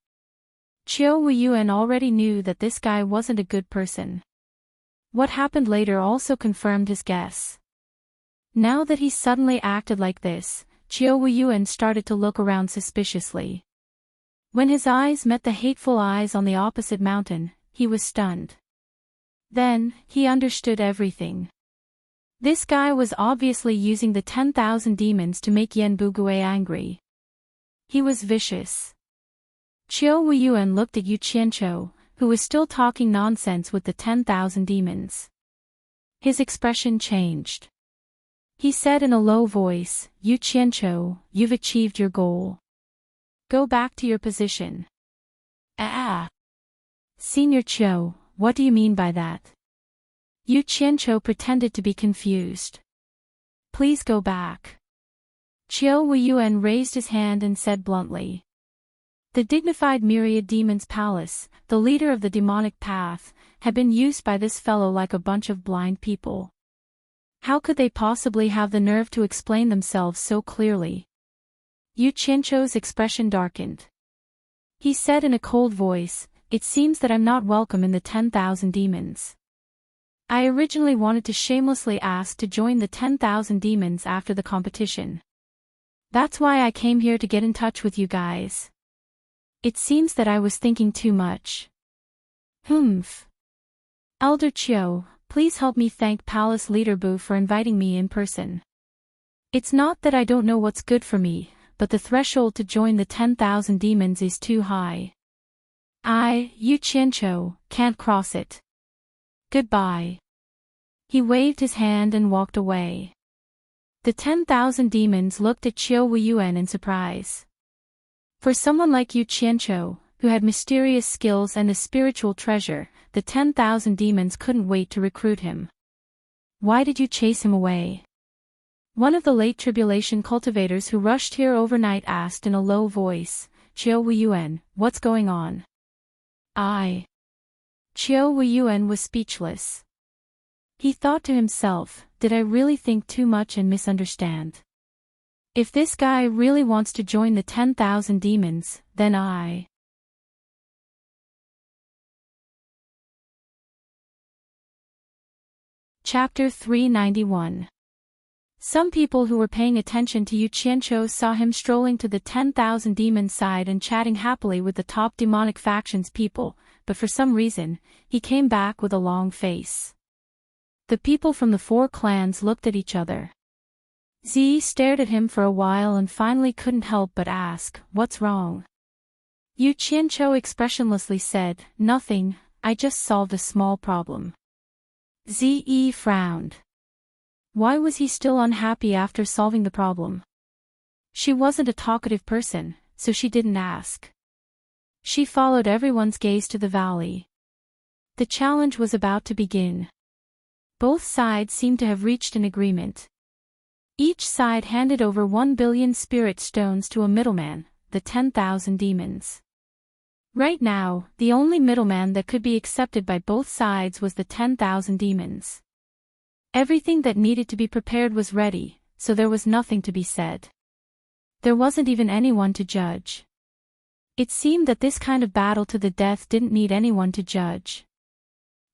Qiu Weiyuan already knew that this guy wasn't a good person. What happened later also confirmed his guess. Now that he suddenly acted like this, Qiu Weiyuan started to look around suspiciously. When his eyes met the hateful eyes on the opposite mountain, he was stunned. Then, he understood everything. This guy was obviously using the 10,000 demons to make Yanbugue angry. He was vicious. Qiu Weiyuan looked at Yu Qianqiu, who was still talking nonsense with the 10,000 demons. His expression changed. He said in a low voice, "Yu Qianqiu, you've achieved your goal. Go back to your position." Ah! Senior Qiu, what do you mean by that? Yu Qianqiu pretended to be confused. Please go back. Qiu Weiyuan raised his hand and said bluntly. The dignified Myriad Demon's Palace, the leader of the demonic path, had been used by this fellow like a bunch of blind people. How could they possibly have the nerve to explain themselves so clearly? Yu Qianqiu's expression darkened. He said in a cold voice, "It seems that I'm not welcome in the 10,000 demons. I originally wanted to shamelessly ask to join the 10,000 demons after the competition. That's why I came here to get in touch with you guys. It seems that I was thinking too much. Humph. Elder Qiu, please help me thank Palace Leader Bu for inviting me in person. It's not that I don't know what's good for me, but the threshold to join the 10,000 demons is too high. I, Yu Qianqiu, can't cross it. Goodbye." He waved his hand and walked away. The 10,000 demons looked at Qiu Weiyuan in surprise. For someone like Yu Qianqiu, who had mysterious skills and a spiritual treasure, the 10,000 demons couldn't wait to recruit him. "Why did you chase him away?" One of the late tribulation cultivators who rushed here overnight asked in a low voice. "Qiu Weiyuan, what's going on?" Qiu Weiyuan was speechless. He thought to himself, did I really think too much and misunderstand? If this guy really wants to join the 10,000 demons, then I... Chapter 391. Some people who were paying attention to Yu Qianqiu saw him strolling to the 10,000 demons side and chatting happily with the top demonic factions people, but for some reason, he came back with a long face. The people from the 4 clans looked at each other. Zi stared at him for a while and finally couldn't help but ask, "What's wrong?" Yu Qianqiu expressionlessly said, "Nothing, I just solved a small problem." Zi frowned. Why was he still unhappy after solving the problem? She wasn't a talkative person, so she didn't ask. She followed everyone's gaze to the valley. The challenge was about to begin. Both sides seemed to have reached an agreement. Each side handed over 1 billion spirit stones to a middleman, the 10,000 demons. Right now, the only middleman that could be accepted by both sides was the 10,000 demons. Everything that needed to be prepared was ready, so there was nothing to be said. There wasn't even anyone to judge. It seemed that this kind of battle to the death didn't need anyone to judge.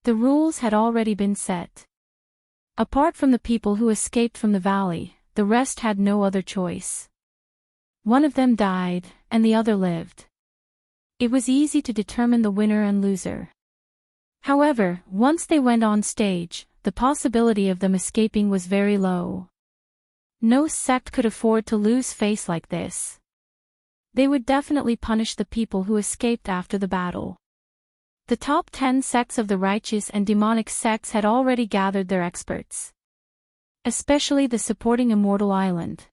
The rules had already been set. Apart from the people who escaped from the valley, the rest had no other choice. One of them died, and the other lived. It was easy to determine the winner and loser. However, once they went on stage, the possibility of them escaping was very low. No sect could afford to lose face like this. They would definitely punish the people who escaped after the battle. The top 10 sects of the righteous and demonic sects had already gathered their experts. Especially the supporting Immortal Island.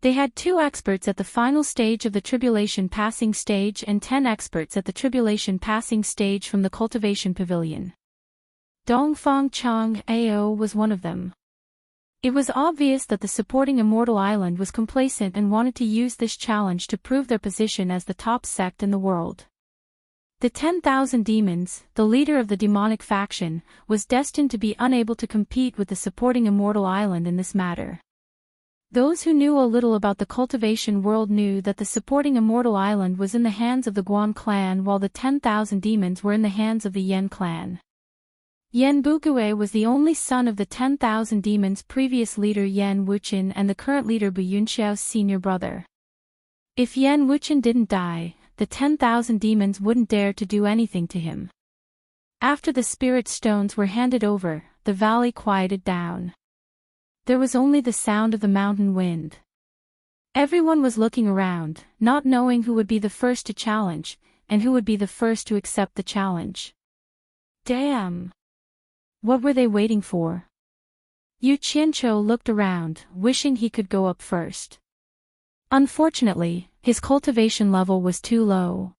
They had 2 experts at the final stage of the Tribulation Passing Stage and 10 experts at the Tribulation Passing Stage from the Cultivation Pavilion. Dongfang Chang Ao was one of them. It was obvious that the supporting Immortal Island was complacent and wanted to use this challenge to prove their position as the top sect in the world. The 10,000 demons, the leader of the demonic faction, was destined to be unable to compete with the supporting Immortal Island in this matter. Those who knew a little about the cultivation world knew that the supporting Immortal Island was in the hands of the Guan clan while the 10,000 demons were in the hands of the Yan clan. Yan Bugue was the only son of the 10,000 demons' previous leader Yan Wuchen and the current leader Bu Yunxiao's senior brother. If Yan Wuchen didn't die, the 10,000 demons wouldn't dare to do anything to him. After the spirit stones were handed over, the valley quieted down. There was only the sound of the mountain wind. Everyone was looking around, not knowing who would be the first to challenge, and who would be the first to accept the challenge. Damn! What were they waiting for? Yu Qianqiu looked around, wishing he could go up first. Unfortunately, his cultivation level was too low.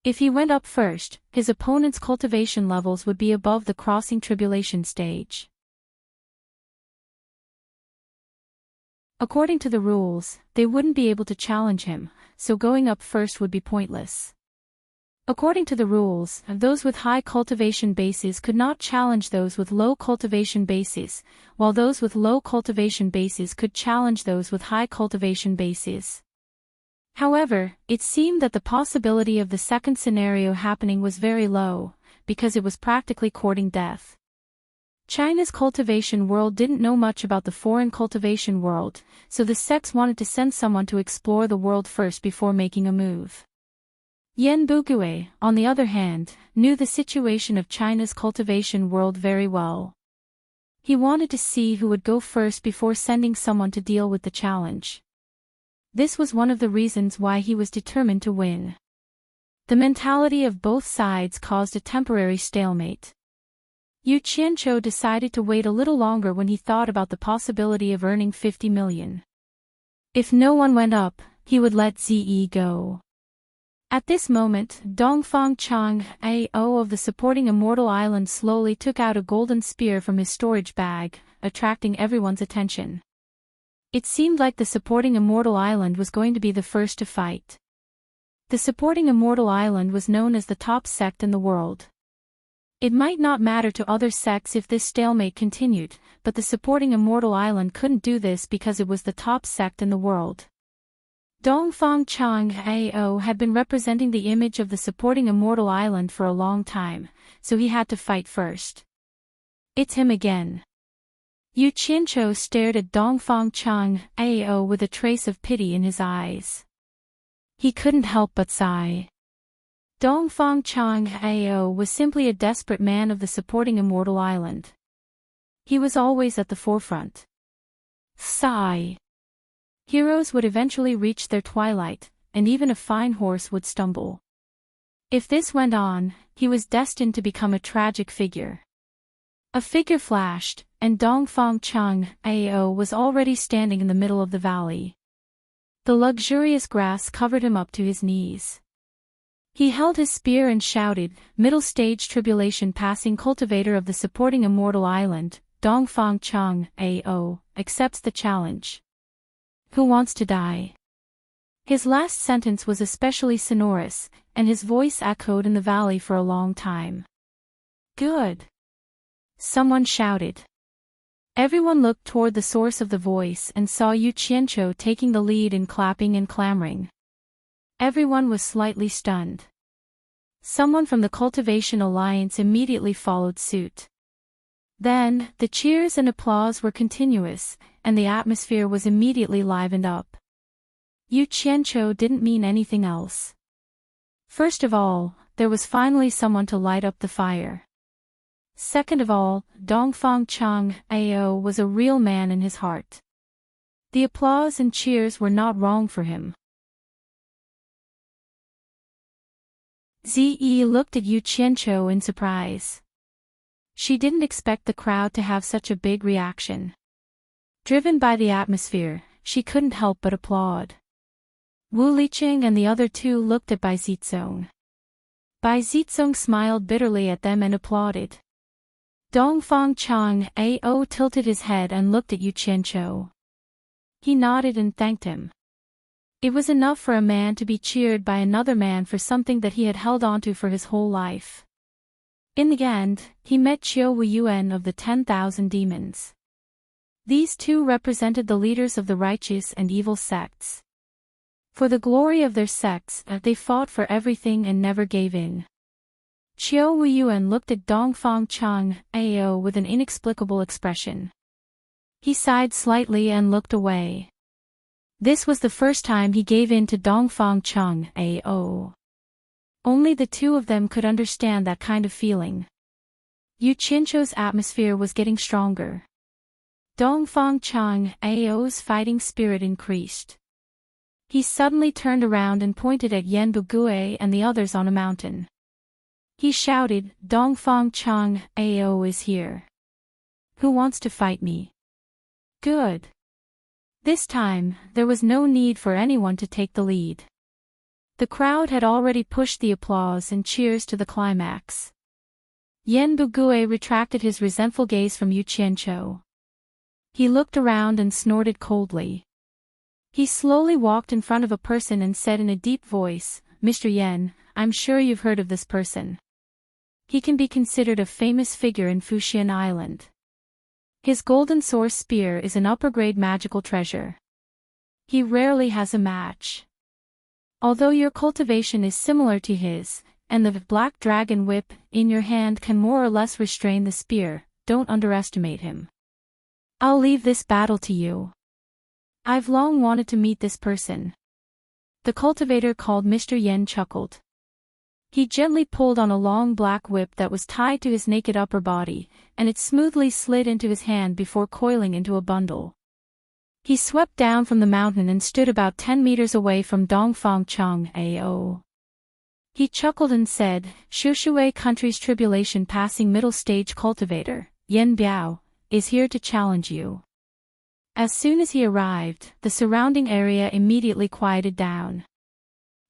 If he went up first, his opponent's cultivation levels would be above the crossing tribulation stage. According to the rules, they wouldn't be able to challenge him, so going up first would be pointless. According to the rules, those with high cultivation bases could not challenge those with low cultivation bases, while those with low cultivation bases could challenge those with high cultivation bases. However, it seemed that the possibility of the second scenario happening was very low, because it was practically courting death. China's cultivation world didn't know much about the foreign cultivation world, so the sects wanted to send someone to explore the world first before making a move. Yan Bugue, on the other hand, knew the situation of China's cultivation world very well. He wanted to see who would go first before sending someone to deal with the challenge. This was one of the reasons why he was determined to win. The mentality of both sides caused a temporary stalemate. Yu Qianqiu decided to wait a little longer when he thought about the possibility of earning 50 million. If no one went up, he would let Ziyi go. At this moment, Dongfang Chang, AO of the supporting Immortal Island slowly took out a golden spear from his storage bag, attracting everyone's attention. It seemed like the supporting Immortal Island was going to be the first to fight. The supporting Immortal Island was known as the top sect in the world. It might not matter to other sects if this stalemate continued, but the supporting Immortal Island couldn't do this because it was the top sect in the world. Dongfang Chang AO had been representing the image of the supporting Immortal Island for a long time, so he had to fight first. It's him again. Yu Qianqiu stared at Dongfang Chang AO with a trace of pity in his eyes. He couldn't help but sigh. Dongfang Chang AO was simply a desperate man of the supporting Immortal Island. He was always at the forefront. Sigh. Heroes would eventually reach their twilight, and even a fine horse would stumble. If this went on, he was destined to become a tragic figure. A figure flashed, and Dongfang Chang AO was already standing in the middle of the valley. The luxurious grass covered him up to his knees. He held his spear and shouted, "Middle stage tribulation passing cultivator of the supporting Immortal Island, Dongfang Chang AO, accepts the challenge. Who wants to die?" His last sentence was especially sonorous, and his voice echoed in the valley for a long time. Good. Someone shouted. Everyone looked toward the source of the voice and saw Yu Qianqiu taking the lead in clapping and clamoring. Everyone was slightly stunned. Someone from the Cultivation Alliance immediately followed suit. Then, the cheers and applause were continuous, and the atmosphere was immediately livened up. Yu Qianqiu didn't mean anything else. First of all, there was finally someone to light up the fire. Second of all, Dongfang Chang AO was a real man in his heart. The applause and cheers were not wrong for him. Ziyi looked at Yu Qianqiu in surprise. She didn't expect the crowd to have such a big reaction. Driven by the atmosphere, she couldn't help but applaud. Wu Liqing and the other two looked at Bai Zizong. Bai Zizong smiled bitterly at them and applauded. Dongfang Chang AO tilted his head and looked at Yu Qianqiu. He nodded and thanked him. It was enough for a man to be cheered by another man for something that he had held onto for his whole life. In the end, he met Qiu Weiyuan of the 10,000 demons. These two represented the leaders of the righteous and evil sects. For the glory of their sects, they fought for everything and never gave in. Qiu Weiyuan looked at Dongfang Chang AO with an inexplicable expression. He sighed slightly and looked away. This was the first time he gave in to Dongfang Chang AO. Only the two of them could understand that kind of feeling. Yu Qianqiu's atmosphere was getting stronger. Dongfang Chang AO's fighting spirit increased. He suddenly turned around and pointed at Yen Bugue and the others on a mountain. He shouted, "Dongfang Chang, Ao is here. Who wants to fight me?" Good. This time, there was no need for anyone to take the lead. The crowd had already pushed the applause and cheers to the climax. Yen Bugue retracted his resentful gaze from Yu Qianqiu. He looked around and snorted coldly. He slowly walked in front of a person and said in a deep voice, "Mr. Yen, I'm sure you've heard of this person. He can be considered a famous figure in Fuxian Island. His golden source spear is an upper-grade magical treasure. He rarely has a match. Although your cultivation is similar to his, and the black dragon whip in your hand can more or less restrain the spear, don't underestimate him. I'll leave this battle to you. I've long wanted to meet this person." The cultivator called Mr. Yen chuckled. He gently pulled on a long black whip that was tied to his naked upper body, and it smoothly slid into his hand before coiling into a bundle. He swept down from the mountain and stood about 10 meters away from Dongfang Chang Ao. He chuckled and said, "Shushui country's tribulation passing middle stage cultivator, Yen Biao, is here to challenge you." As soon as he arrived, the surrounding area immediately quieted down.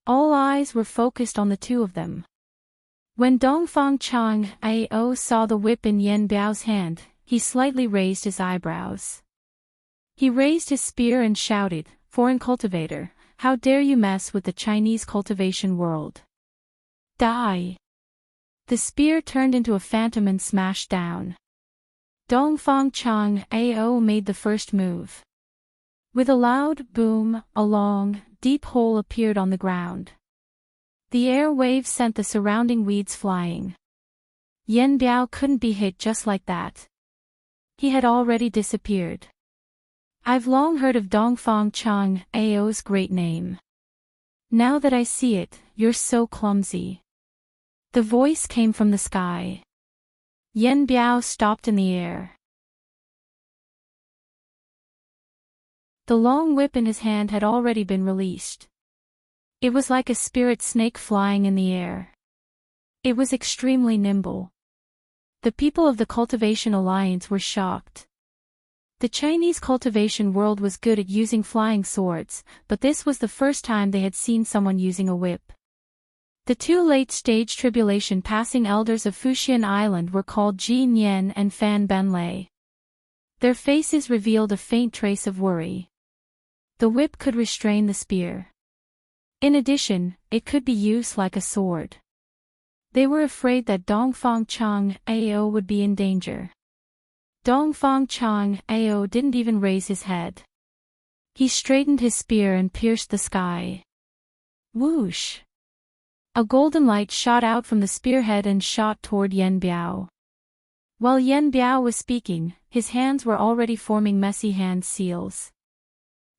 All eyes were focused on the two of them. When Dongfang Chang Ao saw the whip in Yen Biao's hand, he slightly raised his eyebrows. He raised his spear and shouted, "Foreign cultivator, how dare you mess with the Chinese cultivation world? Die!" The spear turned into a phantom and smashed down. Dongfang Chang Ao made the first move. With a loud boom, a long, deep hole appeared on the ground. The air waves sent the surrounding weeds flying. Yen Biao couldn't be hit just like that. He had already disappeared. I've long heard of Dongfang Chang Ao's great name. Now that I see it, you're so clumsy. The voice came from the sky. Yen Biao stopped in the air. The long whip in his hand had already been released. It was like a spirit snake flying in the air. It was extremely nimble. The people of the Cultivation Alliance were shocked. The Chinese cultivation world was good at using flying swords, but this was the first time they had seen someone using a whip. The two late-stage tribulation passing elders of Fuxian Island were called Ji Nian and Fan Benlei. Their faces revealed a faint trace of worry. The whip could restrain the spear. In addition, it could be used like a sword. They were afraid that Dongfang Chang Ao would be in danger. Dongfang Chang Ao didn't even raise his head. He straightened his spear and pierced the sky. Whoosh! A golden light shot out from the spearhead and shot toward Yen Biao. While Yen Biao was speaking, his hands were already forming messy hand seals.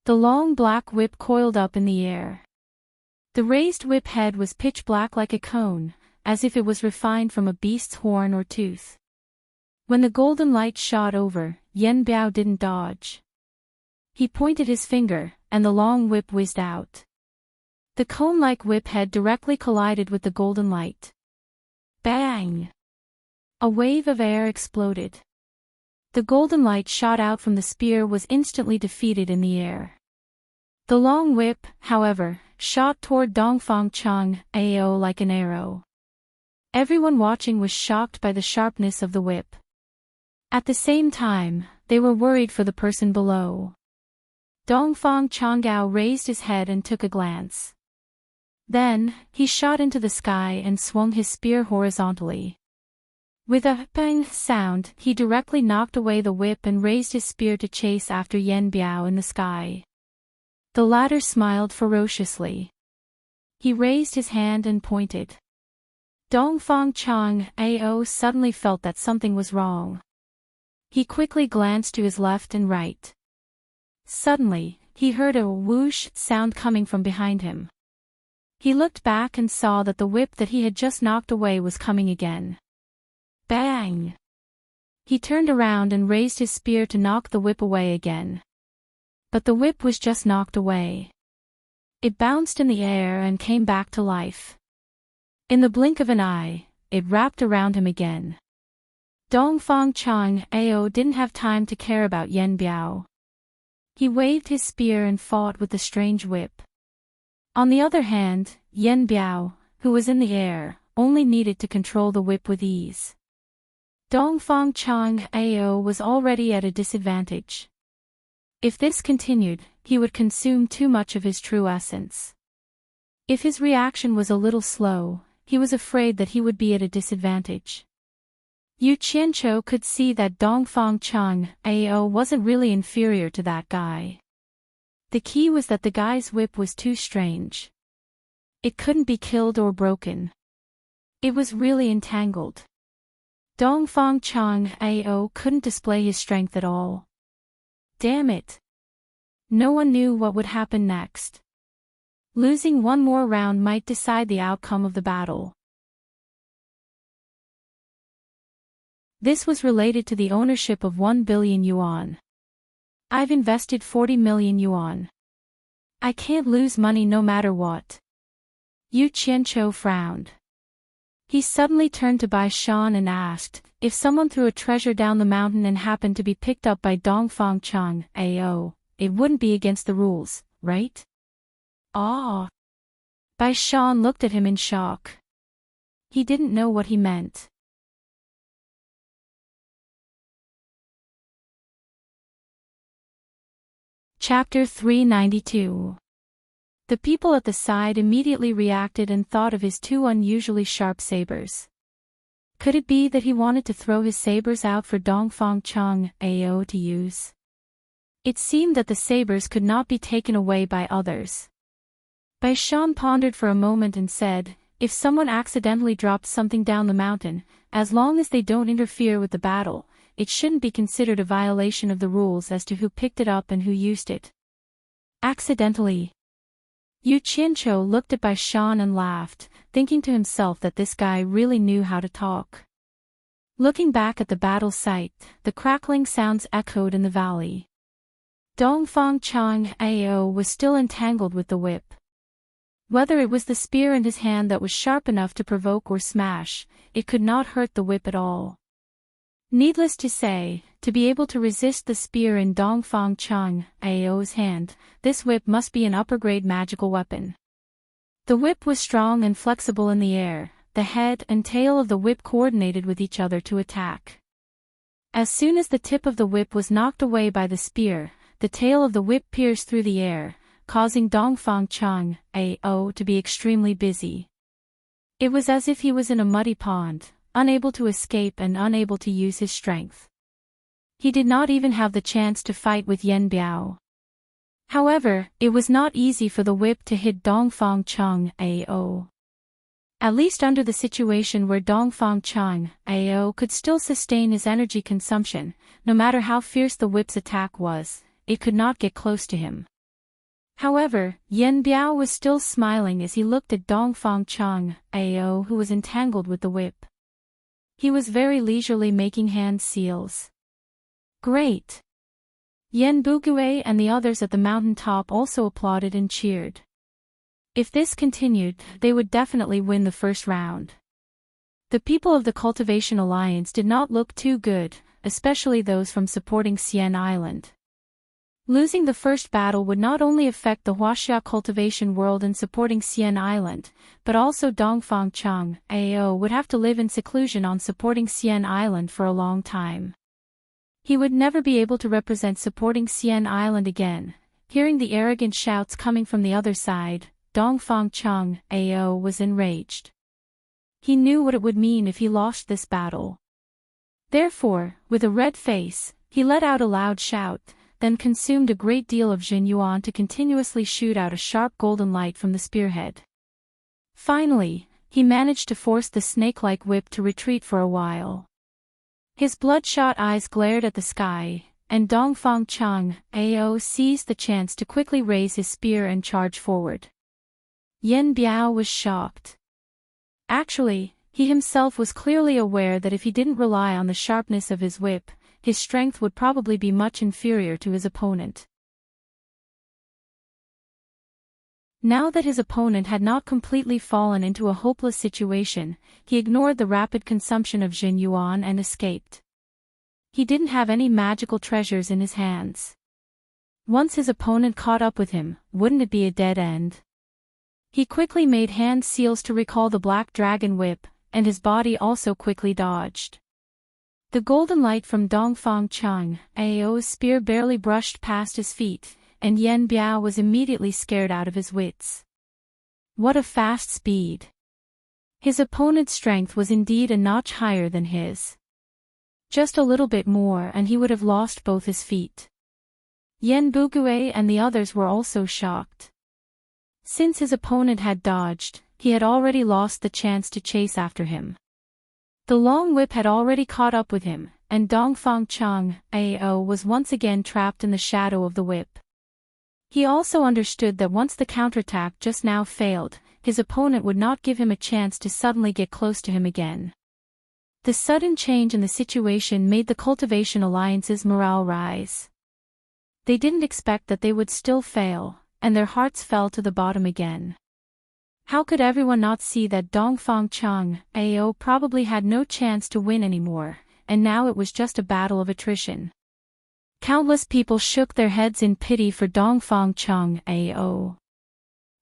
The long black whip coiled up in the air. The raised whip head was pitch black like a cone, as if it was refined from a beast's horn or tooth. When the golden light shot over, Yen Biao didn't dodge. He pointed his finger, and the long whip whizzed out. The cone-like whip head directly collided with the golden light. Bang! A wave of air exploded. The golden light shot out from the spear was instantly defeated in the air. The long whip, however, shot toward Dongfang Chang Ao like an arrow. Everyone watching was shocked by the sharpness of the whip. At the same time, they were worried for the person below. Dongfang Changgao raised his head and took a glance. Then, he shot into the sky and swung his spear horizontally. With a bang sound, he directly knocked away the whip and raised his spear to chase after Yen Biao in the sky. The latter smiled ferociously. He raised his hand and pointed. Dongfang Chang Ao suddenly felt that something was wrong. He quickly glanced to his left and right. Suddenly, he heard a whoosh sound coming from behind him. He looked back and saw that the whip that he had just knocked away was coming again. Bang! He turned around and raised his spear to knock the whip away again. But the whip was just knocked away. It bounced in the air and came back to life. In the blink of an eye, it wrapped around him again. Dongfang Chang Ao didn't have time to care about Yen Biao. He waved his spear and fought with the strange whip. On the other hand, Yen Biao, who was in the air, only needed to control the whip with ease. Dongfang Chang Ao was already at a disadvantage. If this continued, he would consume too much of his true essence. If his reaction was a little slow, he was afraid that he would be at a disadvantage. Yu Qianqiu could see that Dongfang Chang Ao wasn't really inferior to that guy. The key was that the guy's whip was too strange. It couldn't be killed or broken. It was really entangled. Dongfang Chang Ao couldn't display his strength at all. Damn it. No one knew what would happen next. Losing one more round might decide the outcome of the battle. This was related to the ownership of 1 billion yuan. I've invested 40 million yuan. I can't lose money no matter what. Yu Qianqiu frowned. He suddenly turned to Bai Shan and asked, if someone threw a treasure down the mountain and happened to be picked up by Dongfang Chang Ao, it wouldn't be against the rules, right? Ah. Bai Shan looked at him in shock. He didn't know what he meant. Chapter 392. The people at the side immediately reacted and thought of his two unusually sharp sabers. Could it be that he wanted to throw his sabers out for Dongfang Chang Ao to use? It seemed that the sabers could not be taken away by others. Bai Shan pondered for a moment and said, if someone accidentally dropped something down the mountain, as long as they don't interfere with the battle, it shouldn't be considered a violation of the rules as to who picked it up and who used it. Accidentally. Yu Qianqiu looked at Bai Shan and laughed, thinking to himself that this guy really knew how to talk. Looking back at the battle site, the crackling sounds echoed in the valley. Dongfang Chang Ao was still entangled with the whip. Whether it was the spear in his hand that was sharp enough to provoke or smash, it could not hurt the whip at all. Needless to say, to be able to resist the spear in Dongfang Chang Ao's hand, this whip must be an upper-grade magical weapon. The whip was strong and flexible in the air, the head and tail of the whip coordinated with each other to attack. As soon as the tip of the whip was knocked away by the spear, the tail of the whip pierced through the air, causing Dongfang Chang Ao to be extremely busy. It was as if he was in a muddy pond, unable to escape and unable to use his strength. He did not even have the chance to fight with Yen Biao. However, it was not easy for the whip to hit Dongfang Chang Ao. At least under the situation where Dongfang Chang Ao could still sustain his energy consumption, no matter how fierce the whip's attack was, it could not get close to him. However, Yen Biao was still smiling as he looked at Dongfang Chang Ao, who was entangled with the whip. He was very leisurely making hand seals. Great! Yen Bugue and the others at the mountain top also applauded and cheered. If this continued, they would definitely win the first round. The people of the Cultivation Alliance did not look too good, especially those from supporting Xian Island. Losing the first battle would not only affect the Huaxia cultivation world in supporting Xian Island, but also Dongfang Chang Ao would have to live in seclusion on supporting Xian Island for a long time. He would never be able to represent supporting Xian Island again. Hearing the arrogant shouts coming from the other side, Dongfang Chang Ao was enraged. He knew what it would mean if he lost this battle. Therefore, with a red face, he let out a loud shout, then consumed a great deal of Jin Yuan to continuously shoot out a sharp golden light from the spearhead. Finally, he managed to force the snake-like whip to retreat for a while. His bloodshot eyes glared at the sky, and Dongfang Chang Ao seized the chance to quickly raise his spear and charge forward. Yen Biao was shocked. Actually, he himself was clearly aware that if he didn't rely on the sharpness of his whip, his strength would probably be much inferior to his opponent. Now that his opponent had not completely fallen into a hopeless situation, he ignored the rapid consumption of Jin Yuan and escaped. He didn't have any magical treasures in his hands. Once his opponent caught up with him, wouldn't it be a dead end? He quickly made hand seals to recall the black dragon whip, and his body also quickly dodged. The golden light from Dongfang Chang Ao's spear barely brushed past his feet, and Yan Biao was immediately scared out of his wits. What a fast speed! His opponent's strength was indeed a notch higher than his. Just a little bit more and he would have lost both his feet. Yan Bugui and the others were also shocked. Since his opponent had dodged, he had already lost the chance to chase after him. The long whip had already caught up with him, and Dongfang Chang Ao was once again trapped in the shadow of the whip. He also understood that once the counterattack just now failed, his opponent would not give him a chance to suddenly get close to him again. The sudden change in the situation made the Cultivation Alliance's morale rise. They didn't expect that they would still fail, and their hearts fell to the bottom again. How could everyone not see that Dongfang Chang Ao probably had no chance to win anymore, and now it was just a battle of attrition? Countless people shook their heads in pity for Dongfang Chang Ao.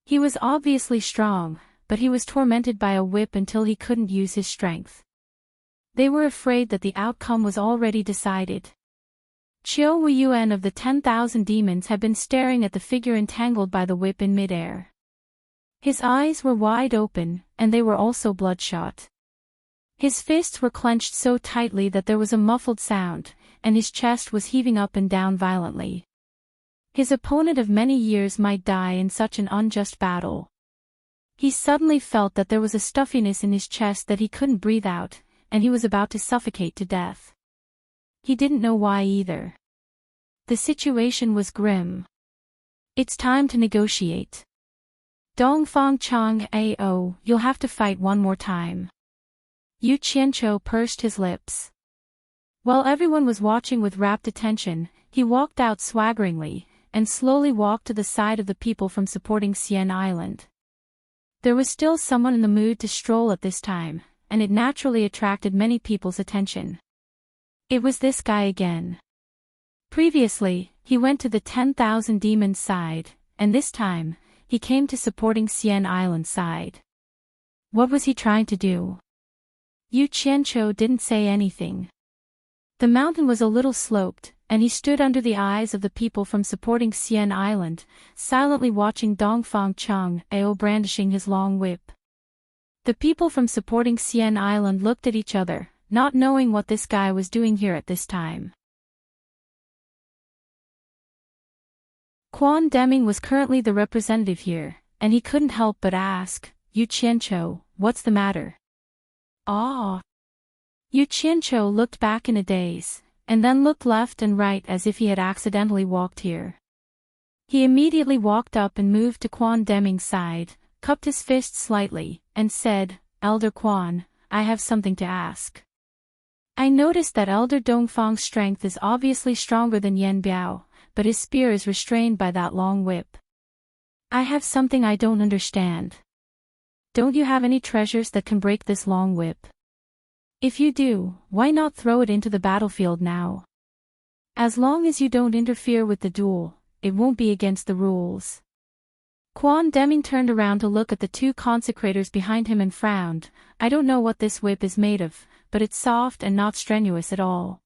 He was obviously strong, but he was tormented by a whip until he couldn't use his strength. They were afraid that the outcome was already decided. Qiu Weiyuan of the 10,000 demons had been staring at the figure entangled by the whip in midair. His eyes were wide open, and they were also bloodshot. His fists were clenched so tightly that there was a muffled sound, and his chest was heaving up and down violently. His opponent of many years might die in such an unjust battle. He suddenly felt that there was a stuffiness in his chest that he couldn't breathe out, and he was about to suffocate to death. He didn't know why either. The situation was grim. It's time to negotiate. Dongfang Chang Ao, you'll have to fight one more time. Yu Qianqiu pursed his lips. While everyone was watching with rapt attention, he walked out swaggeringly, and slowly walked to the side of the people from supporting Xian Island. There was still someone in the mood to stroll at this time, and it naturally attracted many people's attention. It was this guy again. Previously, he went to the 10,000 demons side, and this time, he came to supporting Xian Island's side. What was he trying to do? Yu Qianqiu didn't say anything. The mountain was a little sloped, and he stood under the eyes of the people from supporting Xian Island, silently watching Dongfang Chang Ao brandishing his long whip. The people from supporting Xian Island looked at each other, not knowing what this guy was doing here at this time. Quan Deming was currently the representative here, and he couldn't help but ask, Yu Qianqiu, what's the matter? Ah! Yu Qianqiu looked back in a daze, and then looked left and right as if he had accidentally walked here. He immediately walked up and moved to Quan Deming's side, cupped his fist slightly, and said, Elder Quan, I have something to ask. I noticed that Elder Dongfang's strength is obviously stronger than Yan Biao, but his spear is restrained by that long whip. I have something I don't understand. Don't you have any treasures that can break this long whip? If you do, why not throw it into the battlefield now? As long as you don't interfere with the duel, it won't be against the rules. Quan Deming turned around to look at the two consecrators behind him and frowned. I don't know what this whip is made of, but it's soft and not strenuous at all.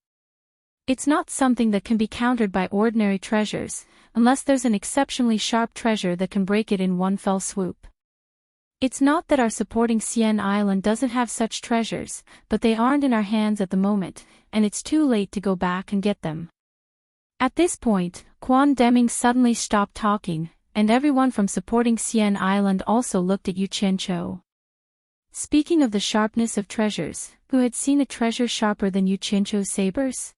It's not something that can be countered by ordinary treasures, unless there's an exceptionally sharp treasure that can break it in one fell swoop. It's not that our supporting Xian Island doesn't have such treasures, but they aren't in our hands at the moment, and it's too late to go back and get them. At this point, Quan Deming suddenly stopped talking, and everyone from supporting Xian Island also looked at Yu Qianqiu. Speaking of the sharpness of treasures, who had seen a treasure sharper than Yu Qianqiu's sabers?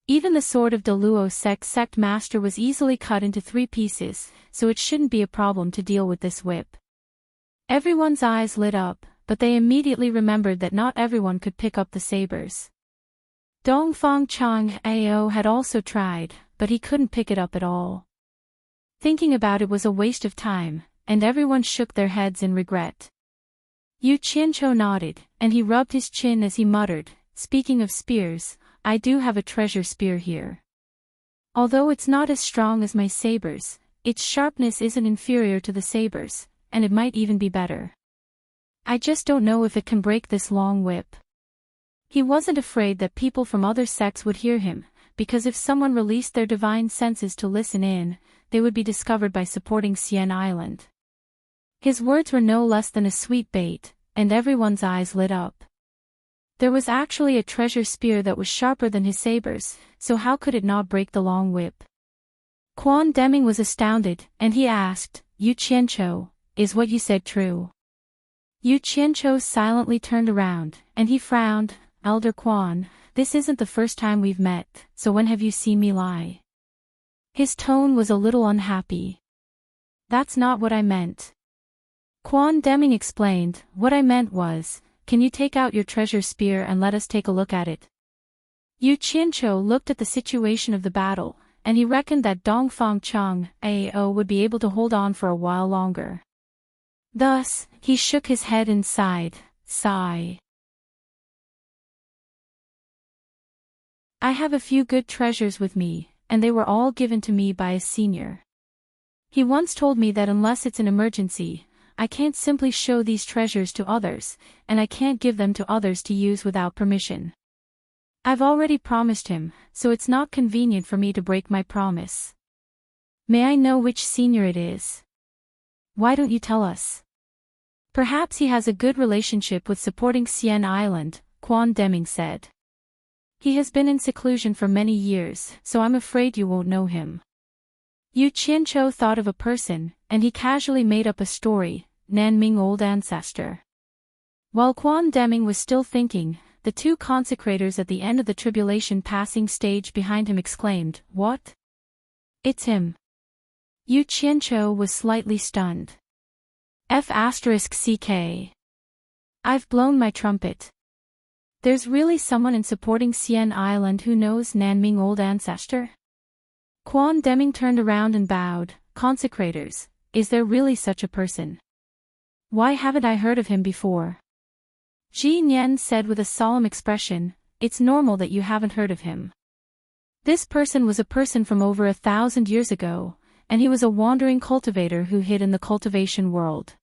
Even the sword of Deluo sect master was easily cut into 3 pieces, so it shouldn't be a problem to deal with this whip. Everyone's eyes lit up, but they immediately remembered that not everyone could pick up the sabers. Dongfang Chang Ao had also tried, but he couldn't pick it up at all. Thinking about it was a waste of time, and everyone shook their heads in regret. Yu Qianqiu nodded, and he rubbed his chin as he muttered, "Speaking of spears, I do have a treasure spear here. Although it's not as strong as my sabers, its sharpness isn't inferior to the sabers, and it might even be better. I just don't know if it can break this long whip." He wasn't afraid that people from other sects would hear him, because if someone released their divine senses to listen in, they would be discovered by supporting Xian Island. His words were no less than a sweet bait, and everyone's eyes lit up. There was actually a treasure spear that was sharper than his sabers, so how could it not break the long whip? Quan Deming was astounded, and he asked, "Yu Qianqiu, is what you said true?" Yu Qianqiu silently turned around, and he frowned, "Elder Quan, this isn't the first time we've met, so when have you seen me lie?" His tone was a little unhappy. "That's not what I meant." Quan Deming explained, "What I meant was, can you take out your treasure spear and let us take a look at it?" Yu Qianqiu looked at the situation of the battle, and he reckoned that Dongfang Cheng Ao would be able to hold on for a while longer. Thus, he shook his head and sighed, sigh. "I have a few good treasures with me, and they were all given to me by a senior. He once told me that unless it's an emergency, I can't simply show these treasures to others, and I can't give them to others to use without permission. I've already promised him, so it's not convenient for me to break my promise. May I know which senior it is? Why don't you tell us?" "Perhaps he has a good relationship with supporting Xian Island," Quan Deming said. "He has been in seclusion for many years, so I'm afraid you won't know him." Yu Qianqiu thought of a person, and he casually made up a story, Nanming Old Ancestor. While Quan Deming was still thinking, the two consecrators at the end of the tribulation passing stage behind him exclaimed, "What? It's him." Yu Qianqiu was slightly stunned. F***CK. I've blown my trumpet. There's really someone in supporting Xian Island who knows Nanming Old Ancestor? Quan Deming turned around and bowed, "Consecrators, is there really such a person? Why haven't I heard of him before?" Ji Nian said with a solemn expression, "It's normal that you haven't heard of him. This person was a person from over 1,000 years ago, and he was a wandering cultivator who hid in the cultivation world.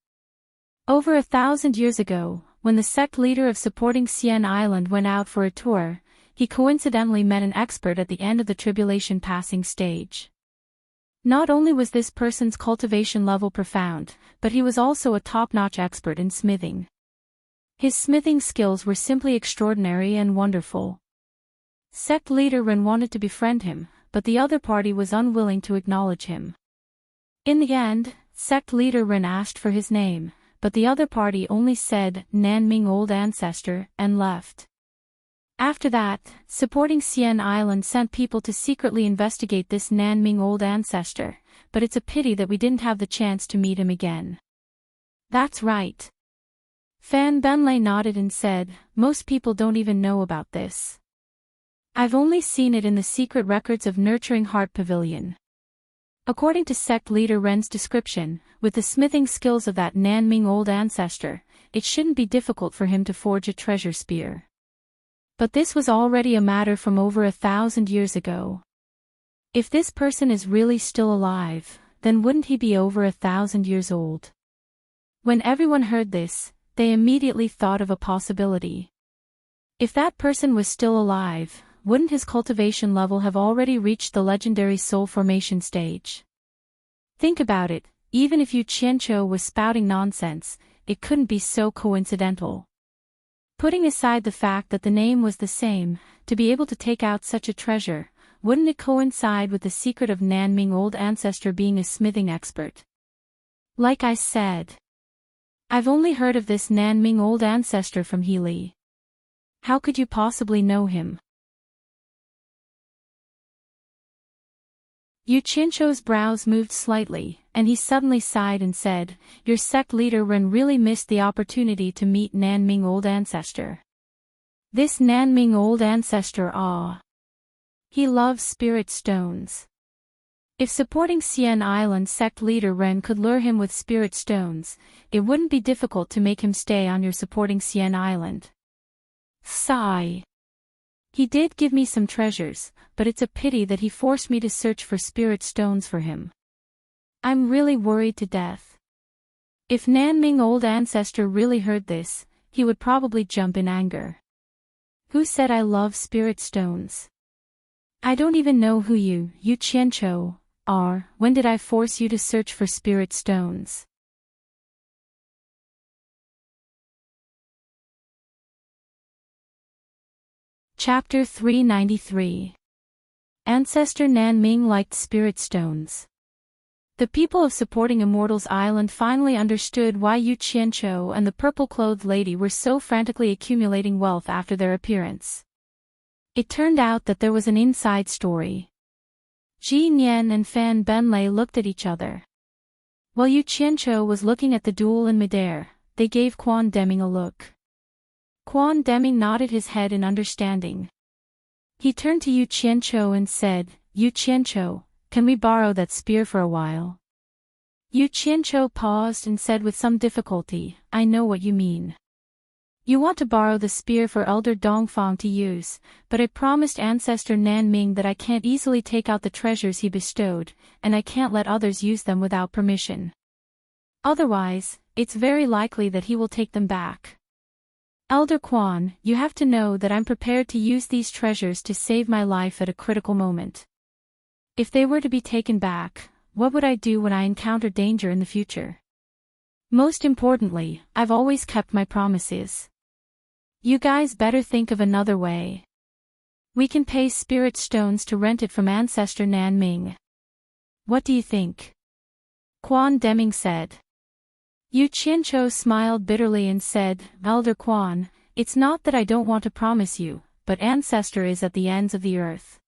Over 1,000 years ago, when the sect leader of supporting Xian Island went out for a tour, he coincidentally met an expert at the end of the tribulation passing stage. Not only was this person's cultivation level profound, but he was also a top-notch expert in smithing. His smithing skills were simply extraordinary and wonderful. Sect leader Ren wanted to befriend him, but the other party was unwilling to acknowledge him. In the end, sect leader Ren asked for his name, but the other party only said, Nanming Old Ancestor, and left. After that, supporting Xian Island sent people to secretly investigate this Nanming Old Ancestor, but it's a pity that we didn't have the chance to meet him again." "That's right." Fan Benlei nodded and said, "Most people don't even know about this. I've only seen it in the secret records of Nurturing Heart Pavilion." According to sect leader Ren's description, with the smithing skills of that Nanming Old Ancestor, it shouldn't be difficult for him to forge a treasure spear. But this was already a matter from over 1,000 years ago. If this person is really still alive, then wouldn't he be over 1,000 years old? When everyone heard this, they immediately thought of a possibility. If that person was still alive, wouldn't his cultivation level have already reached the legendary soul formation stage? Think about it, even if Yu Qianqiu was spouting nonsense, it couldn't be so coincidental. Putting aside the fact that the name was the same, to be able to take out such a treasure, wouldn't it coincide with the secret of Nanming Old Ancestor being a smithing expert? Like I said, I've only heard of this Nanming Old Ancestor from Healy. How could you possibly know him? Yu Qianqiu's brows moved slightly, and he suddenly sighed and said, "Your sect leader Ren really missed the opportunity to meet Nanming Old Ancestor. This Nanming Old Ancestor he loves spirit stones. If supporting Xian Island sect leader Ren could lure him with spirit stones, it wouldn't be difficult to make him stay on your supporting Xian Island. Sigh. He did give me some treasures, but it's a pity that he forced me to search for spirit stones for him. I'm really worried to death. If Nanming old ancestor really heard this, he would probably jump in anger. Who said I love spirit stones? I don't even know who you Qianqiu, are. When did I force you to search for spirit stones? Chapter 393. Ancestor Nanming liked spirit stones. The people of supporting Immortals Island finally understood why Yu Qianqiu and the purple-clothed lady were so frantically accumulating wealth after their appearance. It turned out that there was an inside story. Ji Nian and Fan Benlei looked at each other. While Yu Qianqiu was looking at the duel in midair, they gave Quan Deming a look. Quan Deming nodded his head in understanding. He turned to Yu Qianqiu and said, Yu Qianqiu, can we borrow that spear for a while? Yu Qianqiu paused and said with some difficulty, I know what you mean. You want to borrow the spear for Elder Dongfang to use, but I promised Ancestor Nanming that I can't easily take out the treasures he bestowed, and I can't let others use them without permission. Otherwise, it's very likely that he will take them back. Elder Quan, you have to know that I'm prepared to use these treasures to save my life at a critical moment. If they were to be taken back, what would I do when I encounter danger in the future? Most importantly, I've always kept my promises. You guys better think of another way. We can pay spirit stones to rent it from Ancestor Nanming. What do you think? Quan Deming said. Yu Qianqiu smiled bitterly and said, Elder Quan, it's not that I don't want to promise you, but Ancestor is at the ends of the earth.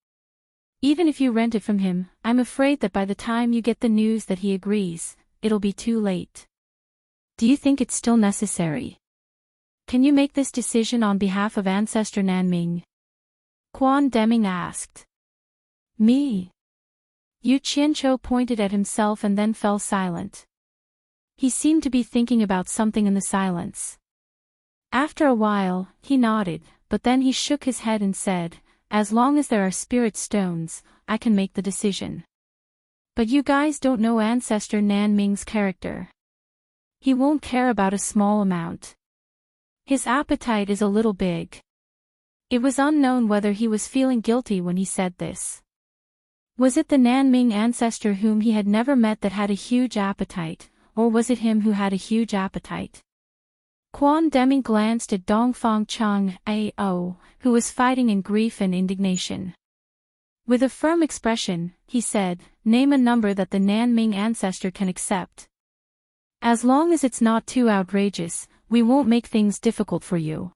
Even if you rent it from him, I'm afraid that by the time you get the news that he agrees, it'll be too late. Do you think it's still necessary? Can you make this decision on behalf of Ancestor Nanming? Quan Deming asked. Me? Yu Qianqiu pointed at himself and then fell silent. He seemed to be thinking about something in the silence. After a while, he nodded, but then he shook his head and said, as long as there are spirit stones, I can make the decision. But you guys don't know Ancestor Nanming's character. He won't care about a small amount. His appetite is a little big. It was unknown whether he was feeling guilty when he said this. Was it the Nanming ancestor whom he had never met that had a huge appetite, or was it him who had a huge appetite? Quan Deming glanced at Dongfang Chang A.O., who was fighting in grief and indignation. With a firm expression, he said, name a number that the Nanming ancestor can accept. As long as it's not too outrageous, we won't make things difficult for you.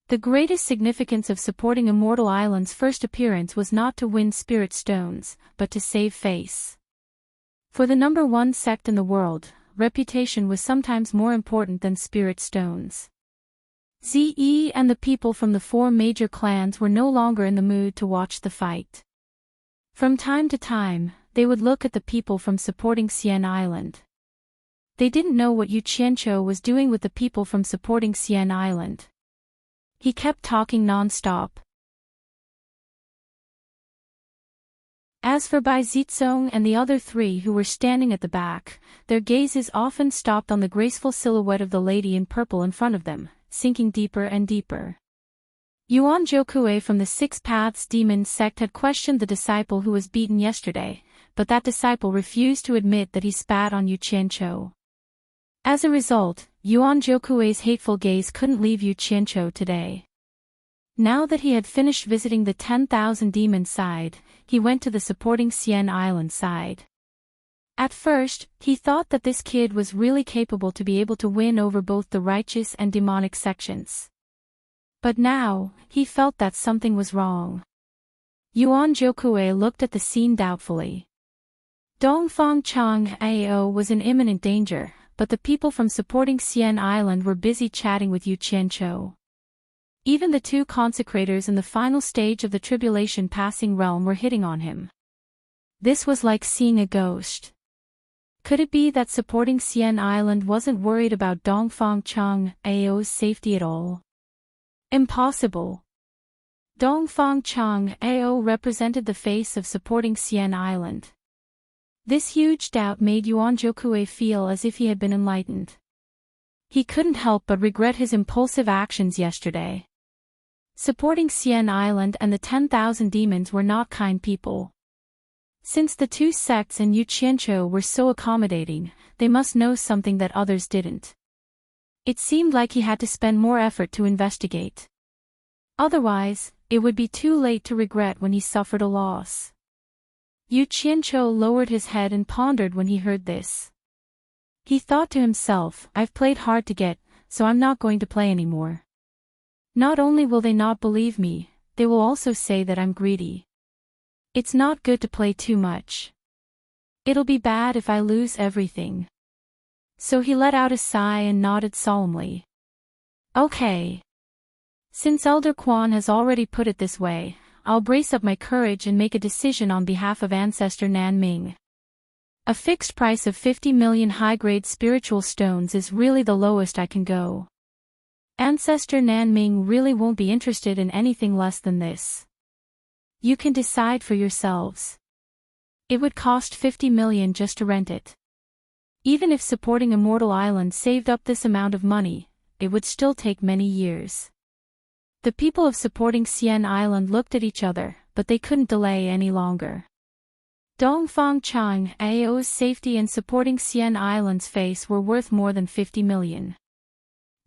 The greatest significance of supporting Immortal Island's first appearance was not to win spirit stones, but to save face. For the number one sect in the world, reputation was sometimes more important than spirit stones. Ze and the people from the four major clans were no longer in the mood to watch the fight. From time to time, they would look at the people from supporting Xian Island. They didn't know what Yu Qianqiu was doing with the people from supporting Xian Island. He kept talking non-stop. As for Bai Zizong and the other three who were standing at the back, their gazes often stopped on the graceful silhouette of the lady in purple in front of them, sinking deeper and deeper. Yuan Jiukue from the Six Paths Demon sect had questioned the disciple who was beaten yesterday, but that disciple refused to admit that he spat on Yu Qianqiu. As a result, Yuan Jiukue's hateful gaze couldn't leave Yu Qianqiu today. Now that he had finished visiting the 10,000 demon side, he went to the supporting Xian Island side. At first, he thought that this kid was really capable to be able to win over both the righteous and demonic sections. But now, he felt that something was wrong. Yuan Jiukue looked at the scene doubtfully. Dongfang Chang Ao was in imminent danger, but the people from supporting Xian Island were busy chatting with Yu Qianqiu. Even the two consecrators in the final stage of the tribulation passing realm were hitting on him. This was like seeing a ghost. Could it be that supporting Xian Island wasn't worried about Dongfang Chang Ao's safety at all? Impossible. Dongfang Chang Ao represented the face of supporting Xian Island. This huge doubt made Yuan Jiukui feel as if he had been enlightened. He couldn't help but regret his impulsive actions yesterday. Supporting Xian Island and the 10,000 demons were not kind people. Since the two sects and Yu Qianqiu were so accommodating, they must know something that others didn't. It seemed like he had to spend more effort to investigate. Otherwise, it would be too late to regret when he suffered a loss. Yu Qianqiu lowered his head and pondered when he heard this. He thought to himself, I've played hard to get, so I'm not going to play anymore. Not only will they not believe me, they will also say that I'm greedy. It's not good to play too much. It'll be bad if I lose everything. So he let out a sigh and nodded solemnly. Okay. Since Elder Quan has already put it this way, I'll brace up my courage and make a decision on behalf of Ancestor Nanming. A fixed price of 50 million high-grade spiritual stones is really the lowest I can go. Ancestor Nanming really won't be interested in anything less than this. You can decide for yourselves. It would cost 50 million just to rent it. Even if supporting Immortal Island saved up this amount of money, it would still take many years. The people of supporting Xian Island looked at each other, but they couldn't delay any longer. Dongfang Chang Ao's safety and supporting Xian Island's face were worth more than 50 million.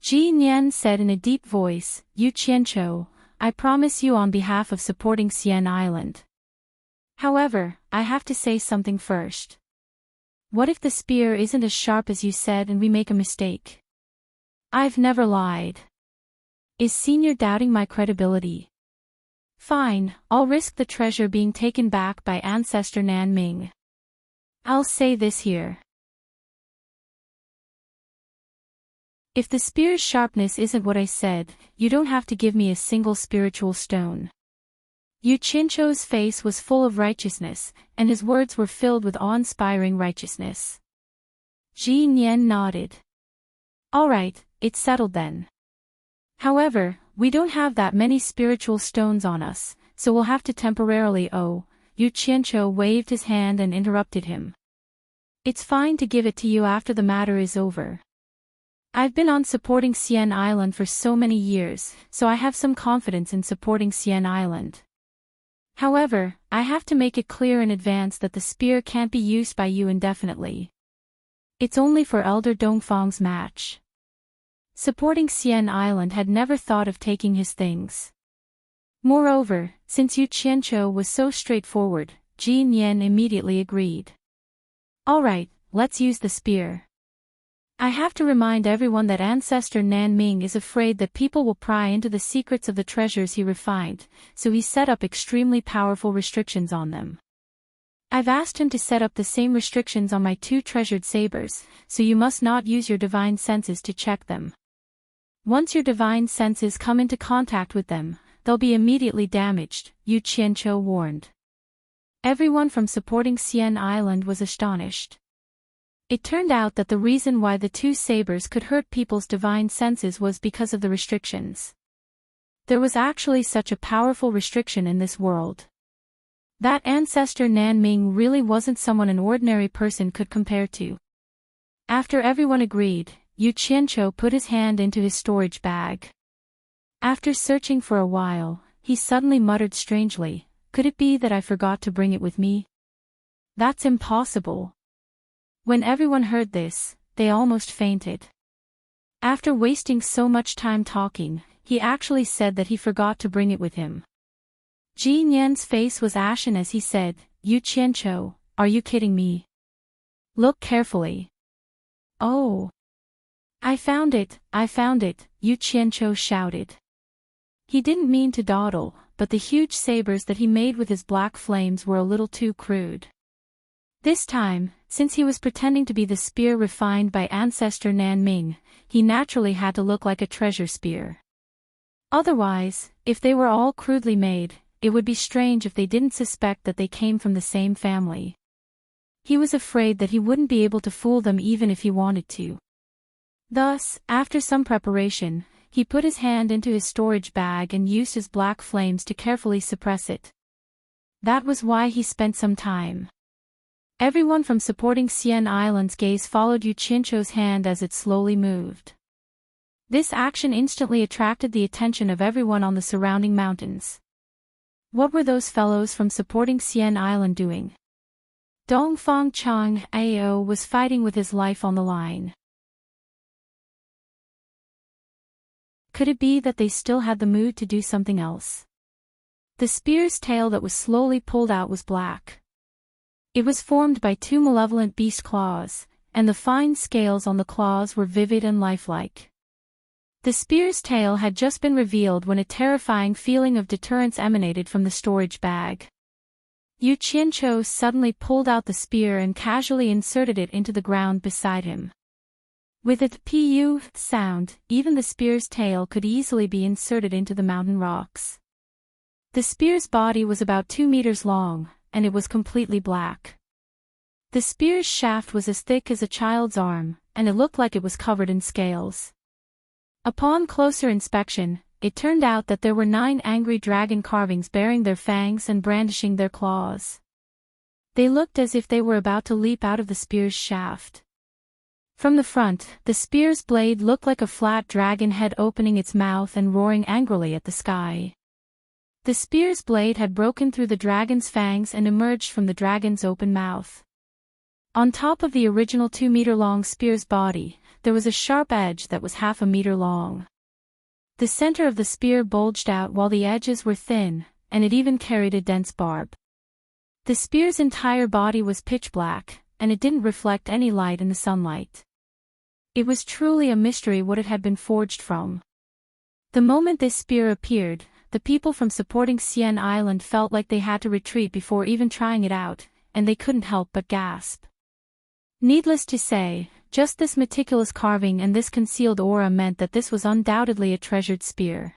Ji Nian said in a deep voice, Yu Qianqiu, I promise you on behalf of supporting Xian Island. However, I have to say something first. What if the spear isn't as sharp as you said and we make a mistake? I've never lied. Is Senior doubting my credibility? Fine, I'll risk the treasure being taken back by Ancestor Nanming. I'll say this here. If the spear's sharpness isn't what I said, you don't have to give me a single spiritual stone. Yu Qianqiu's face was full of righteousness, and his words were filled with awe-inspiring righteousness. Ji Nian nodded. All right, it's settled then. However, we don't have that many spiritual stones on us, so we'll have to temporarily Yu Qianqiu waved his hand and interrupted him. It's fine to give it to you after the matter is over. I've been on supporting Xian Island for so many years, so I have some confidence in supporting Xian Island. However, I have to make it clear in advance that the spear can't be used by you indefinitely. It's only for Elder Dongfang's match. Supporting Xian Island had never thought of taking his things. Moreover, since Yu Qianqiu was so straightforward, Ji Nian immediately agreed. All right, let's use the spear. I have to remind everyone that Ancestor Nanming is afraid that people will pry into the secrets of the treasures he refined, so he set up extremely powerful restrictions on them. I've asked him to set up the same restrictions on my two treasured sabers, so you must not use your divine senses to check them. Once your divine senses come into contact with them, they'll be immediately damaged, Yu Qianqiu warned. Everyone from supporting Xian Island was astonished. It turned out that the reason why the two sabers could hurt people's divine senses was because of the restrictions. There was actually such a powerful restriction in this world. That Ancestor Nanming really wasn't someone an ordinary person could compare to. After everyone agreed, Yu Qianqiu put his hand into his storage bag. After searching for a while, he suddenly muttered strangely, could it be that I forgot to bring it with me? That's impossible. When everyone heard this, they almost fainted. After wasting so much time talking, he actually said that he forgot to bring it with him. Ji Nian's face was ashen as he said, Yu Qianqiu, are you kidding me? Look carefully. Oh! I found it, Yu Qianqiu shouted. He didn't mean to dawdle, but the huge sabers that he made with his black flames were a little too crude. This time, since he was pretending to be the spear refined by Ancestor Nanming, he naturally had to look like a treasure spear. Otherwise, if they were all crudely made, it would be strange if they didn't suspect that they came from the same family. He was afraid that he wouldn't be able to fool them even if he wanted to. Thus, after some preparation, he put his hand into his storage bag and used his black flames to carefully suppress it. That was why he spent some time. Everyone from supporting Xian Island's gaze followed Yu Qianqiu's hand as it slowly moved. This action instantly attracted the attention of everyone on the surrounding mountains. What were those fellows from supporting Xian Island doing? Dongfang Chang Ao was fighting with his life on the line. Could it be that they still had the mood to do something else? The spear's tail that was slowly pulled out was black. It was formed by two malevolent beast claws, and the fine scales on the claws were vivid and lifelike. The spear's tail had just been revealed when a terrifying feeling of deterrence emanated from the storage bag. Yu Qianqiu suddenly pulled out the spear and casually inserted it into the ground beside him. With a pu sound, even the spear's tail could easily be inserted into the mountain rocks. The spear's body was about 2 meters long, and it was completely black. The spear's shaft was as thick as a child's arm, and it looked like it was covered in scales. Upon closer inspection, it turned out that there were 9 angry dragon carvings bearing their fangs and brandishing their claws. They looked as if they were about to leap out of the spear's shaft. From the front, the spear's blade looked like a flat dragon head opening its mouth and roaring angrily at the sky. The spear's blade had broken through the dragon's fangs and emerged from the dragon's open mouth. On top of the original 2-meter-long spear's body, there was a sharp edge that was half a meter long. The center of the spear bulged out while the edges were thin, and it even carried a dense barb. The spear's entire body was pitch black, and it didn't reflect any light in the sunlight. It was truly a mystery what it had been forged from. The moment this spear appeared, the people from supporting Xian Island felt like they had to retreat before even trying it out, and they couldn't help but gasp. Needless to say, just this meticulous carving and this concealed aura meant that this was undoubtedly a treasured spear.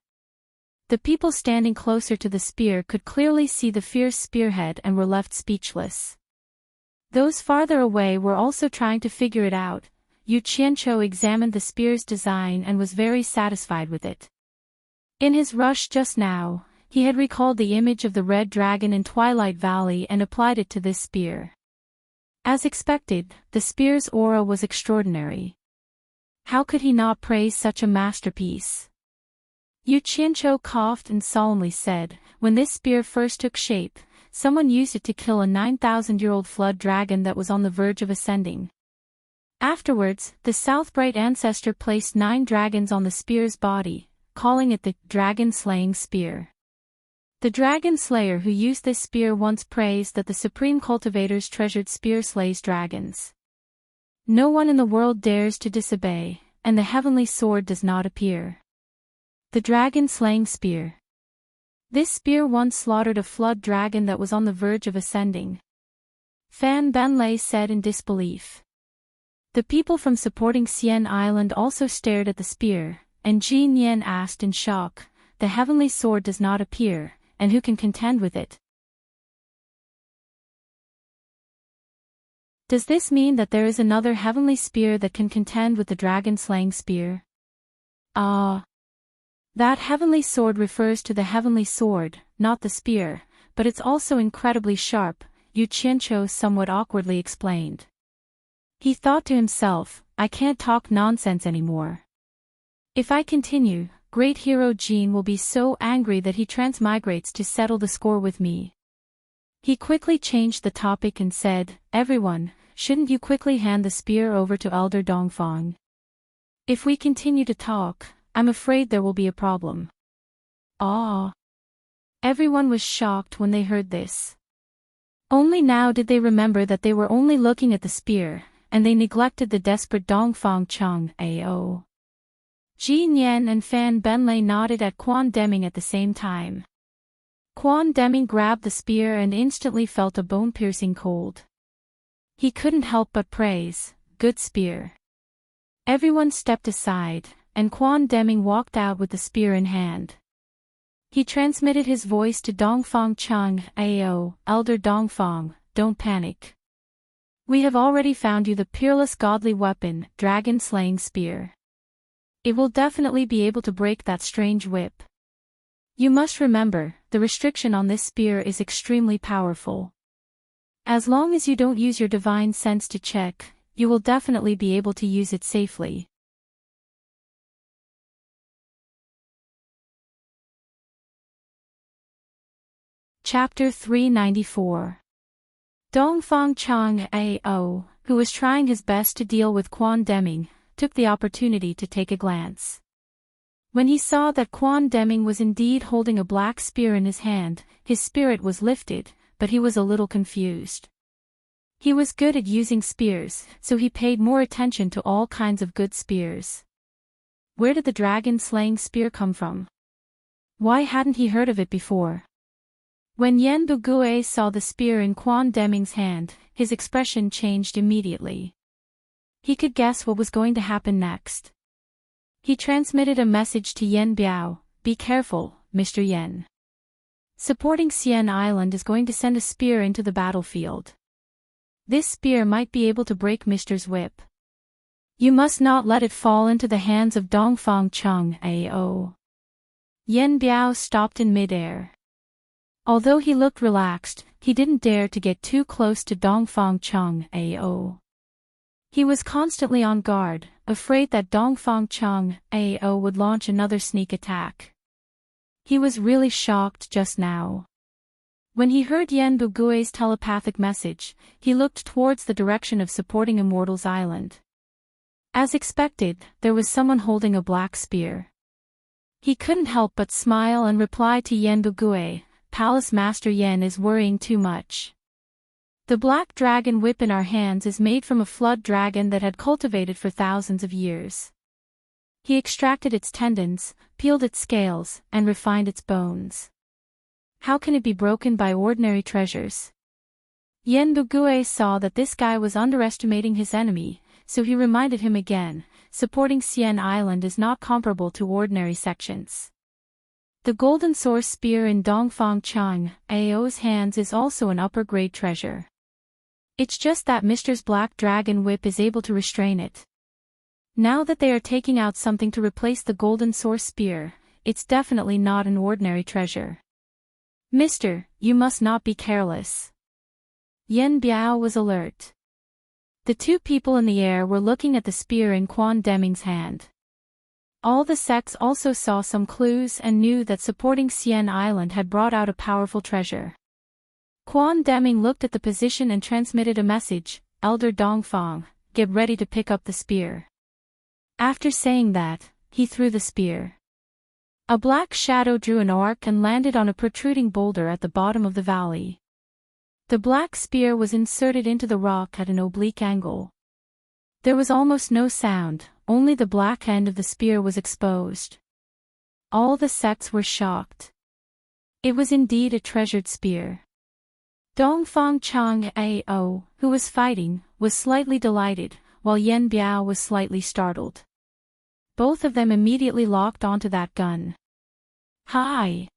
The people standing closer to the spear could clearly see the fierce spearhead and were left speechless. Those farther away were also trying to figure it out. Yu Qianqiu examined the spear's design and was very satisfied with it. In his rush just now, he had recalled the image of the red dragon in Twilight Valley and applied it to this spear. As expected, the spear's aura was extraordinary. How could he not praise such a masterpiece? Yu Qianqiu coughed and solemnly said, "When this spear first took shape, someone used it to kill a 9,000-year-old flood dragon that was on the verge of ascending. Afterwards, the Southbright ancestor placed 9 dragons on the spear's body, calling it the dragon-slaying spear. The dragon slayer who used this spear once praised that the supreme cultivator's treasured spear slays dragons. No one in the world dares to disobey, and the heavenly sword does not appear. The dragon-slaying spear. This spear once slaughtered a flood dragon that was on the verge of ascending." Fan Benlei said in disbelief. The people from supporting Xian Island also stared at the spear, and Jin Yan asked in shock, "The heavenly sword does not appear, and who can contend with it? Does this mean that there is another heavenly spear that can contend with the dragon-slaying spear?" "Ah. That heavenly sword refers to the heavenly sword, not the spear, but it's also incredibly sharp," Yu Qianqiu somewhat awkwardly explained. He thought to himself, "I can't talk nonsense anymore. If I continue, great hero Jin will be so angry that he transmigrates to settle the score with me." He quickly changed the topic and said, "Everyone, shouldn't you quickly hand the spear over to Elder Dongfang? If we continue to talk, I'm afraid there will be a problem." "Ah." Everyone was shocked when they heard this. Only now did they remember that they were only looking at the spear, and they neglected the desperate Dongfang Chang Ao. Jin Yan and Fan Benlei nodded at Quan Deming at the same time. Quan Deming grabbed the spear and instantly felt a bone-piercing cold. He couldn't help but praise, "Good spear." Everyone stepped aside, and Quan Deming walked out with the spear in hand. He transmitted his voice to Dongfang Chang, Ao, Elder Dongfang, don't panic. We have already found you the peerless godly weapon, dragon-slaying spear. It will definitely be able to break that strange whip. You must remember, the restriction on this spear is extremely powerful. As long as you don't use your divine sense to check, you will definitely be able to use it safely. Chapter 394. Dongfang Chang Ao, who was trying his best to deal with Quan Deming, took the opportunity to take a glance. When he saw that Quan Deming was indeed holding a black spear in his hand, his spirit was lifted, but he was a little confused. He was good at using spears, so he paid more attention to all kinds of good spears. Where did the dragon-slaying spear come from? Why hadn't he heard of it before? When Yen Bugue saw the spear in Quan Deming's hand, his expression changed immediately. He could guess what was going to happen next. He transmitted a message to Yen Biao, be careful, Mr. Yen. Supporting Xian Island is going to send a spear into the battlefield. This spear might be able to break Mr.'s whip. You must not let it fall into the hands of Dongfang Chang Ao. Yen Biao stopped in mid-air. Although he looked relaxed, he didn't dare to get too close to Dongfang Chang Ao. He was constantly on guard, afraid that Dongfang Chang Ao would launch another sneak attack. He was really shocked just now. When he heard Yen Bugue's telepathic message, he looked towards the direction of supporting Immortals Island. As expected, there was someone holding a black spear. He couldn't help but smile and reply to Yen Bugue, Palace Master Yen is worrying too much. The black dragon whip in our hands is made from a flood dragon that had cultivated for thousands of years. He extracted its tendons, peeled its scales, and refined its bones. How can it be broken by ordinary treasures? Yen Bugue saw that this guy was underestimating his enemy, so he reminded him again, supporting Xian Island is not comparable to ordinary sections. The golden source spear in Dongfang Chang Ao's hands is also an upper-grade treasure. It's just that Mr.'s black dragon whip is able to restrain it. Now that they are taking out something to replace the golden source spear, it's definitely not an ordinary treasure. Mister, you must not be careless. Yen Biao was alert. The two people in the air were looking at the spear in Quan Deming's hand. All the sects also saw some clues and knew that supporting Xian Island had brought out a powerful treasure. Quan Deming looked at the position and transmitted a message, Elder Dongfang, get ready to pick up the spear. After saying that, he threw the spear. A black shadow drew an arc and landed on a protruding boulder at the bottom of the valley. The black spear was inserted into the rock at an oblique angle. There was almost no sound, only the black end of the spear was exposed. All the sects were shocked. It was indeed a treasured spear. Dongfang Chang Ao, who was fighting, was slightly delighted, while Yen Biao was slightly startled. Both of them immediately locked onto that gun. Hi!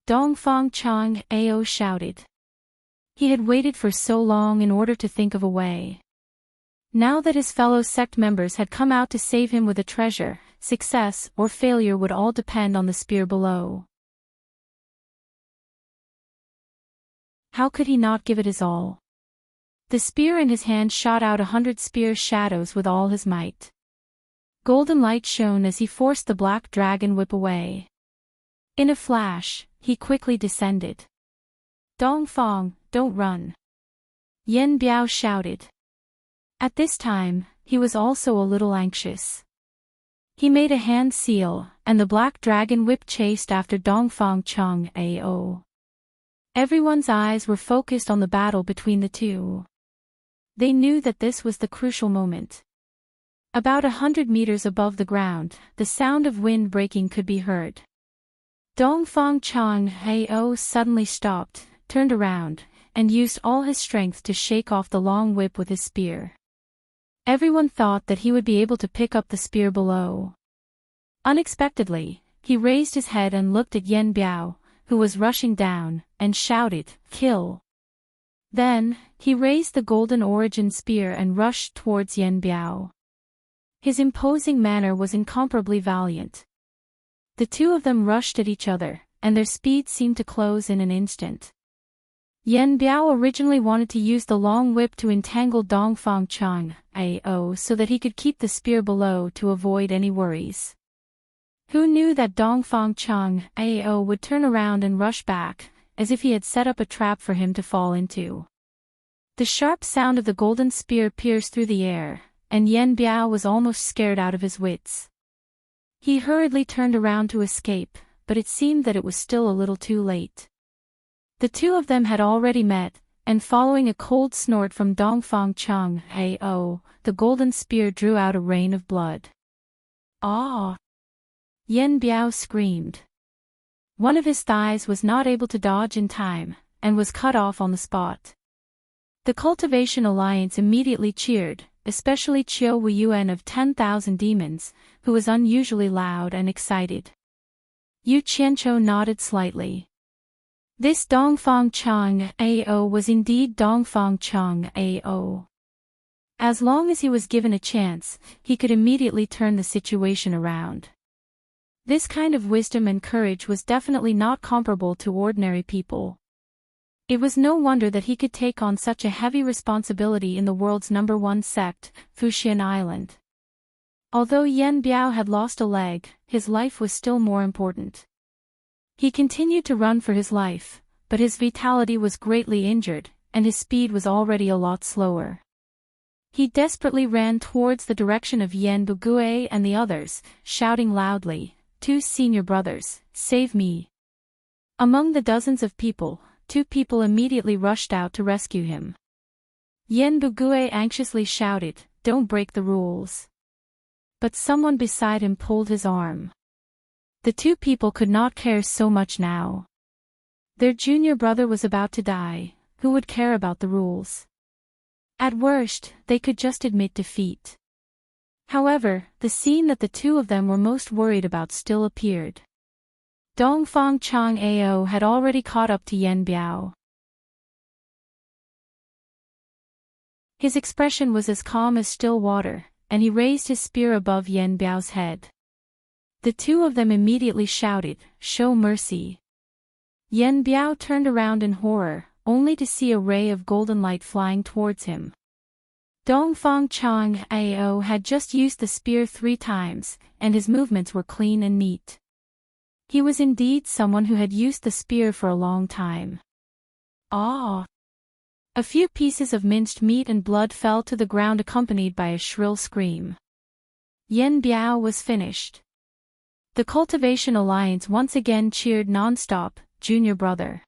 Dongfang Chang Ao shouted. He had waited for so long in order to think of a way. Now that his fellow sect members had come out to save him with a treasure, success or failure would all depend on the spear below. How could he not give it his all? The spear in his hand shot out 100 spear shadows with all his might. Golden light shone as he forced the black dragon whip away. In a flash, he quickly descended. Dongfang, don't run. Yen Biao shouted. At this time, he was also a little anxious. He made a hand seal, and the black dragon whip chased after Dongfang Chang Ao. Everyone's eyes were focused on the battle between the two. They knew that this was the crucial moment. About 100 meters above the ground, the sound of wind breaking could be heard. Dongfang Chang Ao suddenly stopped, turned around, and used all his strength to shake off the long whip with his spear. Everyone thought that he would be able to pick up the spear below. Unexpectedly, he raised his head and looked at Yen Biao, who was rushing down, and shouted, "Kill!" Then, he raised the golden origin spear and rushed towards Yen Biao. His imposing manner was incomparably valiant. The two of them rushed at each other, and their speed seemed to close in an instant. Yen Biao originally wanted to use the long whip to entangle Dongfang Chang Ao so that he could keep the spear below to avoid any worries. Who knew that Dongfang Chang Ao would turn around and rush back, as if he had set up a trap for him to fall into. The sharp sound of the golden spear pierced through the air, and Yen Biao was almost scared out of his wits. He hurriedly turned around to escape, but it seemed that it was still a little too late. The two of them had already met, and following a cold snort from Dongfang Chang Ao, the golden spear drew out a rain of blood. "Ah!" Yen Biao screamed. One of his thighs was not able to dodge in time, and was cut off on the spot. The Cultivation Alliance immediately cheered, especially Qiu Weiyuan of 10,000 Demons, who was unusually loud and excited. Yu Qianqiu nodded slightly. This Dongfang Chang Ao was indeed Dongfang Chang Ao. As long as he was given a chance, he could immediately turn the situation around. This kind of wisdom and courage was definitely not comparable to ordinary people. It was no wonder that he could take on such a heavy responsibility in the world's #1 sect, Fuxian Island. Although Yen Biao had lost a leg, his life was still more important. He continued to run for his life, but his vitality was greatly injured, and his speed was already a lot slower. He desperately ran towards the direction of Yen Bugue and the others, shouting loudly, "Two senior brothers, save me!" Among the dozens of people, 2 people immediately rushed out to rescue him. Yen Bugue anxiously shouted, "Don't break the rules." But someone beside him pulled his arm. The 2 people could not care so much now. Their junior brother was about to die, who would care about the rules? At worst, they could just admit defeat. However, the scene that the 2 of them were most worried about still appeared. Dongfang Chang Ao had already caught up to Yen Biao. His expression was as calm as still water, and he raised his spear above Yen Biao's head. The 2 of them immediately shouted, "Show mercy." Yen Biao turned around in horror, only to see a ray of golden light flying towards him. Dongfang Chang Ao had just used the spear 3 times, and his movements were clean and neat. He was indeed someone who had used the spear for a long time. Ah! A few pieces of minced meat and blood fell to the ground accompanied by a shrill scream. Yen Biao was finished. The Cultivation Alliance once again cheered non-stop, "Junior brother."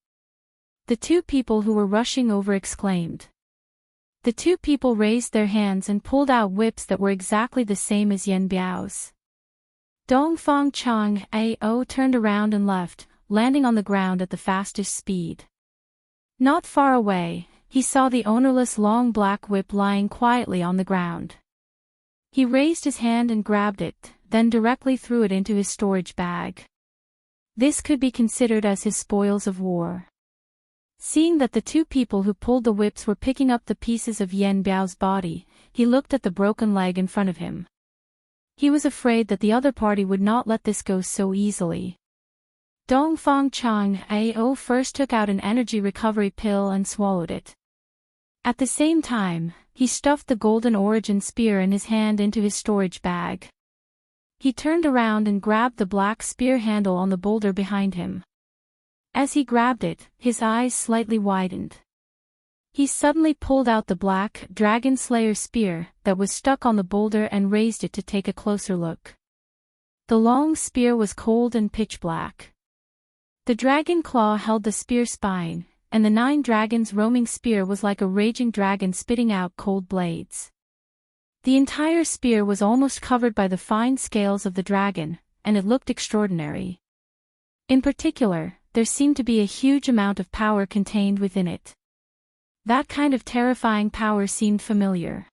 The 2 people who were rushing over exclaimed. The 2 people raised their hands and pulled out whips that were exactly the same as Yen Biao's. Dongfang Chang Ao turned around and left, landing on the ground at the fastest speed. Not far away, he saw the ownerless long black whip lying quietly on the ground. He raised his hand and grabbed it, then directly threw it into his storage bag. This could be considered as his spoils of war. Seeing that the 2 people who pulled the whips were picking up the pieces of Yen Biao's body, he looked at the broken leg in front of him. He was afraid that the other party would not let this go so easily. Dongfang Chang Ao first took out an energy recovery pill and swallowed it. At the same time, he stuffed the golden origin spear in his hand into his storage bag. He turned around and grabbed the black spear handle on the boulder behind him. As he grabbed it, his eyes slightly widened. He suddenly pulled out the black Dragon Slayer spear that was stuck on the boulder and raised it to take a closer look. The long spear was cold and pitch black. The dragon claw held the spear spine, and the 9 dragons roaming spear was like a raging dragon spitting out cold blades. The entire spear was almost covered by the fine scales of the dragon, and it looked extraordinary. In particular, there seemed to be a huge amount of power contained within it. That kind of terrifying power seemed familiar.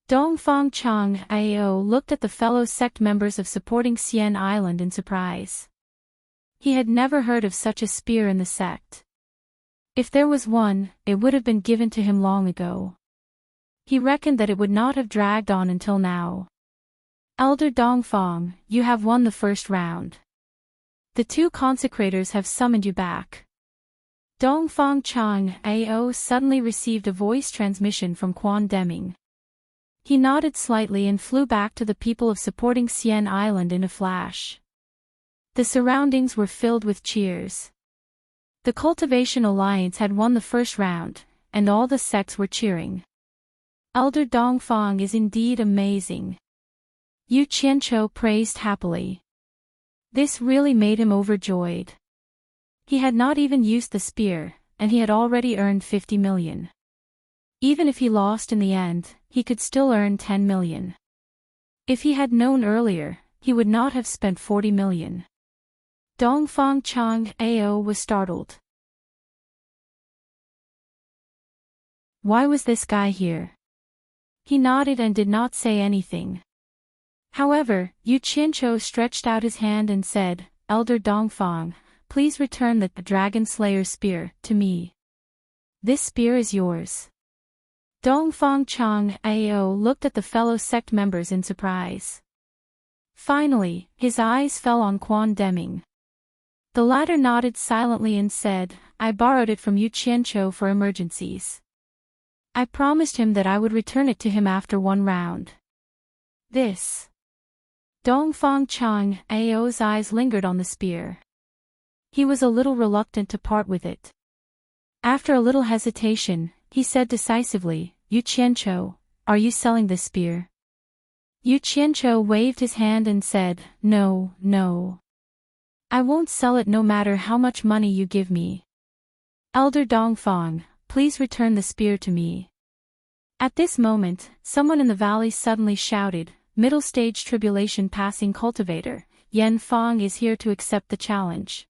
Dongfang Chang Ao looked at the fellow sect members of supporting Xian Island in surprise. He had never heard of such a spear in the sect. If there was one, it would have been given to him long ago. He reckoned that it would not have dragged on until now. Elder Dongfang, you have won the first round. The two consecrators have summoned you back. Dongfang Chang Ao suddenly received a voice transmission from Quan Deming. He nodded slightly and flew back to the people of supporting Xian Island in a flash. The surroundings were filled with cheers. The Cultivation Alliance had won the first round, and all the sects were cheering. Elder Dongfang is indeed amazing. Yu Qianqiu praised happily. This really made him overjoyed. He had not even used the spear, and he had already earned 50 million. Even if he lost in the end, he could still earn 10 million. If he had known earlier, he would not have spent 40 million. Dongfang Chang Ao was startled. Why was this guy here? He nodded and did not say anything. However, Yu Qianqiu stretched out his hand and said, Elder Dongfang, please return the Dragon Slayer spear to me. This spear is yours. Dongfang Chang Ao looked at the fellow sect members in surprise. Finally, his eyes fell on Quan Deming. The latter nodded silently and said, I borrowed it from Yu Qianqiu for emergencies. I promised him that I would return it to him after one round. This. Dongfang Chang Ao's eyes lingered on the spear. He was a little reluctant to part with it. After a little hesitation, he said decisively, Yu Qianqiu, are you selling this spear? Yu Qianqiu waved his hand and said, No, no. I won't sell it no matter how much money you give me. Elder Dongfang, please return the spear to me. At this moment, someone in the valley suddenly shouted, Middle stage tribulation passing cultivator, Yan Fang is here to accept the challenge.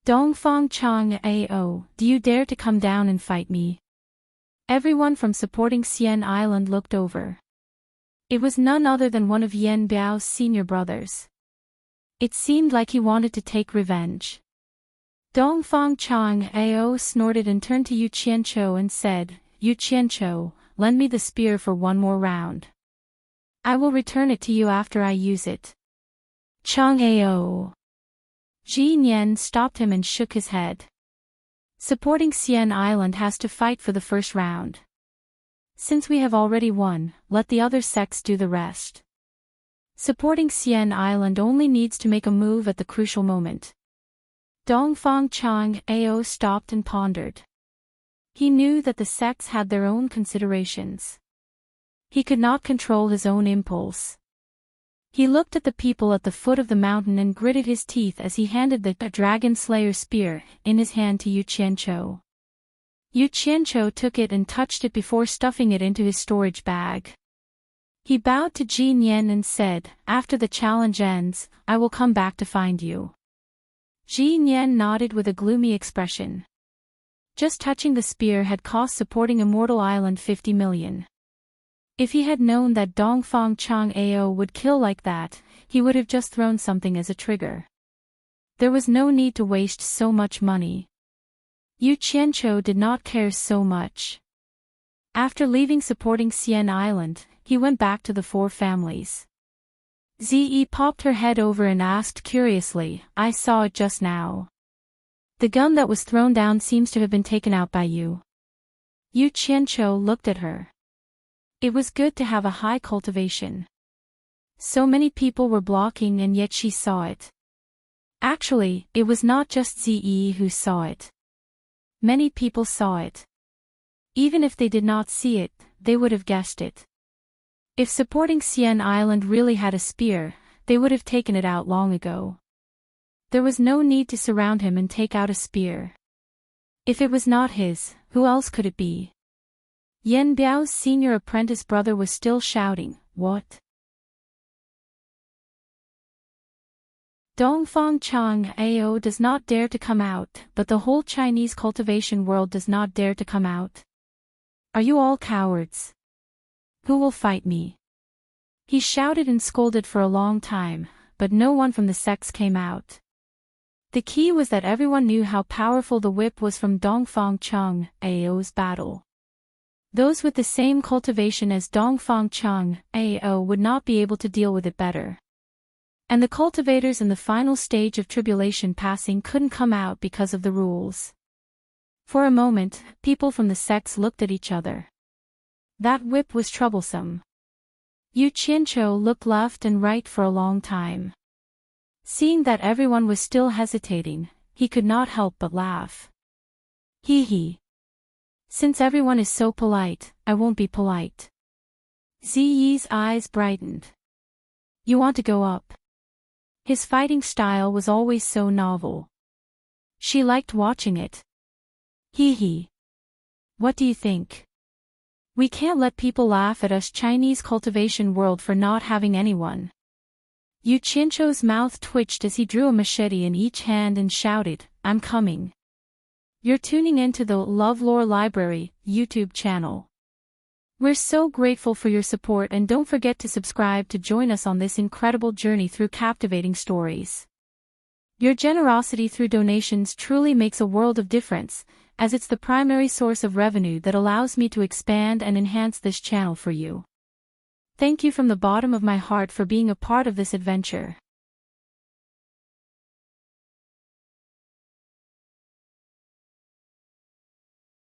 Dongfang Chang Ao, do you dare to come down and fight me? Everyone from supporting Xian Island looked over. It was none other than one of Yan Biao's senior brothers. It seemed like he wanted to take revenge. Dongfang Chang Ao snorted and turned to Yu Qianqiu and said, Yu Qianqiu, lend me the spear for one more round. I will return it to you after I use it. Chang Ao. Ji Nian stopped him and shook his head. Supporting Xian Island has to fight for the first round. Since we have already won, let the other sects do the rest. Supporting Xian Island only needs to make a move at the crucial moment. Dongfang Chang Ao stopped and pondered. He knew that the sects had their own considerations. He could not control his own impulse. He looked at the people at the foot of the mountain and gritted his teeth as he handed the Dragon Slayer spear in his hand to Yu Qianqiu. Yu Qianqiu took it and touched it before stuffing it into his storage bag. He bowed to Ji Nian and said, After the challenge ends, I will come back to find you. Ji Nian nodded with a gloomy expression. Just touching the spear had cost supporting Immortal Island 50 million. If he had known that Dongfang Chang Ao would kill like that, he would have just thrown something as a trigger. There was no need to waste so much money. Yu Qianqiu did not care so much. After leaving supporting Xian Island, he went back to the four families. Zi popped her head over and asked curiously, I saw it just now. The gun that was thrown down seems to have been taken out by you. Yu Qianqiu looked at her. It was good to have a high cultivation. So many people were blocking and yet she saw it. Actually, it was not just Zi who saw it. Many people saw it. Even if they did not see it, they would have guessed it. If supporting Xian Island really had a spear, they would have taken it out long ago. There was no need to surround him and take out a spear. If it was not his, who else could it be? Yan Biao's senior apprentice brother was still shouting, What? Dongfang Chang Ao does not dare to come out, but the whole Chinese cultivation world does not dare to come out. Are you all cowards? Who will fight me? He shouted and scolded for a long time, but no one from the sects came out. The key was that everyone knew how powerful the whip was from Dongfang Chung, Ao's battle. Those with the same cultivation as Dongfang Chung, Ao would not be able to deal with it better. And the cultivators in the final stage of tribulation passing couldn't come out because of the rules. For a moment, people from the sects looked at each other. That whip was troublesome. Yu Qianzhou looked left and right for a long time. Seeing that everyone was still hesitating, he could not help but laugh. Hee hee. Since everyone is so polite, I won't be polite. Ziyi's eyes brightened. You want to go up? His fighting style was always so novel. She liked watching it. Hee hee. What do you think? We can't let people laugh at us Chinese cultivation world for not having anyone. Yu Qianzhou's mouth twitched as he drew a machete in each hand and shouted, I'm coming. You're tuning into the LoveLore Library YouTube channel. We're so grateful for your support and don't forget to subscribe to join us on this incredible journey through captivating stories. Your generosity through donations truly makes a world of difference, as it's the primary source of revenue that allows me to expand and enhance this channel for you. Thank you from the bottom of my heart for being a part of this adventure.